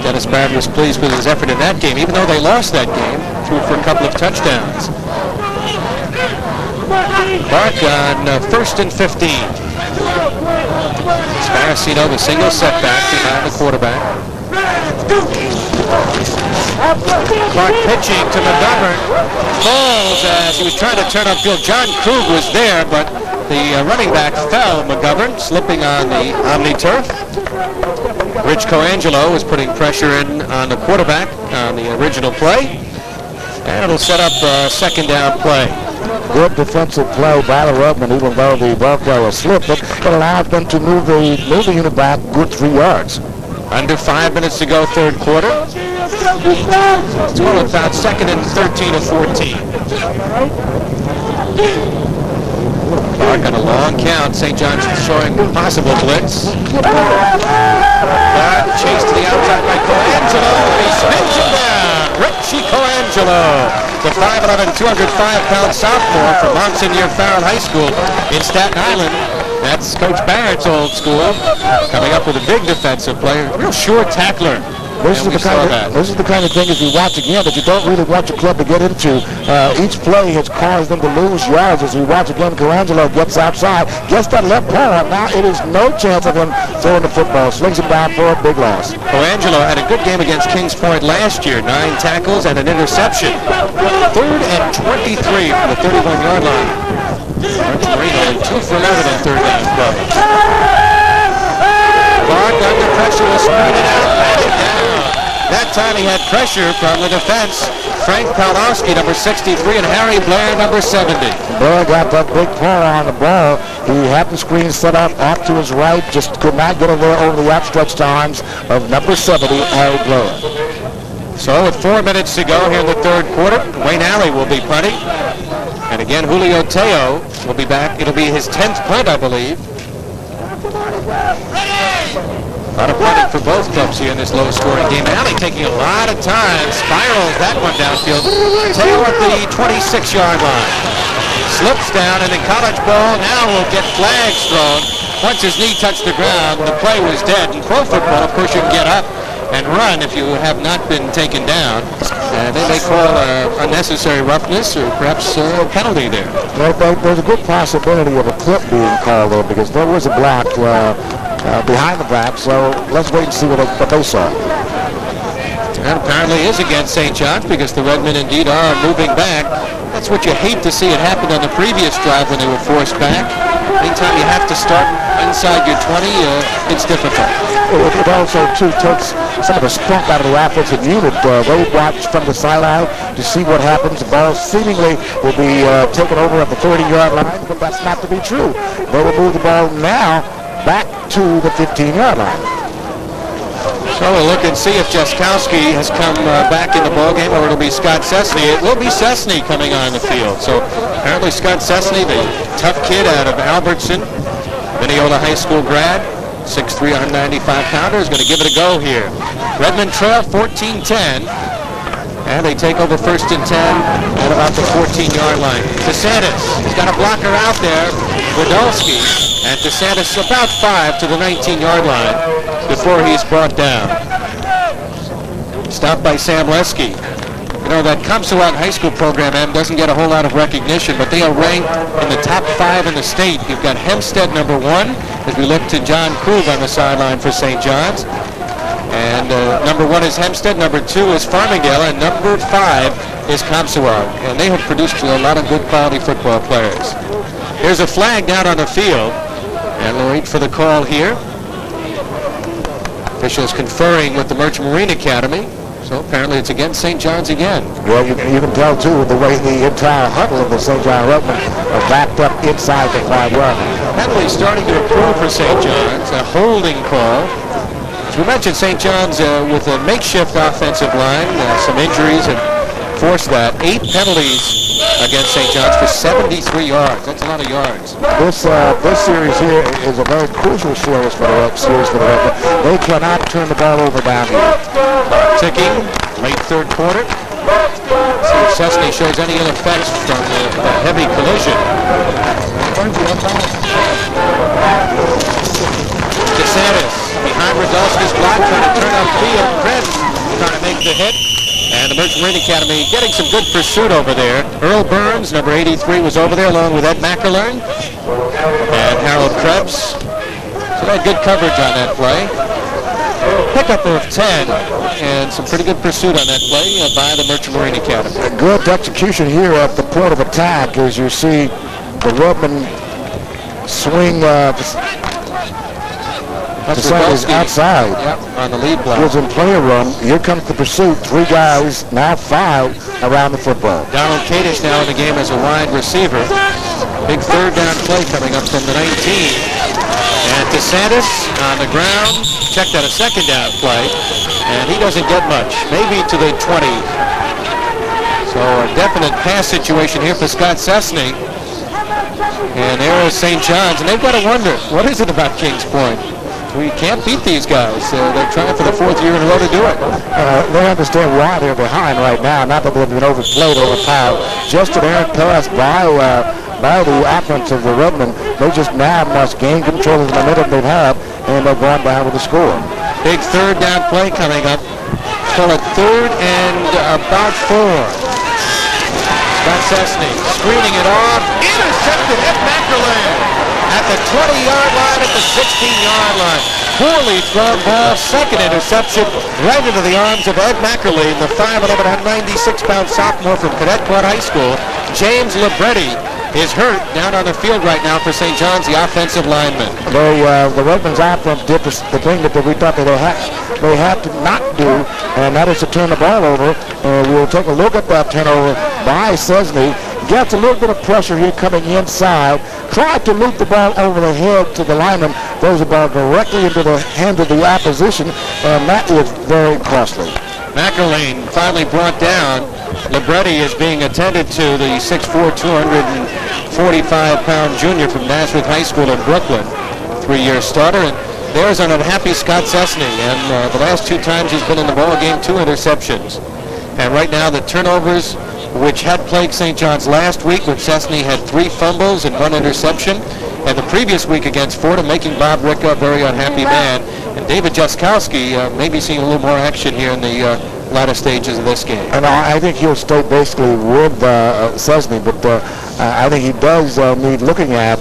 Dennis Barrett was pleased with his effort in that game, even though they lost that game, threw for a couple of touchdowns. Clark on 1st and 15. Sparacino, the single setback behind the quarterback. Clark pitching to Mcdermott. Falls as he was trying to turn upfield. John Krug was there, but the running back fell. Mcdermott slipping on the Omni-Turf. Rich Coangelo was putting pressure in on the quarterback on the original play. And it'll set up a 2nd down play. Good defensive play by the Redmen, even though the ball player slipped, but it allowed them to move the unit back good 3 yards. Under 5 minutes to go, 3rd quarter. It's all about 2nd and 13 or 14. Clark on a long count. St. John's showing possible blitz. Clark chased to the outside by Coangelo. He spins him down. Richie Coangelo, the 5'11", 205-pound sophomore from Monsignor Farrell High School in Staten Island. That's Coach Barrett's old school, coming up with a big defensive player, a real sure tackler. This is the kind of thing, as you watch again, that you don't really want your club to get into. Each play has caused them to lose yards. As we watch again, Coangelo gets outside, gets that left corner. Now it is no chance of him throwing the football. Slings it down for a big loss. Coangelo had a good game against Kings Point last year. 9 tackles and an interception. 3rd and 23 from the 31-yard line. Marino 2 for 11 on 3rd down play. Clark under pressure was screened out. That time he had pressure from the defense. Frank Palowski, number 63, and Harry Blair, number 70. Blair got that big paw on the ball. He had the screen set up off to his right, just could not get over over the outstretched arms of number 70, Harry Blair. So with 4 minutes to go here in the third quarter, Wayne Alley will be punting. And again, Julio Teo will be back. It'll be his 10th punt, I believe. A lot of punting for both clubs here in this low-scoring game. Alley taking a lot of time, spirals that one downfield. Teo at the 26-yard line. Slips down, and in college ball now will get flags thrown. Once his knee touched the ground, the play was dead. In pro football, of course, you can get up and run if you have not been taken down. They may call unnecessary roughness or perhaps a penalty there. There's a good possibility of a clip being called there because there was a block behind the back, so let's wait and see what they saw. That apparently is against St. John's because the Redmen indeed are moving back. That's what you hate to see. It happened on the previous drive when they were forced back. Anytime you have to start inside your 20, it's difficult. It also, too, takes some of the spunk out of the offensive unit. They watch from the sideline to see what happens. The ball seemingly will be taken over at the 30-yard line, but that's not to be true. They will move the ball now back to the 15-yard line. So we'll look and see if Jaskowski has come back in the ballgame, or it'll be Scott Cessny. It will be Cessny coming on the field. So apparently Scott Cessny, the tough kid out of Albertson, Mineola High School grad, 6'3", 195-pounder, is going to give it a go here. Redmond trail 14-10. And they take over first and 10 at about the 14-yard line. DeSantis has got a blocker out there, Radulski, and DeSantis about 5 to the 19-yard line before he's brought down. Stopped by Sam Leske. You know, that Compsawat High School program, doesn't get a whole lot of recognition, but they are ranked in the top 5 in the state. You've got Hempstead, number 1, as we look to John Krug on the sideline for St. John's. And number 1 is Hempstead, number 2 is Farmingdale, and number 5 is Compsawat. And they have produced a lot of good quality football players. There's a flag down on the field, and we'll wait for the call here. Officials conferring with the Merchant Marine Academy. So apparently it's against St. John's again. Well, you can tell, too, the way the entire huddle of the St. John Redmen are backed up inside the 5-yard line. Penalty starting to improve for St. John's. A holding call. As we mentioned, St. John's with a makeshift offensive line, some injuries, and forced that. 8 penalties against St. John's for 73 yards. That's a lot of yards. This series here is a very crucial series for the Redmen. They cannot turn the ball over down here. Ticking, late third quarter. See if Cessny shows any ill effects from the heavy collision. DeSantis behind Radulski's block, trying to turn upfield. Krebs trying to make the hit. And the Merchant Marine Academy getting some good pursuit over there. Earl Burns, number 83, was over there along with Ed McAlern and Harold Krebs. So they had good coverage on that play. Pickup of 10 and some pretty good pursuit on that play by the Merchant Marine Academy. A good execution here at the point of attack as you see the Redmen swing DeSantis outside. Yep, on the lead block. Gives him plenty of room. Here comes the pursuit. 3 guys, now 5 around the football. Donald Kadish now in the game as a wide receiver. Big third down play coming up from the 19. And DeSantis on the ground. Checked out a second down play. And he doesn't get much. Maybe to the 20. So a definite pass situation here for Scott Cessny. And there is St. John's. And they've got to wonder, what is it about Kings Point? We can't beat these guys. They're trying for the 4th year in a row to do it. They understand why they're behind right now. Not that they've been overplayed, overpowered. Just an errant pass by the offense of the Redmen. They just now must gain control of the momentum they've had, and they're going down with a score. Big third down play coming up. Call it 3rd and about 4. Scott Cessny screening it off. Intercepted at McAlern at the 20-yard line, at the 16-yard line. Poorly thrown ball, second interception, right into the arms of Ed McAlern, the 5'11", 196-pound sophomore from Cadet Quad High School. James Libretti is hurt down on the field right now for St. John's, the offensive lineman. The Redmen's offense did the thing that we thought that they had to not do, and that is to turn the ball over. We'll take a look at that turnover by Szczesny. Gets a little bit of pressure here coming inside. Tried to loop the ball over the head to the lineman. Throws the ball directly into the hand of the opposition, and that is very costly. McElwain finally brought down. Libretti is being attended to, the 6'4", 245-pound junior from Nazareth High School in Brooklyn, 3-year starter. And there's an unhappy Scott Szczesny, and the last 2 times he's been in the ball game, 2 interceptions. And right now the turnovers, which had plagued St. John's last week, when Szczesny had 3 fumbles and 1 interception, and the previous week against Fordham, making Bob Ricka a very unhappy man. And David Jaskowski maybe seeing a little more action here in the latter stages of this game. And I think he'll stay basically with Szczesny, but I think he does need looking at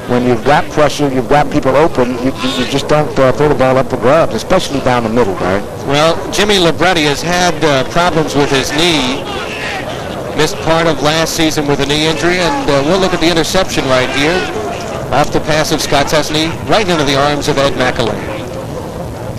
when you've got pressure, you've got people open, you just don't throw the ball up for grabs, especially down the middle, right? Well, Jimmy Libretti has had problems with his knee. Missed part of last season with a knee injury, and we'll look at the interception right here. Off the pass of Scott Szczesny, right into the arms of Ed McElwain.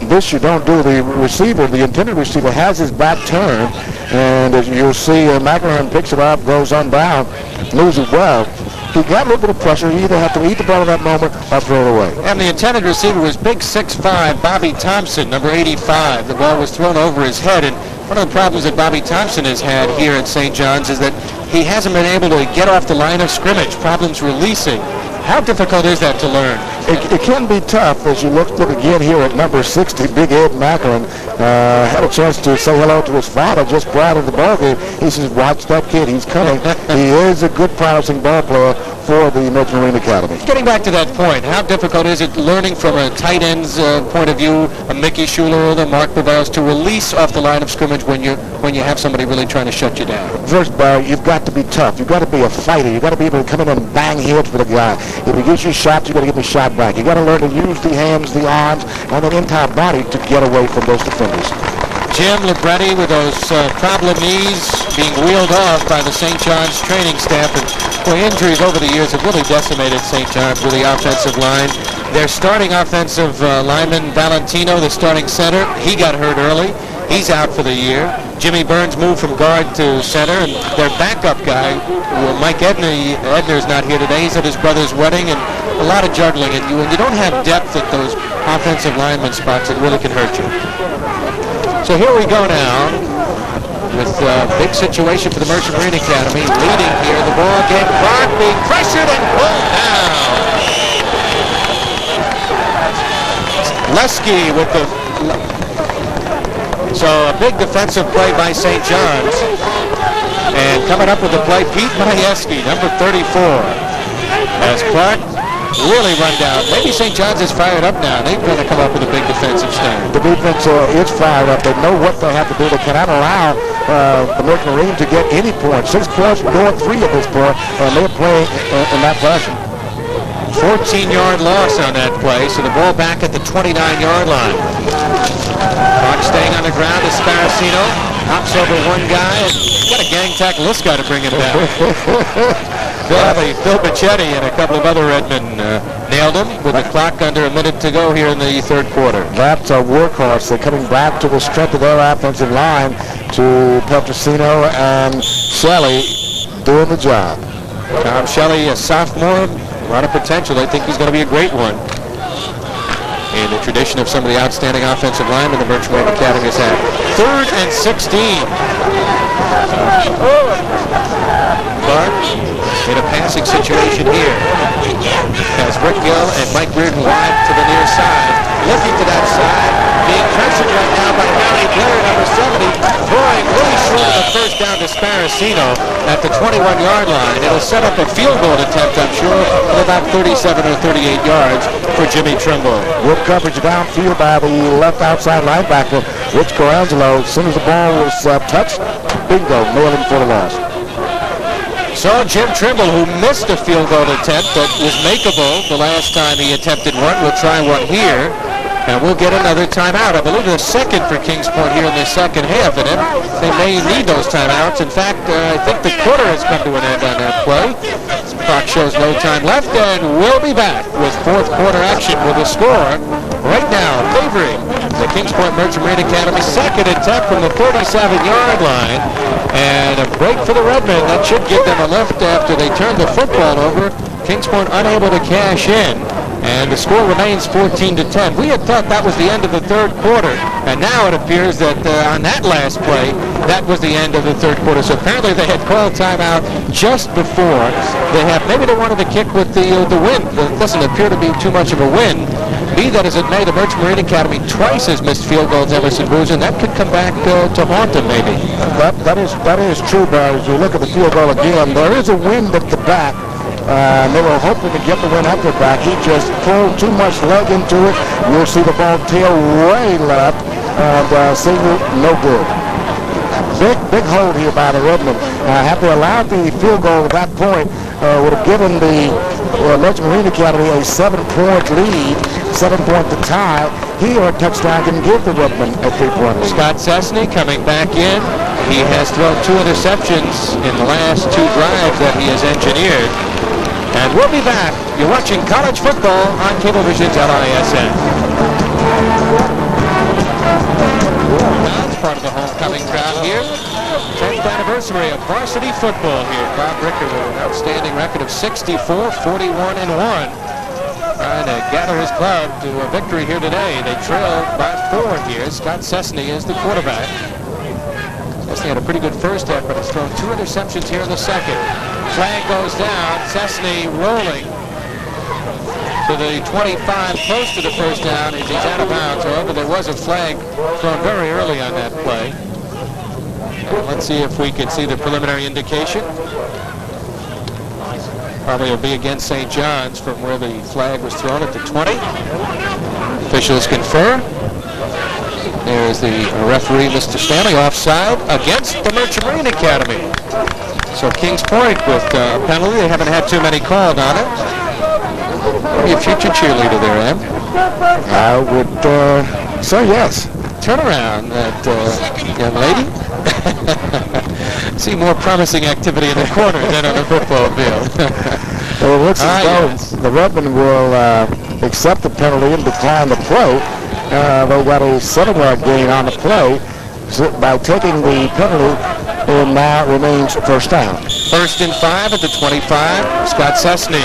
This you don't do. The receiver, the intended receiver, has his back turned, and as you'll see, McElwain picks it up, goes unbound, loses well. He got a little bit of pressure. He either have to eat the ball at that moment or throw it away. And the intended receiver was big 6'5", Bobby Thompson, number 85. The ball was thrown over his head, and one of the problems that Bobby Thompson has had here at St. John's is that he hasn't been able to get off the line of scrimmage, problems releasing. How difficult is that to learn? It can be tough as you look again here at number 60, Big Ed McElwain. Had a chance to say hello to his father just prior to the ball game. He says, watch that kid, he's coming. He is a good promising ball player for the American Marine Academy. Getting back to that point, how difficult is it learning from a tight end's point of view, a Mickey Schuler or the Mark Bavels, to release off the line of scrimmage when you have somebody really trying to shut you down? First, Barry, you've got to be tough. You've got to be a fighter. You've got to be able to come in and bang heads with a guy. If he gives you shots, you've got to give him a shot back. You've got to learn to use the hands, the arms, and the entire body to get away from those defenders. Jim Libretti with those problem knees being wheeled off by the St. John's training staff. And boy, injuries over the years have really decimated St. John's with the offensive line. Their starting offensive lineman, Valentino, the starting center, he got hurt early. He's out for the year. Jimmy Burns moved from guard to center, and their backup guy, Mike Edner's not here today. He's at his brother's wedding, and a lot of juggling. And when you don't have depth at those offensive lineman spots, it really can hurt you. So here we go now with a big situation for the Merchant Marine Academy. Leading here, the ball game clock being pressured and pulled down. Leske with the... So a big defensive play by St. John's. And coming up with the play, Pete Majewski, number 34. As Clark really run down. Maybe St. John's is fired up now. They're going to come up with a big defensive stand. The defense is fired up. They know what they have to do. They cannot allow the American Marine to get any points. 6 points, we're going 3 at this point, and they're playing in that fashion. 14-yard loss on that play, so the ball back at the 29-yard line. Clark staying on the ground as Sparacino hops over one guy and got a gang tackle. This guy to bring him down. Phil Mckinney and a couple of other Redmen nailed him with the clock under a minute to go here in the third quarter. That's a workhorse. They're coming back to the strength of their offensive line to Peltricino and Shelley doing the job. Tom Shelley, a sophomore, a lot of potential. I think he's going to be a great one. In the tradition of some of the outstanding offensive linemen the Merchant Marine Academy has had. 3rd and 16. Clark in a passing situation here. As Rick Gill and Mike Reardon wide to the near side. Looking to that side. Being pressured right now by Gary Blair, number 70. Throwing really short of the first down to Sparacino at the 21-yard line. It'll set up a field goal attempt, I'm sure, of about 37 or 38 yards for Jimmy Trimble. Good coverage downfield by the left outside linebacker, Rich Corangelo. As soon as the ball was touched, bingo, nailed him for the loss. So Jim Trimble, who missed a field goal attempt that was makeable the last time he attempted one, will try one here. And we'll get another timeout. I believe the second for Kings Point here in the second half. And they may need those timeouts. In fact, I think the quarter has come to an end on that play. shows no time left, and we'll be back with fourth quarter action with a score right now favoring the Kings Point Merchant Marine Academy. Second and 10 from the 37-yard line, and a break for the Redmen. That should give them a lift after they turn the football over. Kings Point unable to cash in, and the score remains 14-10. We had thought that was the end of the third quarter, and now it appears that on that last play, that was the end of the third quarter. So apparently they had called timeout just before they have. Maybe they wanted to kick with the wind. It doesn't appear to be too much of a win. Be that as it may, the Merchant Marine Academy twice has missed field goals ever since Boozer, and that could come back to haunt them maybe. That is true, but as you look at the field goal again, there is a wind at the back. They were hoping to get the win at the back. He just pulled too much leg into it. You'll see the ball tail way left, and single, no good. Big hold here by the Redmen. Had they allowed the field goal at that point, would have given the Merchant Marine Academy a 7-point lead, 7-point to tie. Here, a touchdown can give the Redmen a 3-pointer. Scott Cessny coming back in. He has thrown 2 interceptions in the last 2 drives that he has engineered. And we'll be back. You're watching college football on Cablevision's LISN. That's part of the homecoming crowd here. 10th anniversary of varsity football here. Bob Ricker with an outstanding record of 64, 41, and 1. Trying to gather his club to a victory here today. They trail by 4 here. Scott Cessny is the quarterback. Cessny had a pretty good first half, but has thrown 2 interceptions here in the second. Flag goes down. Cessny rolling to the 25, close to the first down as he's out of bounds. However, there was a flag thrown very early on that play. And let's see if we can see the preliminary indication. Probably will be against St. John's from where the flag was thrown at the 20. Officials confer. There's the referee, Mr. Stanley, offside against the Merchant Marine Academy. So Kings Point with a penalty. They haven't had too many called on it. Maybe a future cheerleader there, Em. I would say yes. Turn around, that young lady. See more promising activity in the corner than on the football field. Well, it looks as though the Redmen will accept the penalty and decline the play. They've got a 7-yard gain on the play. So by taking the penalty, and now remains first down. 1st and 5 at the 25. Scott Cessny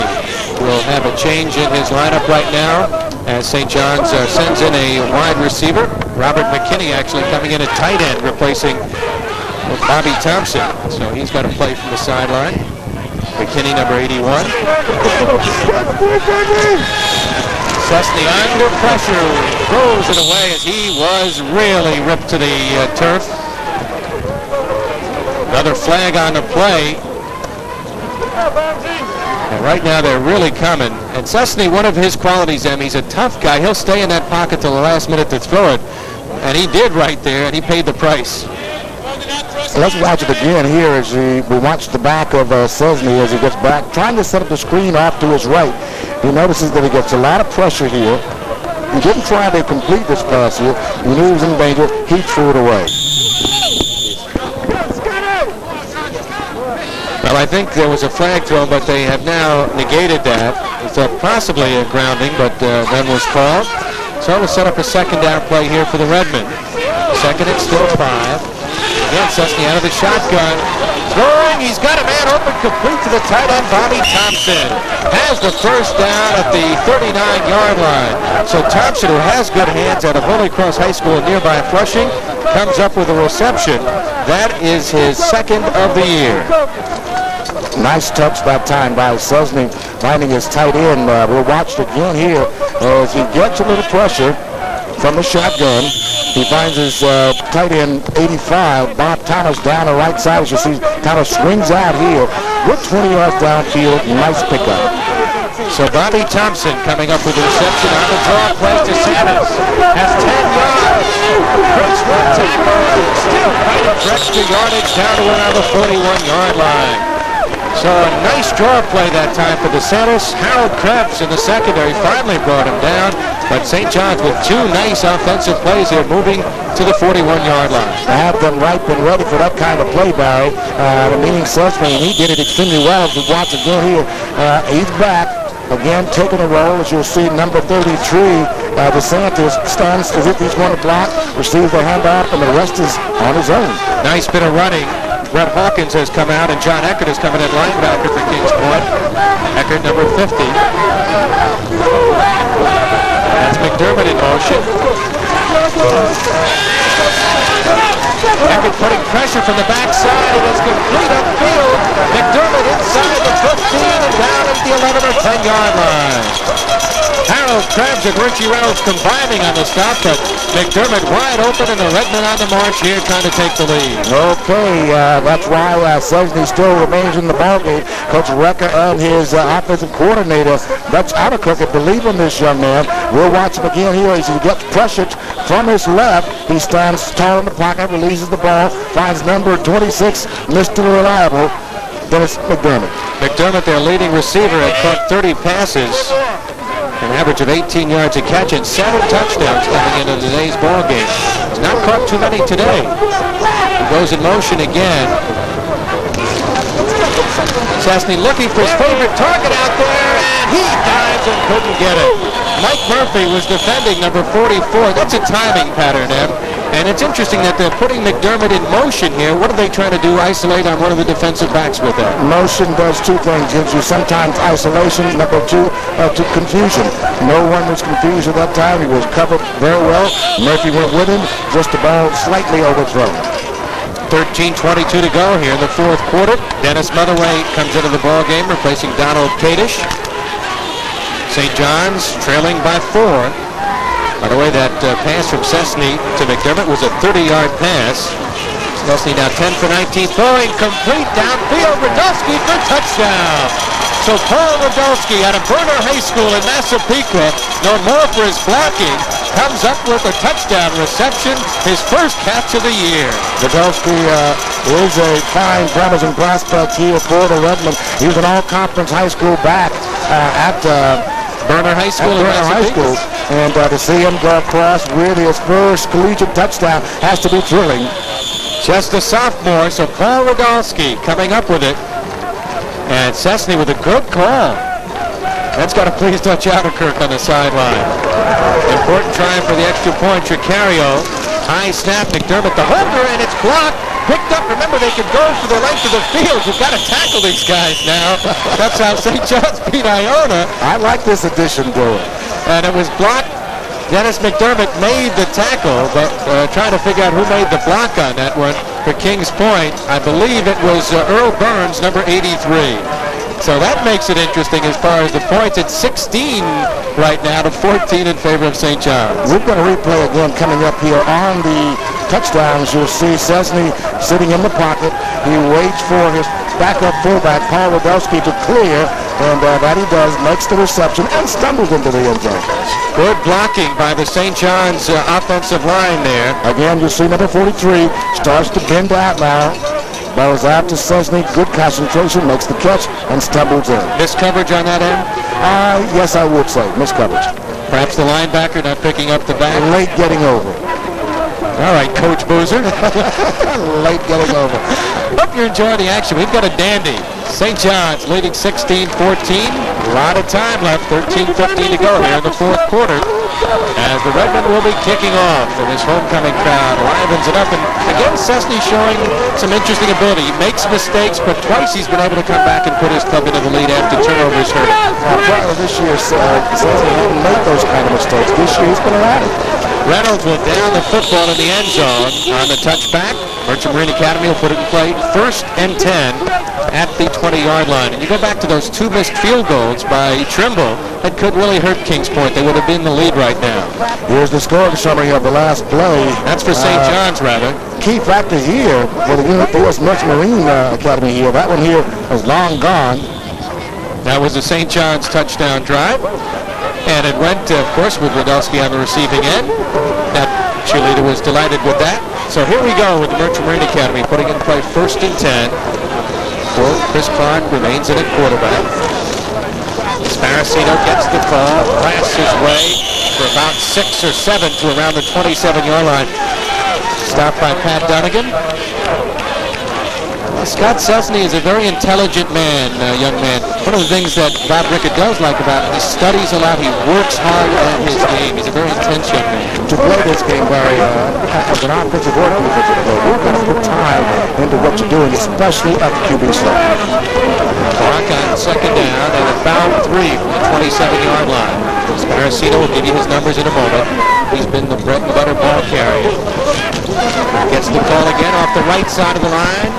will have a change in his lineup right now as St. John's sends in a wide receiver. Robert Mckinney actually coming in at tight end, replacing Bobby Thompson. So he's got to play from the sideline. McKinney, number 81. Cessny under pressure, throws it away as he was really ripped to the turf. Another flag on the play. And right now they're really coming. And Cessny, one of his qualities, he's a tough guy. He'll stay in that pocket till the last minute to throw it. And he did right there, and he paid the price. Let's watch it again here as we watch the back of Cessny as he gets back, trying to set up the screen off to his right. He notices that he gets a lot of pressure here. He didn't try to complete this pass here. He knew he was in danger. He threw it away. Well, I think there was a flag thrown, but they have now negated that. It's possibly a grounding, but then was called. So we'll set up a 2nd down play here for the Redmen. 2nd and still 5. Again, Cessny out of the shotgun. Throwing, he's got a man open, complete to the tight end, Bobby Thompson. Has the first down at the 39-yard line. So Thompson, who has good hands out of Holy Cross High School nearby Flushing, comes up with a reception. That is his 2nd of the year. Nice touch that time by Cessny, finding his tight end. We'll watch it again here as he gets a little pressure from the shotgun. He finds his tight end, 85, Bob Thomas, down the right side. As you see, Thomas swings out here with 20 yards downfield. Nice pickup. So Bobby Thompson coming up with a reception on the draw play to Sanders. Has 10 yards. Breaks one tackle. Still fighting for extra yardage down to around the 41-yard line. So a nice draw play that time for DeSantis. Harold Krebs in the secondary finally brought him down. But St. John's with 2 nice offensive plays here, moving to the 41-yard line. To have them ripe and ready for that kind of play, Barry. The meaning Sussman, he did it extremely well. As we watch again here, he's back. Again, taking a roll, as you'll see, number 33, DeSantis stands as if he's going to block, receives the handoff, and the rest is on his own. Nice bit of running. Brett Hawkins has come out, and John Eckert is coming in linebacker for Kings Point. Eckert, number 50. That's Mcdermott in motion. Eckert putting pressure from the backside. It is complete upfield. Mcdermott inside the 15 and down at the 11 or 10-yard line. Harold Krebs and Richie Reynolds combining on the stop, but Mcdermott wide open and the Redmen on the march here trying to take the lead. Okay, that's why Selzny still remains in the ballgame. Coach Recca and his offensive coordinator, Dutch Outerclicker, believe in this young man. We'll watch him again here as he gets pressured from his left. He stands tall in the pocket, releases the ball, finds number 26, Mr. Reliable, Dennis Mcdermott. Mcdermott, their leading receiver, had caught 30 passes. An average of 18 yards a catch and 7 touchdowns coming into today's ball game. He's not caught too many today. He goes in motion again. Chesney looking for his favorite target out there, and he dives and couldn't get it. Mike Murphy was defending number 44. That's a timing pattern, Em. And it's interesting that they're putting Mcdermott in motion here. What are they trying to do? Isolate on one of the defensive backs with that? Motion does two things. Gives you sometimes isolation. Number two, to confusion. No one was confused at that time. He was covered very well. Murphy went with him. Just the ball slightly overthrown. 13:22 to go here in the fourth quarter. Dennis Motherway comes into the ball game, replacing Donald Kadish. St. John's trailing by 4. By the way, that pass from Cessny to Mcdermott was a 30-yard pass. Cessny now 10 for 19, throwing complete downfield. Radulski for touchdown. So Paul Radulski out of Berner High School in Massapequa, known more for his blocking, comes up with a touchdown reception, his first catch of the year. Radulski is a fine, promising prospect here for the Redmen. He was an all-conference high school back at Berner High School in Massapequa. And to see him go across with his first collegiate touchdown has to be thrilling. Just a sophomore, so Paul Radulski coming up with it. And Cessny with a good call. That's got to please Dutch Outerkirk on the sideline. Important try for the extra point. Tricario, high snap, Mcdermott the holder, and it's blocked. Picked up. Remember, they could go for the length of the field. You've got to tackle these guys now. That's how St. John's beat Iona. I like this addition going. And it was blocked. Dennis Mcdermott made the tackle, but trying to figure out who made the block on that one for Kings Point. I believe it was Earl Burns, number 83. So that makes it interesting as far as the points. It's 16 right now to 14 in favor of St. John's. We've got a replay again coming up here on the touchdowns. You'll see Cessny sitting in the pocket. He waits for his backup fullback, Paul Radulski, to clear, and that he does, makes the reception and stumbles into the end zone. Good blocking by the St. John's offensive line there. Again, you'll see number 43 starts to bend out now. Ball's out to Cessny, good concentration, makes the catch, and stumbles in. Missed coverage on that end? Yes, I would say, missed coverage. Perhaps the linebacker not picking up the back. Late getting over. All right, Coach Boozer. Late getting over. Hope you're enjoying the action. We've got a dandy. St. John's leading 16-14. A lot of time left, 13:15 to go here in the fourth quarter. As the Redmen will be kicking off, and this homecoming crowd livens it up. And again, Cessny showing some interesting ability. He makes mistakes, but twice he's been able to come back and put his club into the lead after turnovers hurt him. Prior to this year, Cessny hadn't made those kind of mistakes. This year he's been around it. Reynolds will down the football in the end zone on the touchback. Merchant Marine Academy will put it in play 1st and 10 at the 20-yard line. And you go back to those 2 missed field goals by Trimble that could really hurt Kings Point. They would have been in the lead right now. Here's the scoring summary of the last play. That's for St. John's, rather. Key factor here for the U.S. Merchant Marine Academy here. That one here is long gone. That was a St. John's touchdown drive. And it went, of course, with Radulski on the receiving end. That cheerleader was delighted with that. So here we go with the Merchant Marine Academy putting in play 1st and 10. Chris Clark remains in at quarterback. Sparacino gets the call, blasts his way for about 6 or 7 to around the 27-yard line. Stopped by Pat Dunnigan. Scott Selzny is a very intelligent man, young man. One of the things that Bob Rickett does like about him, he studies a lot, he works hard at his game. He's a very intense young man. To play this game, Barry, as an offensive or defensive player, you've got to put time into what you're doing, especially at the QB slot. Clock on second down and about 3 from the 27-yard line. Sparacino will give you his numbers in a moment. He's been the bread and butter ball carrier. Gets the call again off the right side of the line.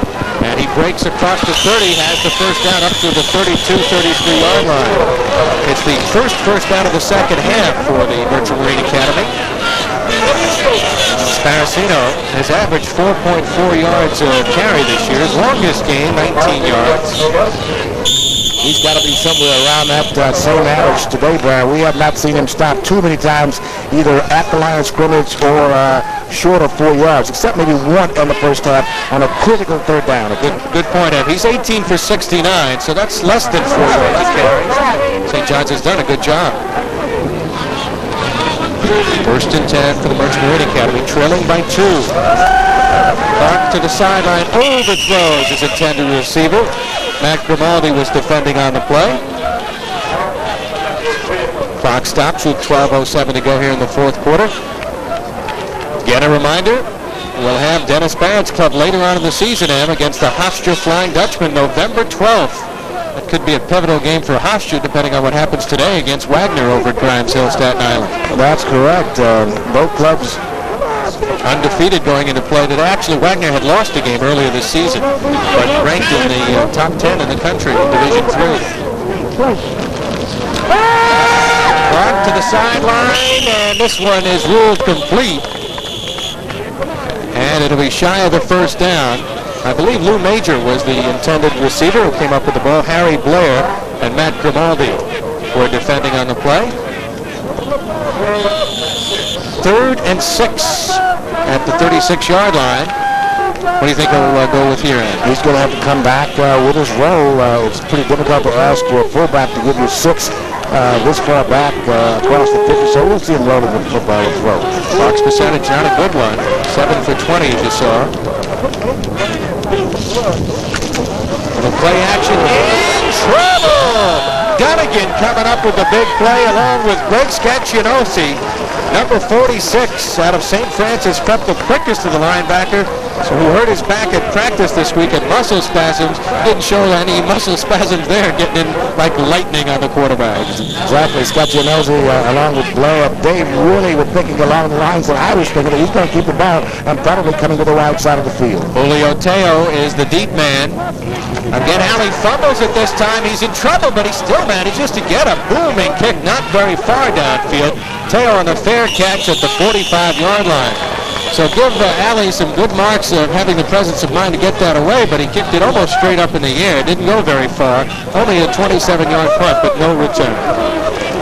And he breaks across the 30, has the first down up to the 32, 33-yard line. It's the first down of the second half for the Merchant Marine Academy. Sparacino has averaged 4.4 yards a carry this year. His longest game, 19 yards. He's got to be somewhere around that same average today, Brian. We have not seen him stop too many times, either at the line of scrimmage or short of 4 yards, except maybe one in the first half on a critical third down. Good point, Ev. He's 18 for 69, so that's less than 4 yards a carry. St. John's has done a good job. First and 10 for the Merchant Marine Academy, trailing by 2. Back to the sideline, overthrows his intended receiver. Mcdermott was defending on the play. Clock stops with 12:07 to go here in the fourth quarter. Again, a reminder, we'll have Dennis Barrett's club later on in the season, against the Hofstra Flying Dutchman, November 12th. That could be a pivotal game for Hofstra, depending on what happens today against Wagner over at Grimes Hill, Staten Island. That's correct. Both clubs undefeated going into play today. Actually, Wagner had lost a game earlier this season, but ranked in the top 10 in the country in Division III. Clock to the sideline, and this one is ruled complete. And it'll be shy of the first down. I believe Lou Major was the intended receiver who came up with the ball. Harry Blair and Matt Grimaldi were defending on the play. 3rd and 6 at the 36-yard line. What do you think he'll go with here, Ed? He's going to have to come back with his roll. It's pretty difficult to ask for a fullback to give you 6 this far back across the 50, so we'll see him loaded with football and throw. Fox percentage, not a good one. 7 for 20, as you saw. Little play action in trouble! Dunnigan coming up with the big play along with Greg Scacchinosi. Number 46 out of St. Francis crept the quickest to the linebacker. So who hurt his back at practice this week at muscle spasms. Didn't show any muscle spasms there, getting in like lightning on the quarterback. Exactly. Scacchinosi along with Blair. Dave really was thinking along the lines that I was thinking. He's going to keep the ball and probably coming to the right side of the field. Julio Teo is the deep man. Again, Alley fumbles at this time. He's in trouble, but he still manages to get a booming kick not very far downfield. Teo on a fair catch at the 45-yard line. So give Alley some good marks of having the presence of mind to get that away, but he kicked it almost straight up in the air. Didn't go very far. Only a 27-yard punt, but no return.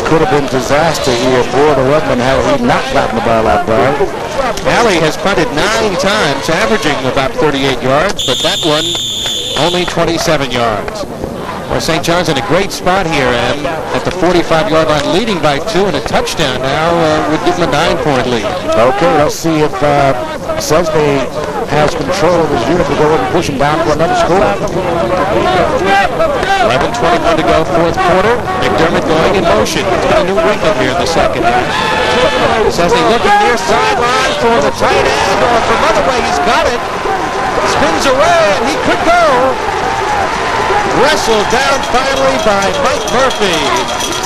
Could have been disaster here for the Redmen had he not gotten the ball out there. Alley has punted 9 times, averaging about 38 yards, but that one only 27 yards. Well, St. John's in a great spot here, at the 45-yard line, leading by 2 and a touchdown now would give them a 9-point lead. Okay, let's see if Selzny has control of his unit to go over and push him down for another score. 11:21 to go, fourth quarter. Mcdermott going in motion. It's got a new wrinkle here in the second half. Selzny looking near sideline for the tight end, or from other way, he's got it. Spins away, and he could go. Wrestled down finally by Mike Murphy.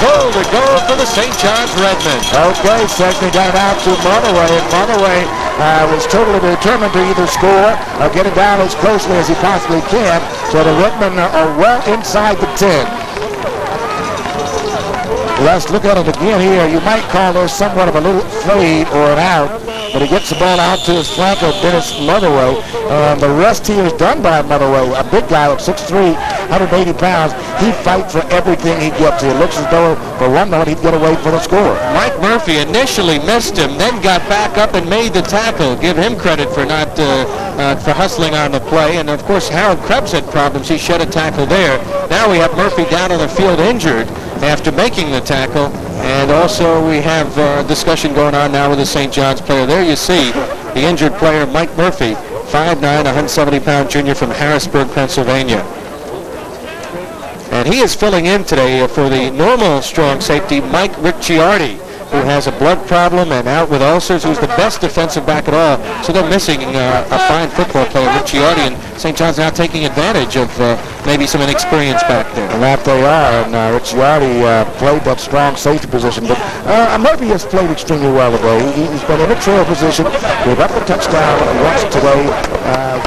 Goal to go for the St. John's Redmen. Okay, Selzny got out to Monterey, and Monterey was totally determined to either score or get it down as closely as he possibly can. So the Redmen are well inside the 10. Let's look at it again here. You might call this somewhat of a little fade or an out, but he gets the ball out to his flanker, Dennis Motherwell. The rest here is done by Motherwell, a big guy of 6'3", 180 pounds. He fights for everything he gets. It looks as though for one moment he'd get away for the score. Mike Murphy initially missed him, then got back up and made the tackle. Give him credit for not for hustling on the play. And of course, Harold Krebs had problems. He shed a tackle there. Now we have Murphy down on the field injured after making the tackle. And also we have discussion going on now with the St. John's player. There you see the injured player Mike Murphy, 5'9", 170-pound junior from Harrisburg, Pennsylvania. And he is filling in today for the normal strong safety Mike Ricciardi, who has a blood problem and out with ulcers, who's the best defensive back at all. So they're missing a fine football player, Ricciardi, and St. John's now taking advantage of maybe some inexperience back there. And that they are, and Ricciardi played that strong safety position, but Murphy has played extremely well today. He's been in a trail position, gave up a touchdown once today,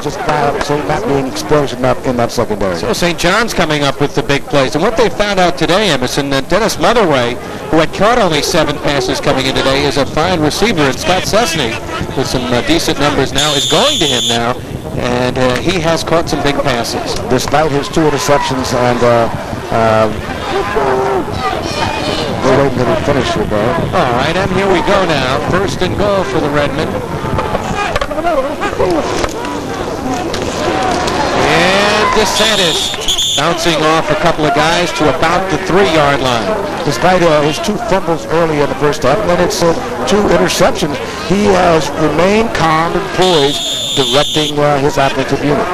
just by not being exposed enough in that secondary. So St. John's coming up with the big plays, and what they found out today, Emerson, that Dennis Motherway, who had caught only 7 passes coming in today, is a fine receiver, and Scott Sesney, with some decent numbers now, is going to him now, and he has caught some big passes. Despite his 2 interceptions, and we're waiting till he finish here, bro. All right, and here we go now. 1st and goal for the Redmen. And DeSantis bouncing off a couple of guys to about the 3-yard line. Despite his 2 fumbles early in the first half, and then it's 2 interceptions, he has remained calm and poised, directing his offensive unit.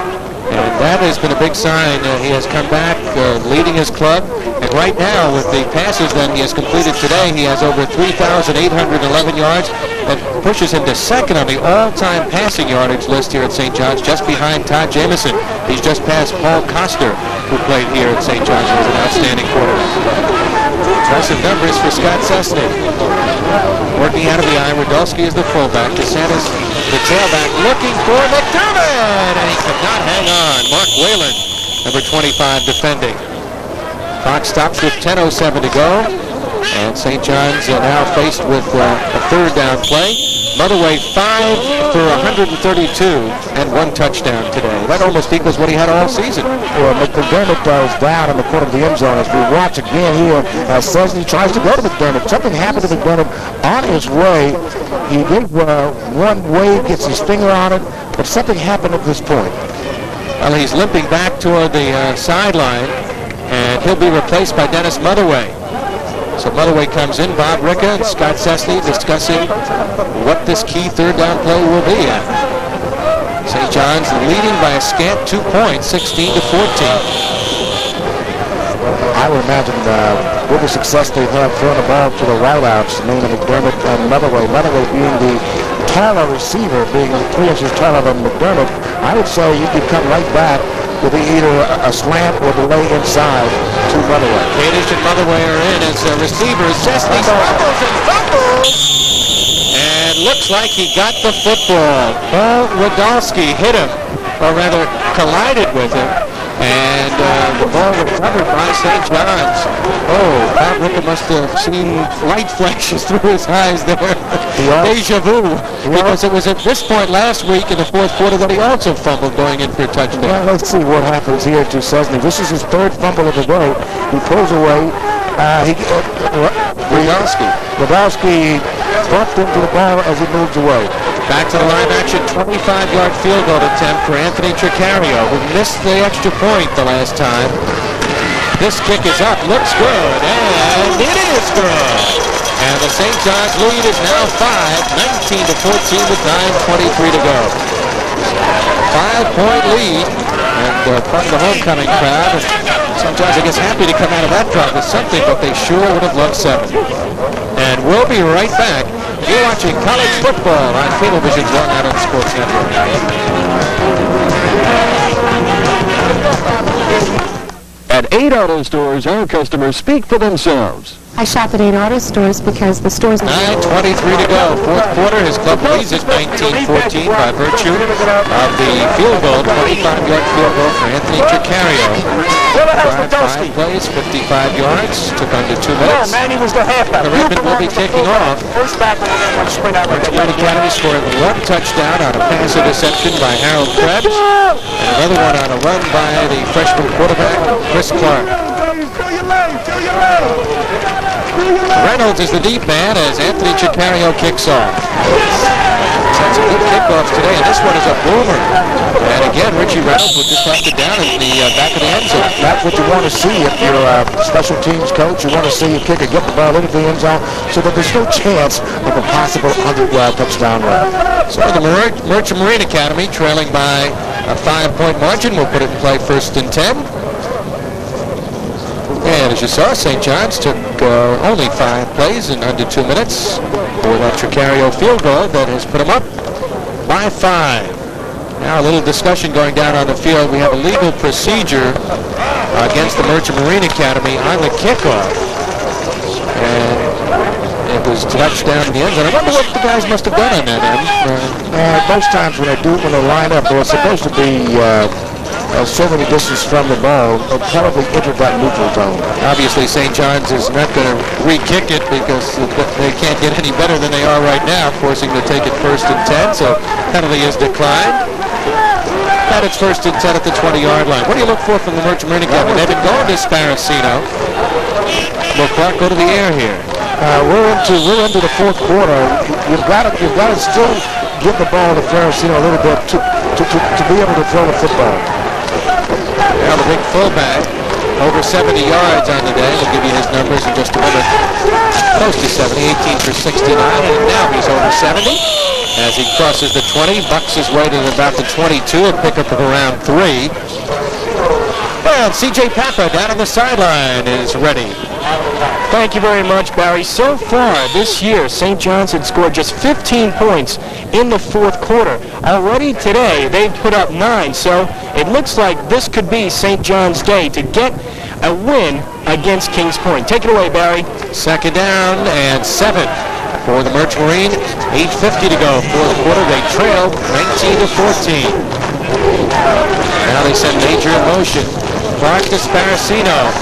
And that has been a big sign. He has come back leading his club. And right now, with the passes that he has completed today, he has over 3,811 yards. That pushes him to 2nd on the all-time passing yardage list here at St. John's, just behind Todd Jamison. He's just passed Paul Coster, who played here at St. John's and was an outstanding quarterback. Impressive numbers for Scott Sesney. Working out of the eye, Radulski is the fullback. DeSantis, the tailback, looking for Mcdermott, and he could not hang on. Mark Whalen, number 25, defending. Clock stops with 10:07 to go, and St. John's now faced with a 3rd down play. Motherway 5 for 132 and 1 touchdown today. That almost equals what he had all season. Well, Mcdermott is down in the corner of the end zone. As we watch again here, Sesney tries to go to Mcdermott. Something happened to Mcdermott on his way. He did one wave, gets his finger on it, but something happened at this point. Well, he's limping back toward the sideline, and he'll be replaced by Dennis Motherway. So Motherway comes in, Bob Ricca and Scott Sesney discussing what this key 3rd down play will be at. St. John's leading by a scant 2 points, 16-14. I would imagine with the success they've had throwing the ball to the wideouts, namely Mcdermott and Motherway. Motherway being the taller receiver, being 3 inches taller than Mcdermott, I would say you could come right back with either a slant or delay inside to Motherway. Kadish and Motherway are in as receivers. Sesney fumbles and fumbles, and looks like he got the football. Well, Radulski hit him, or rather collided with him, and the ball recovered by St. John's. Oh, Bob Ricca must have seen light flashes through his eyes there. Deja vu, because it was at this point last week in the 4th quarter that he also fumbled going in for a touchdown. Well, let's see what happens here to Sesney. This is his 3rd fumble of the day. He pulls away. Radulski bumped into the ball as he moves away. Back to the live action 25-yard field goal attempt for Anthony Tricario, who missed the extra point the last time. This kick is up, looks good, and it is good. And the St. John's lead is now 19-14 with 9:23 to go. 5-point lead, and part of the homecoming crowd. St. John's, I guess, happy to come out of that crowd with something, but they sure would have loved 7. And we'll be right back. You're watching college football on Cablevision's Long Island Sports Network. At 8 auto stores, our customers speak for themselves. I shop at 8 auto stores because the stores... 9:23 to go. 4th quarter, his club leads at 19-14 by virtue of the field goal, 25-yard field goal for Anthony Tricario. 5 plays, 55 yards, took under 2 minutes. The Redmen will be kicking off. Young Academy scoring 1 touchdown on a pass interception by Harold Krebs, and another one on a run by the freshman quarterback, Chris Clark. Reynolds is the deep man as Anthony Tricario kicks off. Some good kickoffs today, and this one is a boomer. And again, Richie Reynolds will just have to down in the back of the end zone. That's what you want to see if you're a special teams coach. You want to see your kicker get the ball into the end zone so that there's no chance of a possible underground touchdown run. So the Merchant Marine Academy, trailing by a 5-point margin, will put it in play 1st and 10. And as you saw, St. John's took only 5 plays in under 2 minutes for that Tricario field goal that has put them up by 5. Now a little discussion going down on the field. We have a legal procedure against the Merchant Marine Academy on the kickoff. And it was touched down in the end zone. I wonder what the guys must have done on that end. Most times when they line up, they're supposed to be so many distance from the ball, they'll probably enter that neutral zone. Obviously, St. John's is not going to re-kick it because they can't get any better than they are right now, forcing to take it 1st and 10, so penalty is declined. And it's 1st and 10 at the 20-yard line. What do you look for from the Merchant Marine Academy? They've been going to Sparacino. Will Clark go to the air here? We're into the 4th quarter. You've got to still give the ball to Sparacino a little bit to be able to throw the football. Now the big fullback, over 70 yards on the day. We'll give you his numbers in just a minute. Close to 70, 18 for 69, and now he's over 70. As he crosses the 20, bucks his way to about the 22, a pickup of around 3. And C.J. Papa down on the sideline is ready. Thank you very much, Barry. So far this year, St. John's had scored just 15 points in the 4th quarter. Already today, they've put up 9, so it looks like this could be St. John's day to get a win against Kings Point. Take it away, Barry. 2nd down and 7 for the Merchant Marine. 8:50 to go. 4th quarter, they trailed 19-14. Now they send Major in motion. Clark to Sparacino.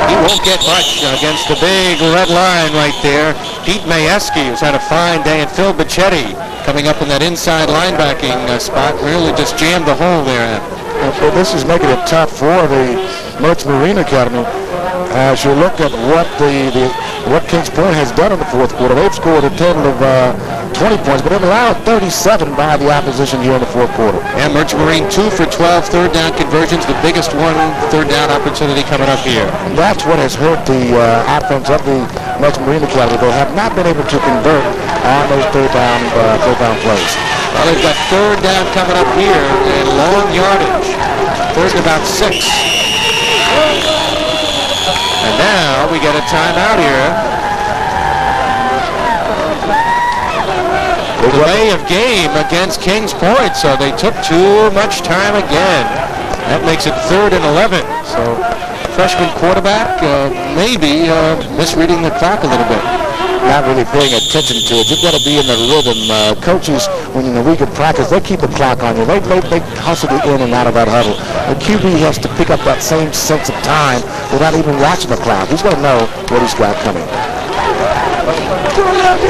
He won't get much against the big red line right there. Pete Majewski, who's had a fine day, and Phil Bichetti coming up in that inside linebacking spot, really just jammed the hole there. So this is making it tough for the Merchant Marine Academy. As you look at what Kings Point has done in the 4th quarter, they've scored a total of 20 points, but they've allowed 37 by the opposition here in the 4th quarter. And Merchant Marine 2 for 12 third down conversions, the biggest one third down opportunity coming up here. That's what has hurt the offense of the Merchant Marine Academy. They have not been able to convert on those third down plays. Well, they've got third down coming up here and long yardage. 3rd and about 6. And now we get a timeout here. Delay of game against Kings Point, so they took too much time again. That makes it 3rd and 11. So freshman quarterback maybe misreading the clock a little bit. Not really paying attention to it. You've got to be in the rhythm. Coaches, when in the week of practice, they keep the clock on you. They hustle you in and out of that huddle. The QB has to pick up that same sense of time without even watching the clock. He's going to know what he's got coming.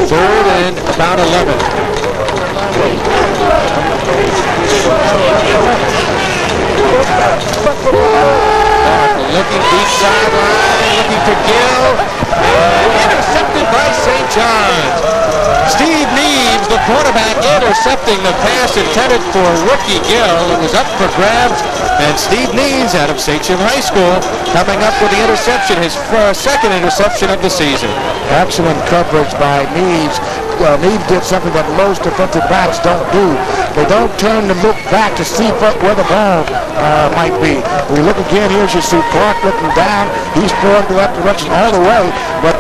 3rd and about 11. Looking deep sideline, looking for Gill. Intercepted by St. John's. Steve Neves, the quarterback, intercepting the pass intended for rookie Gill. It was up for grabs, and Steve Neves out of St. Jim High School coming up with the interception, his 2nd interception of the season. Excellent coverage by Neves. Neves did something that most defensive backs don't do. They don't turn to look back to see where the ball might be. We look again here, you see Clark looking down. He's throwing to that direction all the way, but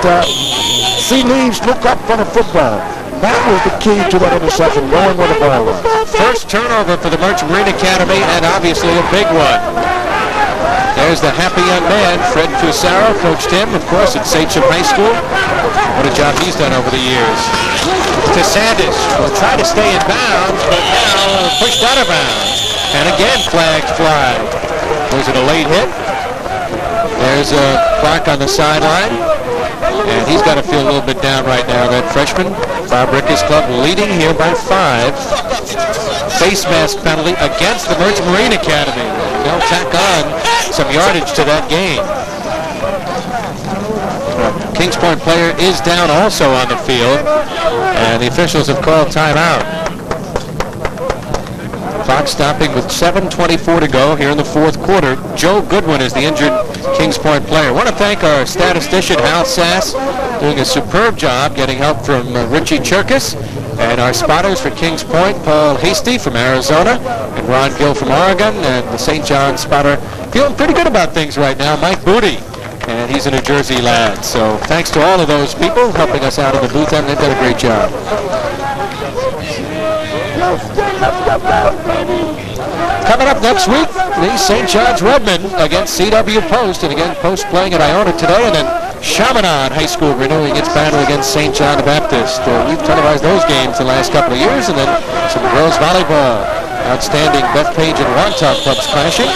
see Neves look up for the football. That was the key to that interception, knowing where the ball was. First turnover for the Merchant Marine Academy, and obviously a big one. There's the happy young man, Fred Fusaro, coached him, of course, at St. Jim High School. What a job he's done over the years. To Sanders, will try to stay in bounds, but now pushed out of bounds. And again, flags fly. Was it a late hit? There's a Clark on the sideline. And he's got to feel a little bit down right now. That freshman, Bob Ricker's club, leading here by 5. Face mask penalty against the Merchant Marine Academy. They'll tack on some yardage to that game. Kings Point player is down also on the field, and the officials have called timeout. Clock stopping with 7:24 to go here in the fourth quarter. Joe Goodwin is the injured Kings Point player. I want to thank our statistician, Hal Sass, doing a superb job getting help from Richie Cherkis, and our spotters for Kings Point, Paul Hasty from Arizona and Ron Gill from Oregon, and the St. John spotter feeling pretty good about things right now, Mike Booty, and he's a New Jersey lad. So thanks to all of those people helping us out in the booth, and they've done a great job. Coming up next week, the St. John's Redmen against C.W. Post, and again, Post playing at Iona today, and then Chaminade High School renewing its battle against St. John the Baptist. We've televised those games the last couple of years, and then some girls volleyball. Outstanding Bethpage and Wantagh clubs clashing.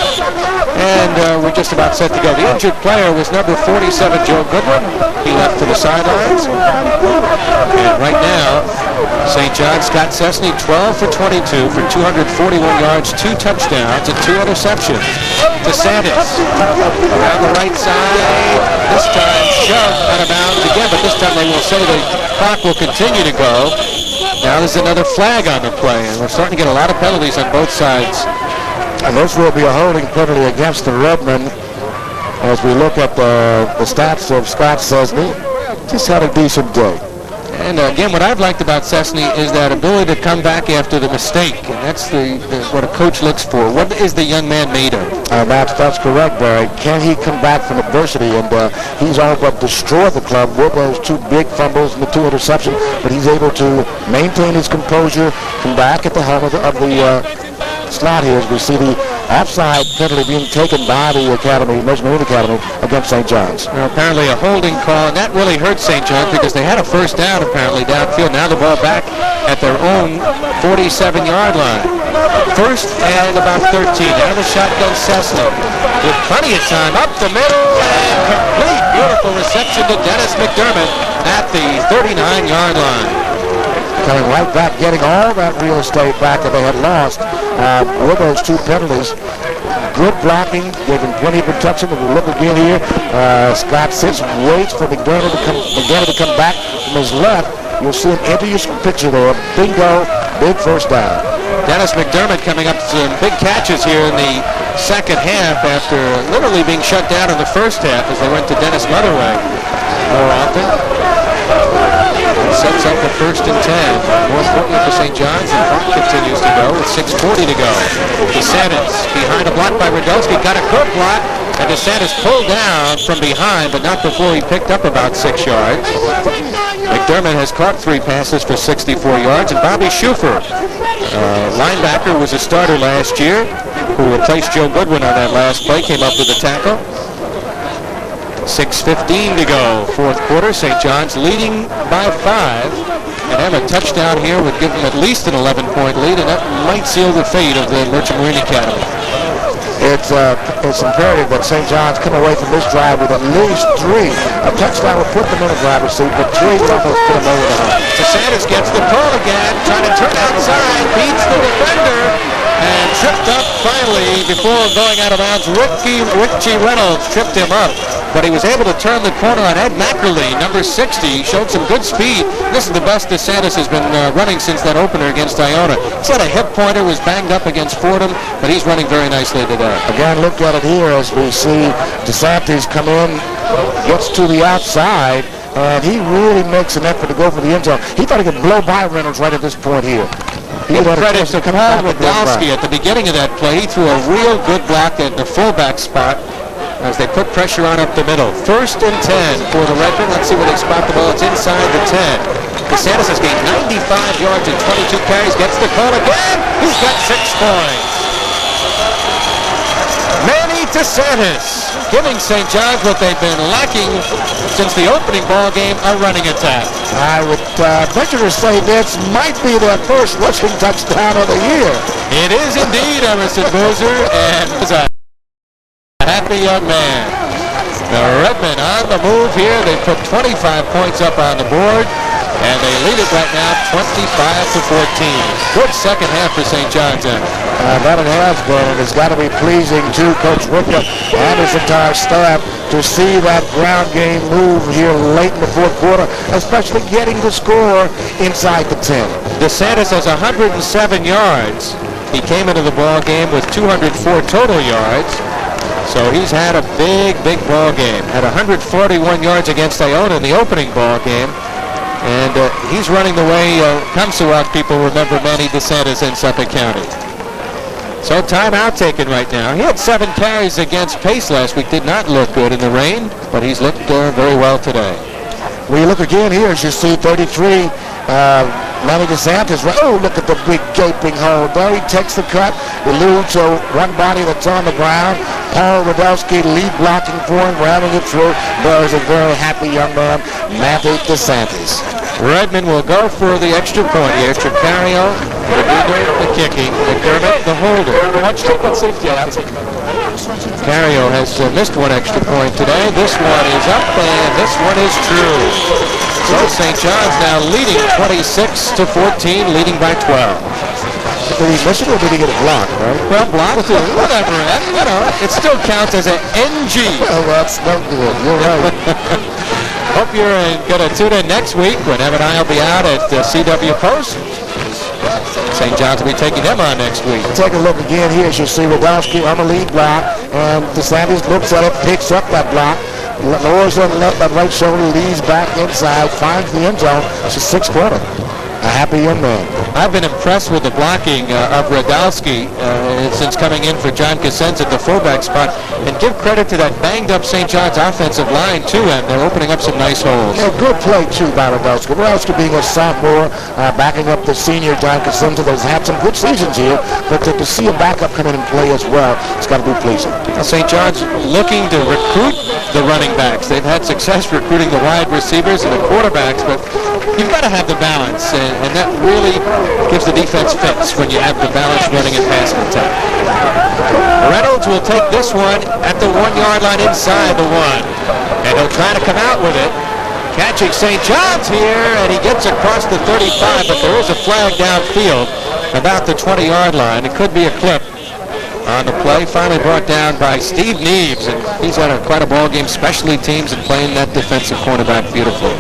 And we're just about set to go. The injured player was number 47, Joe Goodwin. He left for the sidelines. And right now, St. John, Scott Cessny, 12 for 22 for 241 yards, 2 touchdowns, and 2 interceptions. DeSantis around the right side. This time shoved out of bounds again, but this time they will say the clock will continue to go. Now there's another flag on the play, and we're starting to get a lot of penalties on both sides. And this will be a holding penalty against the Redmen as we look at the stats of Scott Cessny. Just had a decent day. And again, what I've liked about Cessny is that ability to come back after the mistake, and that's what a coach looks for. What is the young man made of? That's correct, Barry. Can he come back from adversity? And he's all but destroyed the club with those 2 big fumbles and the 2 interceptions, but he's able to maintain his composure, come back at the helm of the slot here as we see the offside penalty being taken by the Academy, Marine Academy, against St. John's. Well, apparently a holding call, and that really hurt St. John's because they had a first down apparently downfield. Now the ball back at their own 47-yard line. First and about 13. Now the shotgun Cessny with plenty of time up the middle, and complete beautiful reception to Dennis Mcdermott at the 39-yard line. Coming right back, getting all that real estate back that they had lost with those 2 penalties. Good blocking, gave him plenty of protection. If we look again here, Scott sits, waits for McDermott to come back from his left. You'll see him enter your picture there. Bingo, big first down. Dennis Mcdermott coming up some big catches here in the second half after literally being shut down in the first half as they went to Dennis Motherway more often. Sets up the 1st and 10. More importantly for St. John's, the clock continues to go with 6:40 to go. DeSantis behind a block by Radulski, got a good block, and DeSantis pulled down from behind, but not before he picked up about 6 yards. McDermott has caught 3 passes for 64 yards, and Bobby Schufer, linebacker, was a starter last year, who replaced Joe Goodwin on that last play, came up with a tackle. 6:15 to go, fourth quarter. St. John's leading by 5, and have a touchdown here would give them at least an 11-point lead, and that might seal the fate of the Merchant Marine Academy. It's imperative that St. John's come away from this drive with at least 3. A touchdown will put them in the driver's seat, but 3 will almost put them over the hump. DeSantis gets the pull again, trying to turn outside, beats the defender, and tripped up finally before going out of bounds. Richie Reynolds tripped him up, but he was able to turn the corner on Ed Mackerly, number 60. He showed some good speed. This is the best DeSantis has been running since that opener against Iona. He's had a hip pointer, was banged up against Fordham, but he's running very nicely today. Again, look at it here as we see DeSantis come in, gets to the outside, and he really makes an effort to go for the end zone. He thought he could blow by Reynolds right at this point here. Give credit to Paul Radulski at the beginning of that play. He threw a real good block at the fullback spot as they put pressure on up the middle. 1st and 10 for the Redmen. Let's see where they spot the ball. It's inside the 10. DeSantis has gained 95 yards and 22 carries. Gets the call again. He's got 6 points. Manny DeSantis giving St. John's what they've been lacking since the opening ball game, a running attack. I would venture to say this might be their first rushing touchdown of the year. It is indeed, Emerson Boozer, and is a happy young man. The Redmen on the move here. They put 25 points up on the board, and they lead it right now 25-14. Good second half for St. John's. That it has been, and it's got to be pleasing to Coach Rooker and his entire staff to see that ground game move here late in the fourth quarter, especially getting the score inside the 10. DeSantis has 107 yards He came into the ball game with 204 total yards. So he's had a big ball game. Had 141 yards against Iona in the opening ball game. And he's running the way Comstock people remember Manny DeSantis in Suffolk County. So timeout taken right now. He had 7 carries against Pace last week. Did not look good in the rain, but he's looked very well today. We look again here as you see 33. Manny DeSantis. Oh, look at the big gaping hole. There he takes the cut. Eludes one body that's on the ground. Paul Radowski lead blocking for him, ramming it through. There's a very happy young man, Manny DeSantis. Redmond will go for the extra point here. Tricario, the kicking, McDermott, the holder. Tricario has missed one extra point today. This one is up, and this one is true. So St. John's now leading 26-14, leading by 12. Did he miss it or did he get a block, right? Well, blocked too. Whatever. It still counts as an NG. Well, that's no good. You're right. Hope you're going to tune in next week when Evan and I will be out at CW Post. St. John's will be taking them on next week. Take a look again here as you see Radowski on the lead block, and DeSantis looks at it, picks up that block, lowers on the left, that right shoulder, leads back inside, finds the end zone. It's a 6-quarter. A happy young man. I've been impressed with the blocking of Radowski since coming in for John Cosenza at the fullback spot, and give credit to that banged-up St. John's offensive line, too, and they're opening up some nice holes. Yeah, good play, too, by Radowski. Radowski being a sophomore, backing up the senior John Cosenza, that's had some good seasons here, but to see a backup come in and play as well, it's got to be pleasing. Now, St. John's looking to recruit the running backs. They've had success recruiting the wide receivers and the quarterbacks, but you've got to have the balance, and that really gives the defense fits when you have the balance running and passing attack. Reynolds will take this one at the 1-yard line inside the 1, and he'll try to come out with it. Catching St. John's here, and he gets across the 35, but there is a flag downfield about the 20-yard line. It could be a clip on the play. Finally brought down by Steve Neves, and he's had quite a ball game, specialty teams, and playing that defensive cornerback beautifully.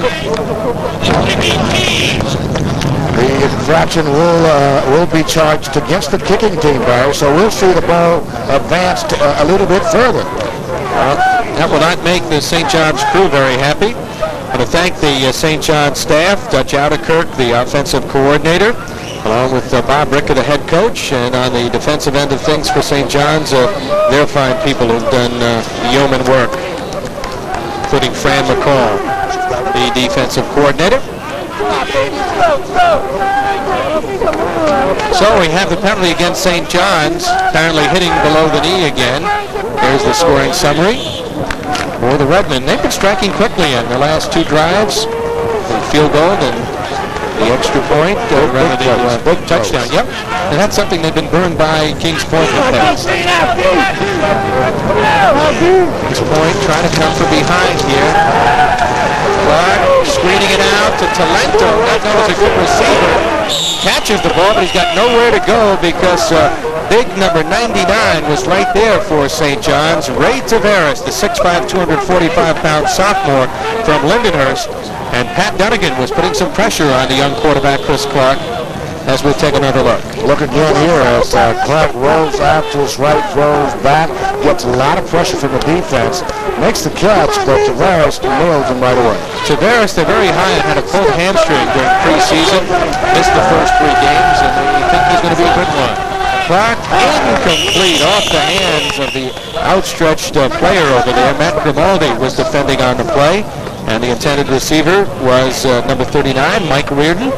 The infraction will be charged against the kicking team, Barrett, so we'll see the ball advanced a little bit further. That will not make the St. John's crew very happy. I want to thank the St. John's staff, Dutch Ouderkirk, the offensive coordinator, along with Bob Ricker, the head coach, and on the defensive end of things for St. John's, they're fine people who've done yeoman work, including Fran McCall, the defensive coordinator. So we have the penalty against St. John's, apparently hitting below the knee again. There's the scoring summary for the Redmen. They've been striking quickly in the last 2 drives. The field goal and the extra point, rather the big touchdown. Yep, and that's something they've been burned by Kings Point in the past. Kings Point trying to come from behind here. Clark screening it out to Talento. That was a good receiver. Catches the ball, but he's got nowhere to go because big number 99 was right there for St. John's. Ray Tavares, the 6'5", 245-pound sophomore from Lindenhurst. And Pat Dunnigan was putting some pressure on the young quarterback, Chris Clark, as we'll take another look. Look again here as Clark rolls out to his right, throws back, gets a lot of pressure from the defense, makes the catch, but Tavares nails him right away. Tavares, they're very high and had a pulled hamstring during preseason, missed the first 3 games, and we think he's going to be a good one. Clark incomplete off the hands of the outstretched player over there. Matt Grimaldi was defending on the play, and the intended receiver was number 39, Mike Reardon.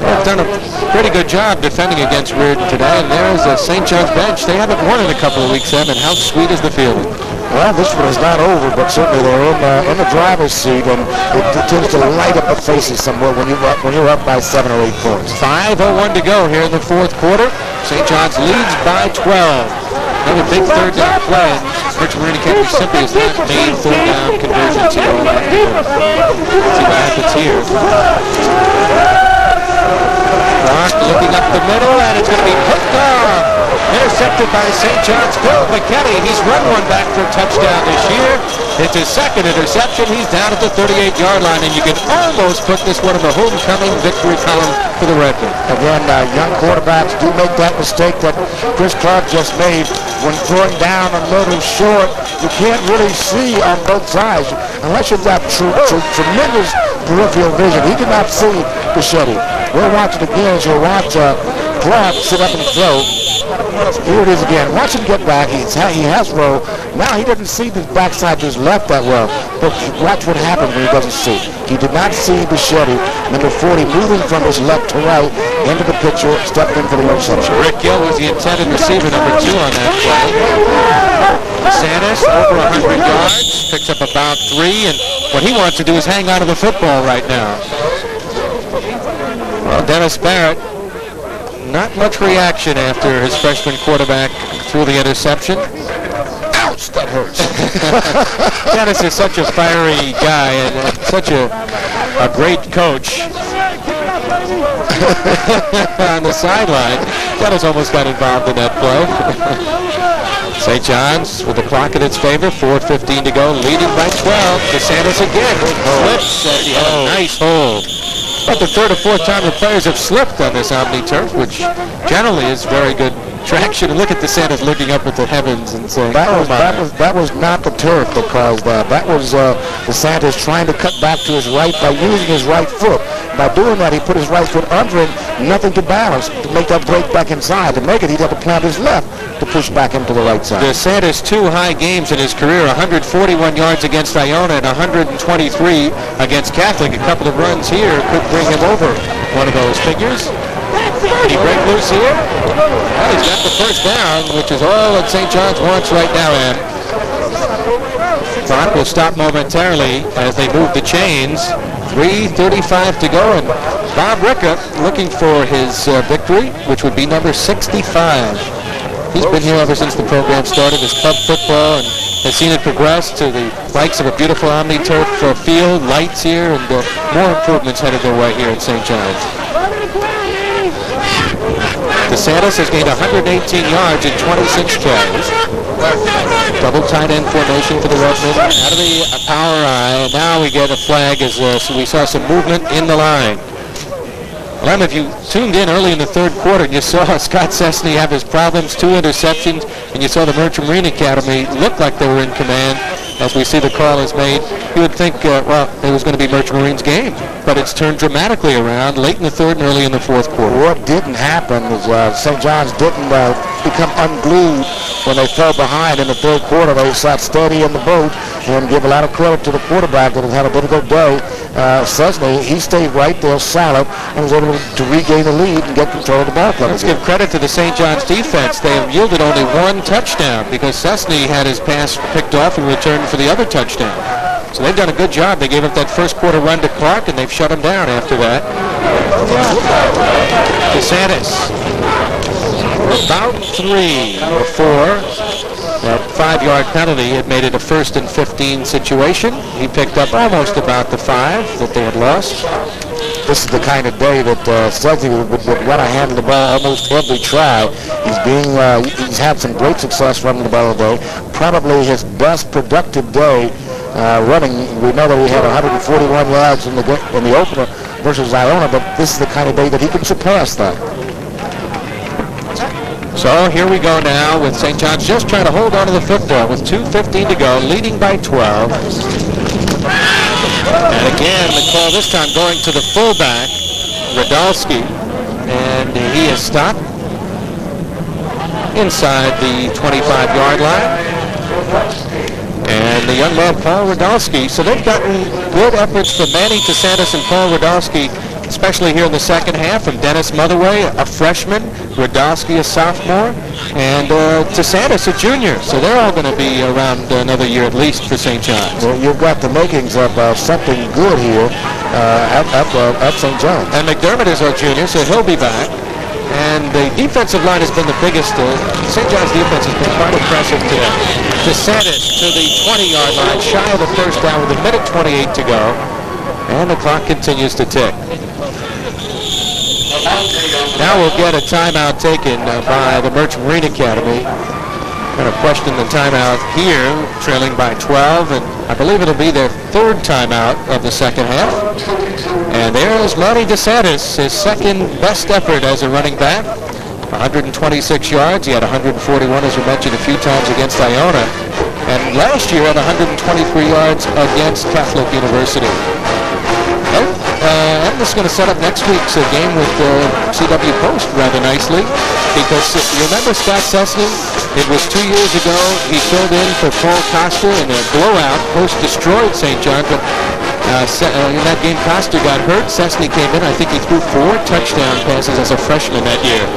They've done a pretty good job defending against Reardon today, and there's a St. John's bench. They haven't won in a couple of weeks, Evan. How sweet is the feeling? Well, this one is not over, but certainly they're in the driver's seat, and it tends to light up the faces somewhere when you're up by 7 or 8 points. 5:01 to go here in the 4th quarter. St. John's leads by 12. Another big 3rd down play. Rich Marina County simply has not made 3rd down conversions here. Let's see what happens here. Clark looking up the middle, and it's going to be hooked off. Intercepted by St. John's Bill Mckinney. He's run one back for a touchdown this year. It's his second interception. He's down at the 38-yard line, and you can almost put this one in the homecoming victory column for the Redmen. Again, young quarterbacks do make that mistake that Chris Clark just made when throwing down a little short. You can't really see on both sides unless you've got tremendous peripheral vision. He did not see Bichetti. We'll watch it again as you'll watch Clark sit up and throw. Here it is again. Watch him get back. He has roll. Now he doesn't see the backside to his left that well. But watch what happens when he doesn't see. He did not see Bichetti, number 40, moving from his left to right into the picture, stepped in for the interception. Rick Gill was the intended receiver, number 2 on that play. Sanders over 100 yards, picks up about 3, and what he wants to do is hang on to the football right now. Well, Dennis Barrett, not much reaction after his freshman quarterback threw the interception. Ouch, that hurts. Dennis is such a fiery guy and such a great coach. On the sideline, Dennis almost got involved in that play. St. John's with the clock in its favor, 4:15 to go, leading by 12. DeSantis again slips, and he had a nice hold. About the third or fourth time the players have slipped on this OmniTurf, which generally is very good traction. And look at DeSantis looking up at the heavens and saying, that was not the turf, because that was DeSantis trying to cut back to his right by using his right foot. By doing that, he put his right foot under him, nothing to balance, to make that break back inside. To make it, he'd have to plant his left to push back into the right side. DeSantis 2 high games in his career, 141 yards against Iona and 123 against Catholic. A couple of runs here could bring him over one of those figures. Did he break loose here? Well, he's got the first down, which is all that St. John's wants right now, Em. Clock will stop momentarily as they move the chains. 3:35 to go, and Bob Ricka looking for his victory, which would be number 65. He's been here ever since the program started as club football and has seen it progress to the likes of a beautiful OmniTurf field, lights here, and more improvements headed their way here at St. John's. DeSantis has gained 118 yards in 26 carries. Double tight end formation for the Redmen. Out of the power eye. Now we get a flag as so we saw some movement in the line. Lem, if you tuned in early in the third quarter and you saw Scott Cessny have his problems, 2 interceptions, and you saw the Merchant Marine Academy look like they were in command, as we see the call is made, you would think, well, it was going to be Merchant Marine's game. But it's turned dramatically around late in the third and early in the fourth quarter. What didn't happen is St. John's didn't become unglued when they fell behind in the third quarter. They sat steady in the boat, and give a lot of credit to the quarterback that has had a difficult day. Cessny, he stayed right there solid and was able to regain the lead and get control of the ball club. Let's give credit to the St. John's defense. They have yielded only 1 touchdown because Cessny had his pass picked off and returned for the other touchdown. So they've done a good job. They gave up that first quarter run to Clark, and they've shut him down after that. DeSantis, about 3 before that 5-yard penalty had made it a 1st and 15 situation. He picked up almost about the 5 that they had lost. This is the kind of day that Celtic would want to handle the ball almost every try. He's had some great success running the ball today. Probably his best productive day running. We know that he had 141 yards in the opener versus Iona, but this is the kind of day that he can surpass that. So here we go now with St. John's just trying to hold on to the football with 2:15 to go, leading by 12. And again, the call this time going to the fullback, Radalski, and he is stopped inside the 25-yard line. And the young man, Paul Radalski. So they've gotten good efforts from Manny DeSantis and Paul Radalski, especially here in the second half, from Dennis Motherway, a freshman, Radalski, a sophomore, and DeSantis, a junior. So they're all going to be around another year at least for St. John's. Well, you've got the makings of something good here at St. John's. And Mcdermott is our junior, so he'll be back. And the defensive line has been the biggest. St. John's defense has been quite impressive today. DeSantis to the 20-yard line, shy of the first down with 1:28 to go. And the clock continues to tick. Now we'll get a timeout taken by the Merchant Marine Academy. Going to question the timeout here, trailing by 12. And I believe it'll be their third timeout of the second half. And there's Monty DeSantis, his second best effort as a running back. 126 yards. He had 141, as we mentioned, a few times against Iona. And last year had 123 yards against Catholic University. I'm just going to set up next week's game with CW Post rather nicely, because you remember Scott Cessny? It was 2 years ago. He filled in for Paul Costa in a blowout. Post destroyed St. John, but in that game Costa got hurt. Cessny came in. I think he threw 4 touchdown passes as a freshman that year.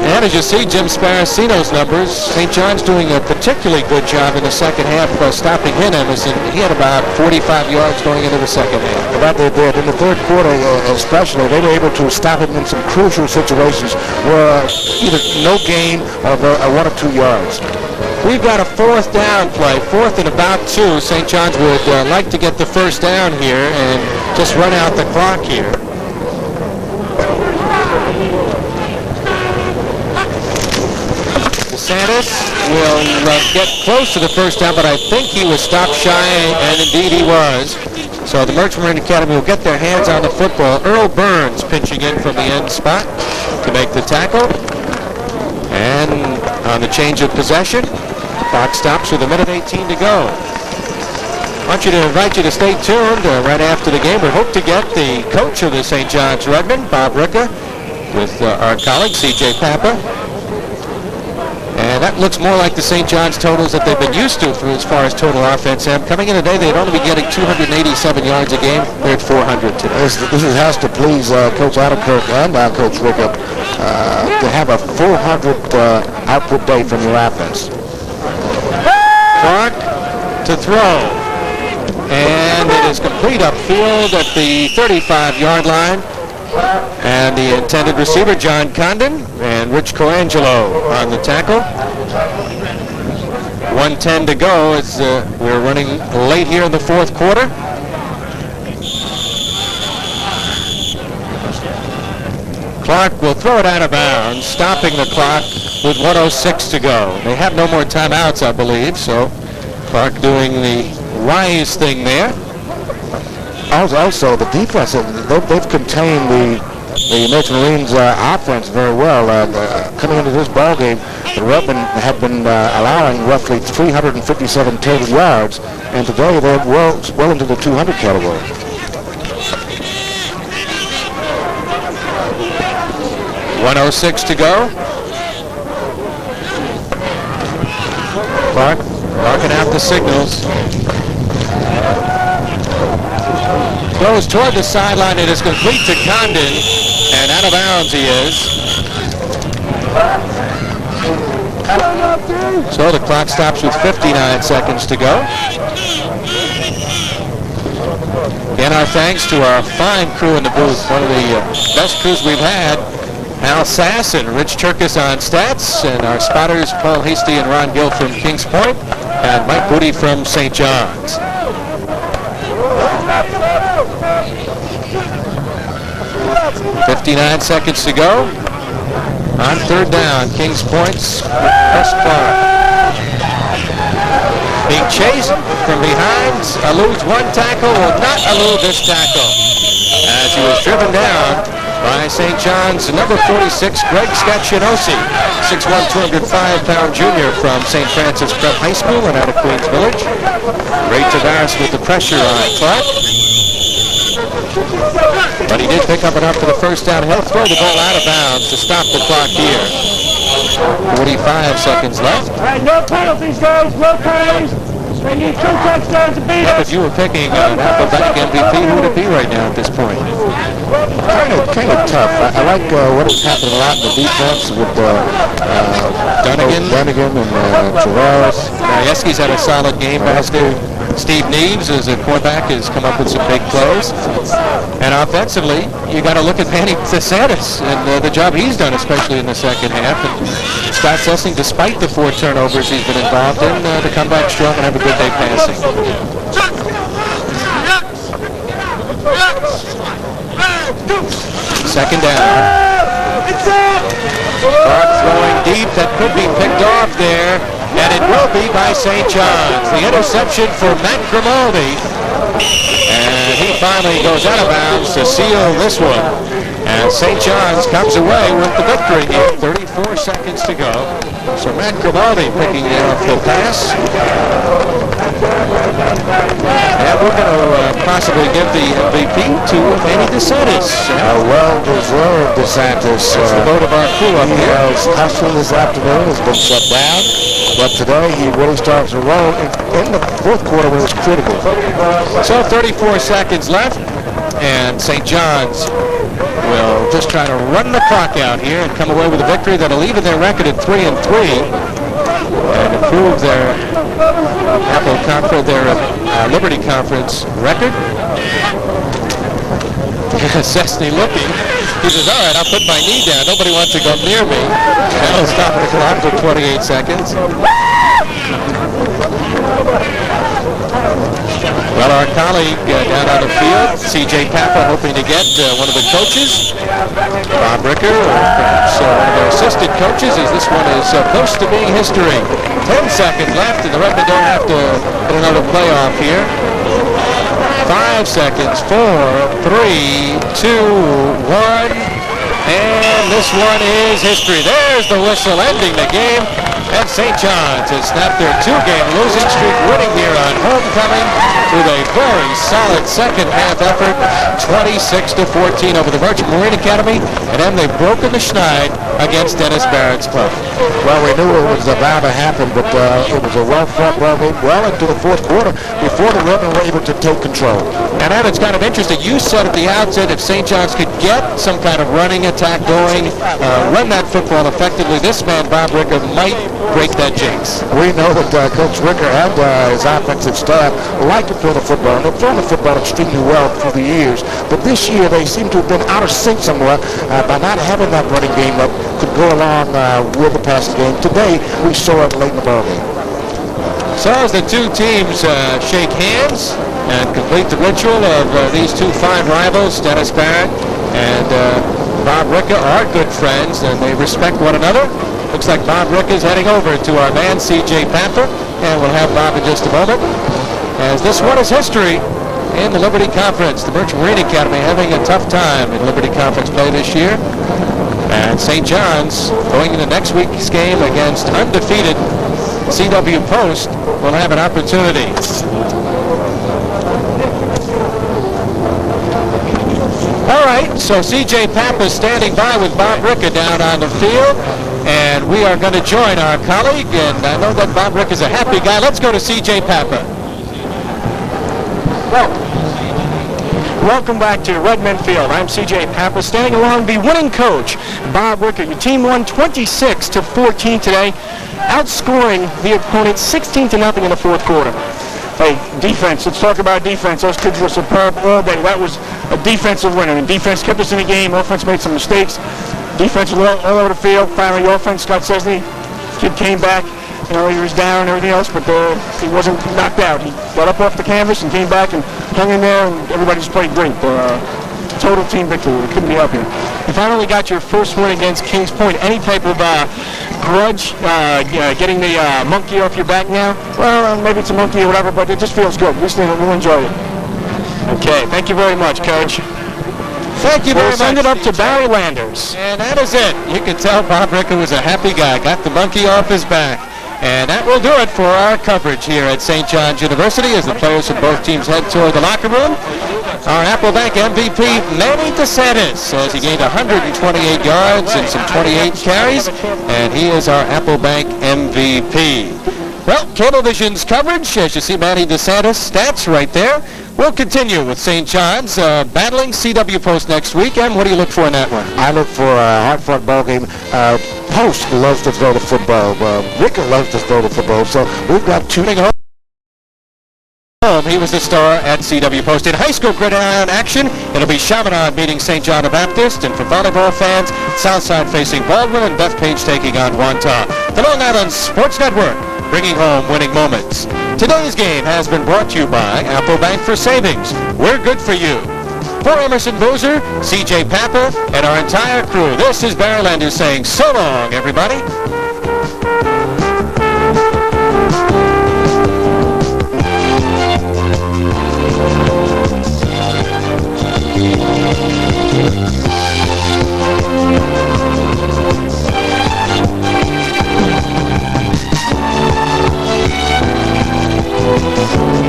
And as you see Jim Sparacino's numbers, St. John's doing a particularly good job in the second half stopping him. Emerson. He had about 45 yards going into the second half. That they did. In the third quarter especially, they were able to stop him in some crucial situations where either no gain or 1 or 2 yards. We've got a fourth down play, 4th and about 2. St. John's would like to get the first down here and just run out the clock here. DeSantis will get close to the first down, but I think he was stopped shy, and indeed he was. So the Merchant Marine Academy will get their hands on the football. Earl Burns pitching in from the end spot to make the tackle. And on the change of possession, the clock stops with 1:18 to go. I want you to invite you to stay tuned right after the game. We hope to get the coach of the St. John's Redmen, Bob Ricca, with our colleague C.J. Papa. And that looks more like the St. John's totals that they've been used to for as far as total offense. Coming in today, they'd only be getting 287 yards a game. They're at 400 today. This has to please Coach Adderkirk and Coach Rickup to have a 400 output day from your offense. Clark to throw. And it is complete upfield at the 35-yard line. And the intended receiver, John Condon, and Rich Colangelo on the tackle. 1:10 to go as we're running late here in the fourth quarter. Clark will throw it out of bounds, stopping the clock with 1:06 to go. They have no more timeouts, I believe, so Clark doing the wise thing there. Also, the defense, they've contained the Merchant Marines offense very well. Coming into this ball game, the Redmen have been allowing roughly 357 total yards, and today they're well into the 200 category. .106 to go. Clark marking out the signals. Goes toward the sideline. It is complete to Condon, and out of bounds he is. So the clock stops with 59 seconds to go. Again, our thanks to our fine crew in the booth, one of the best crews we've had. Al Sass and Rich Turkis on stats, and our spotters Paul Hasty and Ron Gill from Kings Point, and Mike Booty from St. John's. 59 seconds to go. On third down, Kings Point's Chris Clark. Being chased from behind, eludes one tackle, will not elude this tackle, as he was driven down by St. John's number 46, Greg Scacchinosi, 6'1", 205-pound junior from St. Francis Prep High School and out of Queens Village. Ray Tavares with the pressure on Clark. But he did pick up enough for the first down. He'll throw the ball out of bounds to stop the clock here. 45 seconds left. All right, no penalties, guys. No penalties. They need 2 touchdowns to beat us. If you were picking an Appleback MVP, who would it be right now at this point? Kind of tough. I like what has happened a lot in the defense with Dunnigan and Tavares. Jaskowski's had a solid game back there. Steve Neves, as a quarterback, has come up with some big plays. And offensively, you got to look at Manny DeSantis and the job he's done, especially in the second half. And Scott Sessing, despite the 4 turnovers he's been involved in, to come back strong and have a good day passing. Second down. Clark throwing deep. That could be picked off there. and it will be by St. John's. The interception for Mcdermott, and he finally goes out of bounds to seal this one. And St. John's comes away with the victory here. 34 seconds to go. So Mcdermott picking up the pass. And we're going to possibly give the MVP to Manny DeSantis. Well-deserved DeSantis. That's the vote of our crew up here. He was hustling this afternoon, has been shut down. But today he really starts to roll in the fourth quarter when it was critical. So 34 seconds left, and St. John's will just try to run the clock out here and come away with a victory that'll even their record at 3-3 and improve their Liberty Conference record. Cessny looking. He says, all right, I'll put my knee down. Nobody wants to go near me. That'll stop the clock for 28 seconds. Well, our colleague down on the field, C.J. Papa, hoping to get one of the coaches, Bob Ricker, or perhaps one of their assistant coaches, as this one is close to being history. 10 seconds left, and the Redmen don't have to put another playoff here. 5 seconds, 4, 3, 2, 1, and this one is history. There's the whistle ending the game, and St. John's has snapped their 2-game losing streak, winning here on homecoming with a very solid second-half effort, 26-14 over the Merchant Marine Academy, and then they've broken the schneid against Dennis Barrett's club. Well, we knew it was about to happen, but it was a well-fought ball game well into the fourth quarter before the Redmen were able to take control. And that is kind of interesting. You said at the outset if St. John's could get some kind of running attack going, run that football effectively, this man, Bob Ricker, might break that jinx. We know that Coach Ricker and his offensive staff like to throw the football, and they've thrown the football extremely well through the years. But this year, they seem to have been out of sync somewhat by not having that running game that could go along with the passing game. Today, we saw it late in the ball game. So as the two teams shake hands and complete the ritual of these two fine rivals, Dennis Barrett and Bob Ricker are good friends, and they respect one another. Looks like Bob Ricker's heading over to our man, C.J. Pamper, and we'll have Bob in just a moment. As this one is history in the Liberty Conference. The Merchant Marine Academy having a tough time in Liberty Conference play this year. And St. John's, going into next week's game against undefeated CW Post, will have an opportunity. All right, so C.J. Papa is standing by with Bob Ricker down on the field, and we are going to join our colleague, and I know that Bob Ricker is a happy guy. Let's go to C.J. Papa. Welcome back to Redmen Field. I'm C.J. Papa, standing along the winning coach, Bob Ricker. Your team won 26-14 today, outscoring the opponent 16-0 in the fourth quarter. Hey, defense. Let's talk about defense. Those kids were superb all day. That was a defensive win. I mean, defense kept us in the game. Offense made some mistakes. Defense was all over the field. Finally, offense, Scott Cessny, kid came back. You know, he was down and everything else, but he wasn't knocked out. He got up off the canvas and came back and hung in there, and everybody just played great. Total team victory. We couldn't be happier. You finally got your first win against Kings Point. Any type of grudge getting the monkey off your back now? Well, maybe it's a monkey or whatever, but it just feels good. We'll enjoy it. Okay, thank you very much, Coach. Thank you very much. Send it up to Barry Landers. And that is it. You can tell Bob Ricker was a happy guy. Got the monkey off his back. And that will do it for our coverage here at St. John's University as the players from both teams head toward the locker room. Our Apple Bank MVP, Manny DeSantis, as he gained 128 yards and some 28 carries, and he is our Apple Bank MVP. Well, Cablevision's coverage, as you see Manny DeSantis' stats right there. We'll continue with St. John's battling CW Post next week. And what do you look for in that one? I look for a hard-fought ball game. Post loves to throw the football. Ricker loves to throw the football. So we've got two. He was the star at CW Post. In high school gridiron action, it'll be Chaminade meeting St. John the Baptist. And for volleyball fans, Southside facing Baldwin and Bethpage taking on Wantagh. The Long Island Sports Network, bringing home winning moments. Today's game has been brought to you by Apple Bank for Savings. We're good for you. For Emerson Boozer, C.J. Papa, and our entire crew, this is Barry Landers saying so long, everybody. So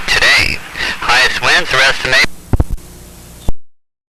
today, highest winds are estimated